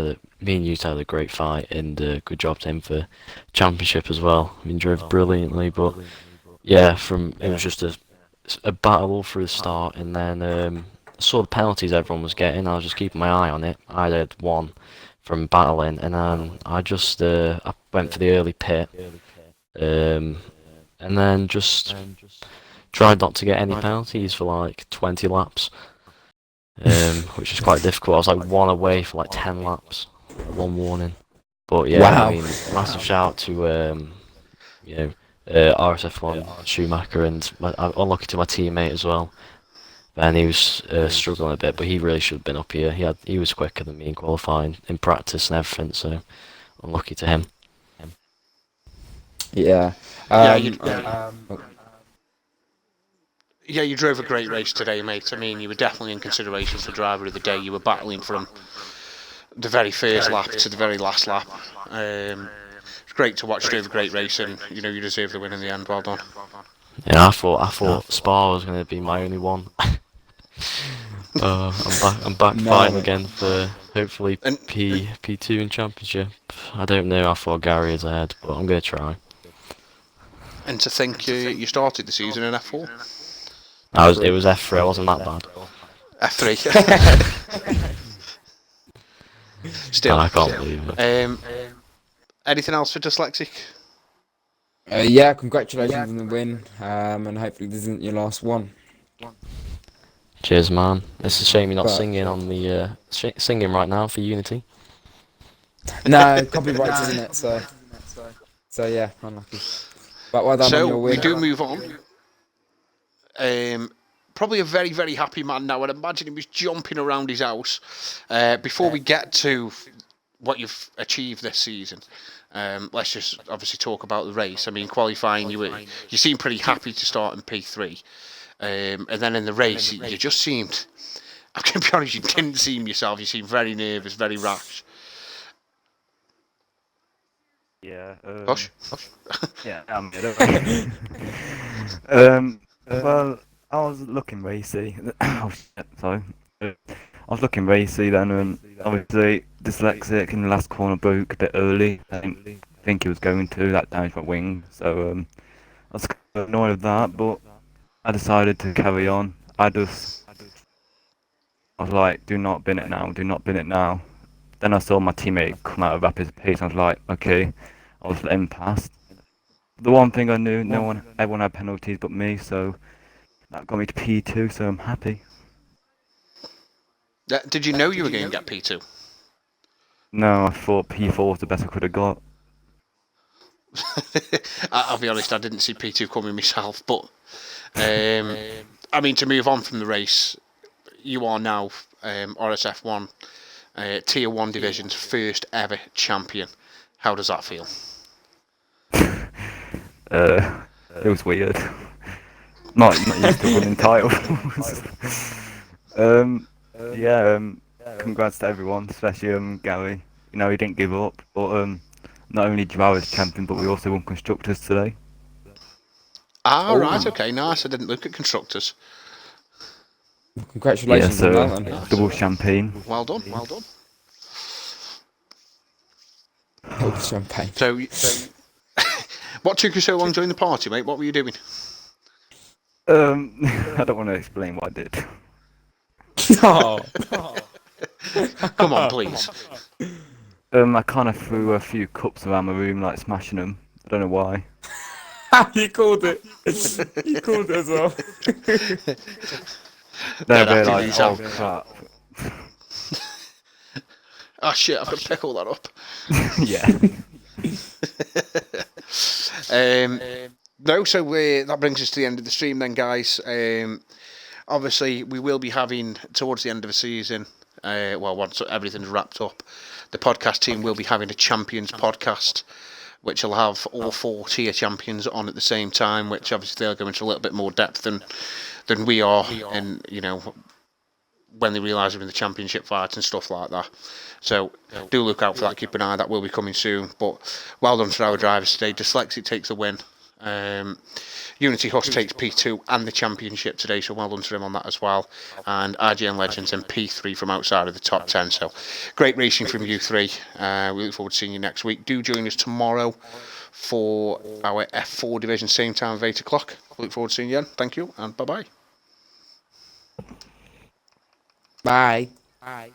and you had a great fight, and good job to him for championship as well. I mean, drove brilliantly, but yeah, it was just a battle all through the start, and then I saw the penalties everyone was getting. I was just keeping my eye on it. I had one from battling, and then I just I went for the early pit, and then just tried not to get any penalties for like 20 laps, which is quite difficult. I was like one away for like 10 laps, one warning. But yeah,
Wow.
I mean, massive shout out to RSF1 Schumacher, and I'm unlucky to my teammate as well. And he was struggling a bit, but he really should have been up here. He was quicker than me in qualifying, in practice and everything. So unlucky to him.
Yeah.
Yeah, Yeah, you drove a great race today, mate. I mean, you were definitely in consideration for driver of the day. You were battling from the very first lap to the very last lap. It's great to watch. You drove a great race, and you know you deserve the win in the end. Well done.
Yeah, I thought Spa was going to be my only one. I'm back
No.
fighting again for hopefully
And
P2 in championship. I don't know how far Gary is ahead, but I'm going to try.
and to think you started the season in F4,
It was F3. I wasn't that bad.
F3. Still,
I can't believe it.
Anything else for dyslexic?
Yeah, congratulations on the win, and hopefully this isn't your last one.
Cheers, man. It's a shame you're not
But-
singing on the singing right now for Unity.
No, copyrights, isn't it? So yeah, unlucky. But well done on
So
your
we
win.
do move on. Probably a very, very happy man now. I'd imagine he was jumping around his house. Before we get to what you've achieved this season, let's just obviously talk about the race. I mean, qualifying, you seemed pretty happy to start in P3, and then in the race, you just seemed. I'm going to be honest, you didn't seem yourself. You seemed very nervous, very rash.
Yeah.
Hush.
Yeah, I'm good. Well, I was looking racy. Oh shit, sorry. I was looking racy then, and obviously dyslexic in the last corner broke a bit early. I didn't think he was going to. That damaged my wing, so I was kind of annoyed with that. But I decided to carry on. I was like, do not bin it now. Do not bin it now. Then I saw my teammate come out of rapid pace. I was like, okay, I'll just let him pass. The one thing I knew, everyone had penalties but me, so that got me to P2, so I'm happy.
Did you know you were going to get P2?
No, I thought P4 was the best I could have got.
I'll be honest, I didn't see P2 coming myself, but I mean, to move on from the race, you are now RSF1 Tier 1 Division's first ever champion. How does that feel?
It was weird. Not used to winning titles. Congrats to everyone, especially Gary. You know, he didn't give up, but not only did I was champion, but we also won constructors today.
Right, okay, nice. I didn't look at constructors.
Congratulations on that then.
Double champagne.
Well done, well done.
Double champagne.
So, what took you so long during the party, mate? What were you doing?
I don't want to explain what I did.
Oh.
Come on, please.
I kind of threw a few cups around my room, like smashing them. I don't know why.
You called it. You called it as well.
They're
after
like,
these
oh
out.
crap.
Oh shit, I've got to pick all that up.
Yeah.
No, so that brings us to the end of the stream then, guys. Obviously, we will be having, towards the end of the season, once everything's wrapped up, the podcast team will be having a Champions podcast, which will have all 4 tier champions on at the same time, which obviously they'll go into a little bit more depth than we are, and, you know, when they realise they're in the championship fights and stuff like that. So do look out for that, keep an eye, that will be coming soon. But well done to our drivers today. Dyslexic takes the win. Unity Hush takes P2 and the championship today, so well done to him on that as well. And RGN Legends in P3 from outside of the top 10. So great racing from you three. We look forward to seeing you next week. Do join us tomorrow for our F4 division, same time of 8 o'clock. Look forward to seeing you then. Thank you and bye-bye.
Bye. Bye.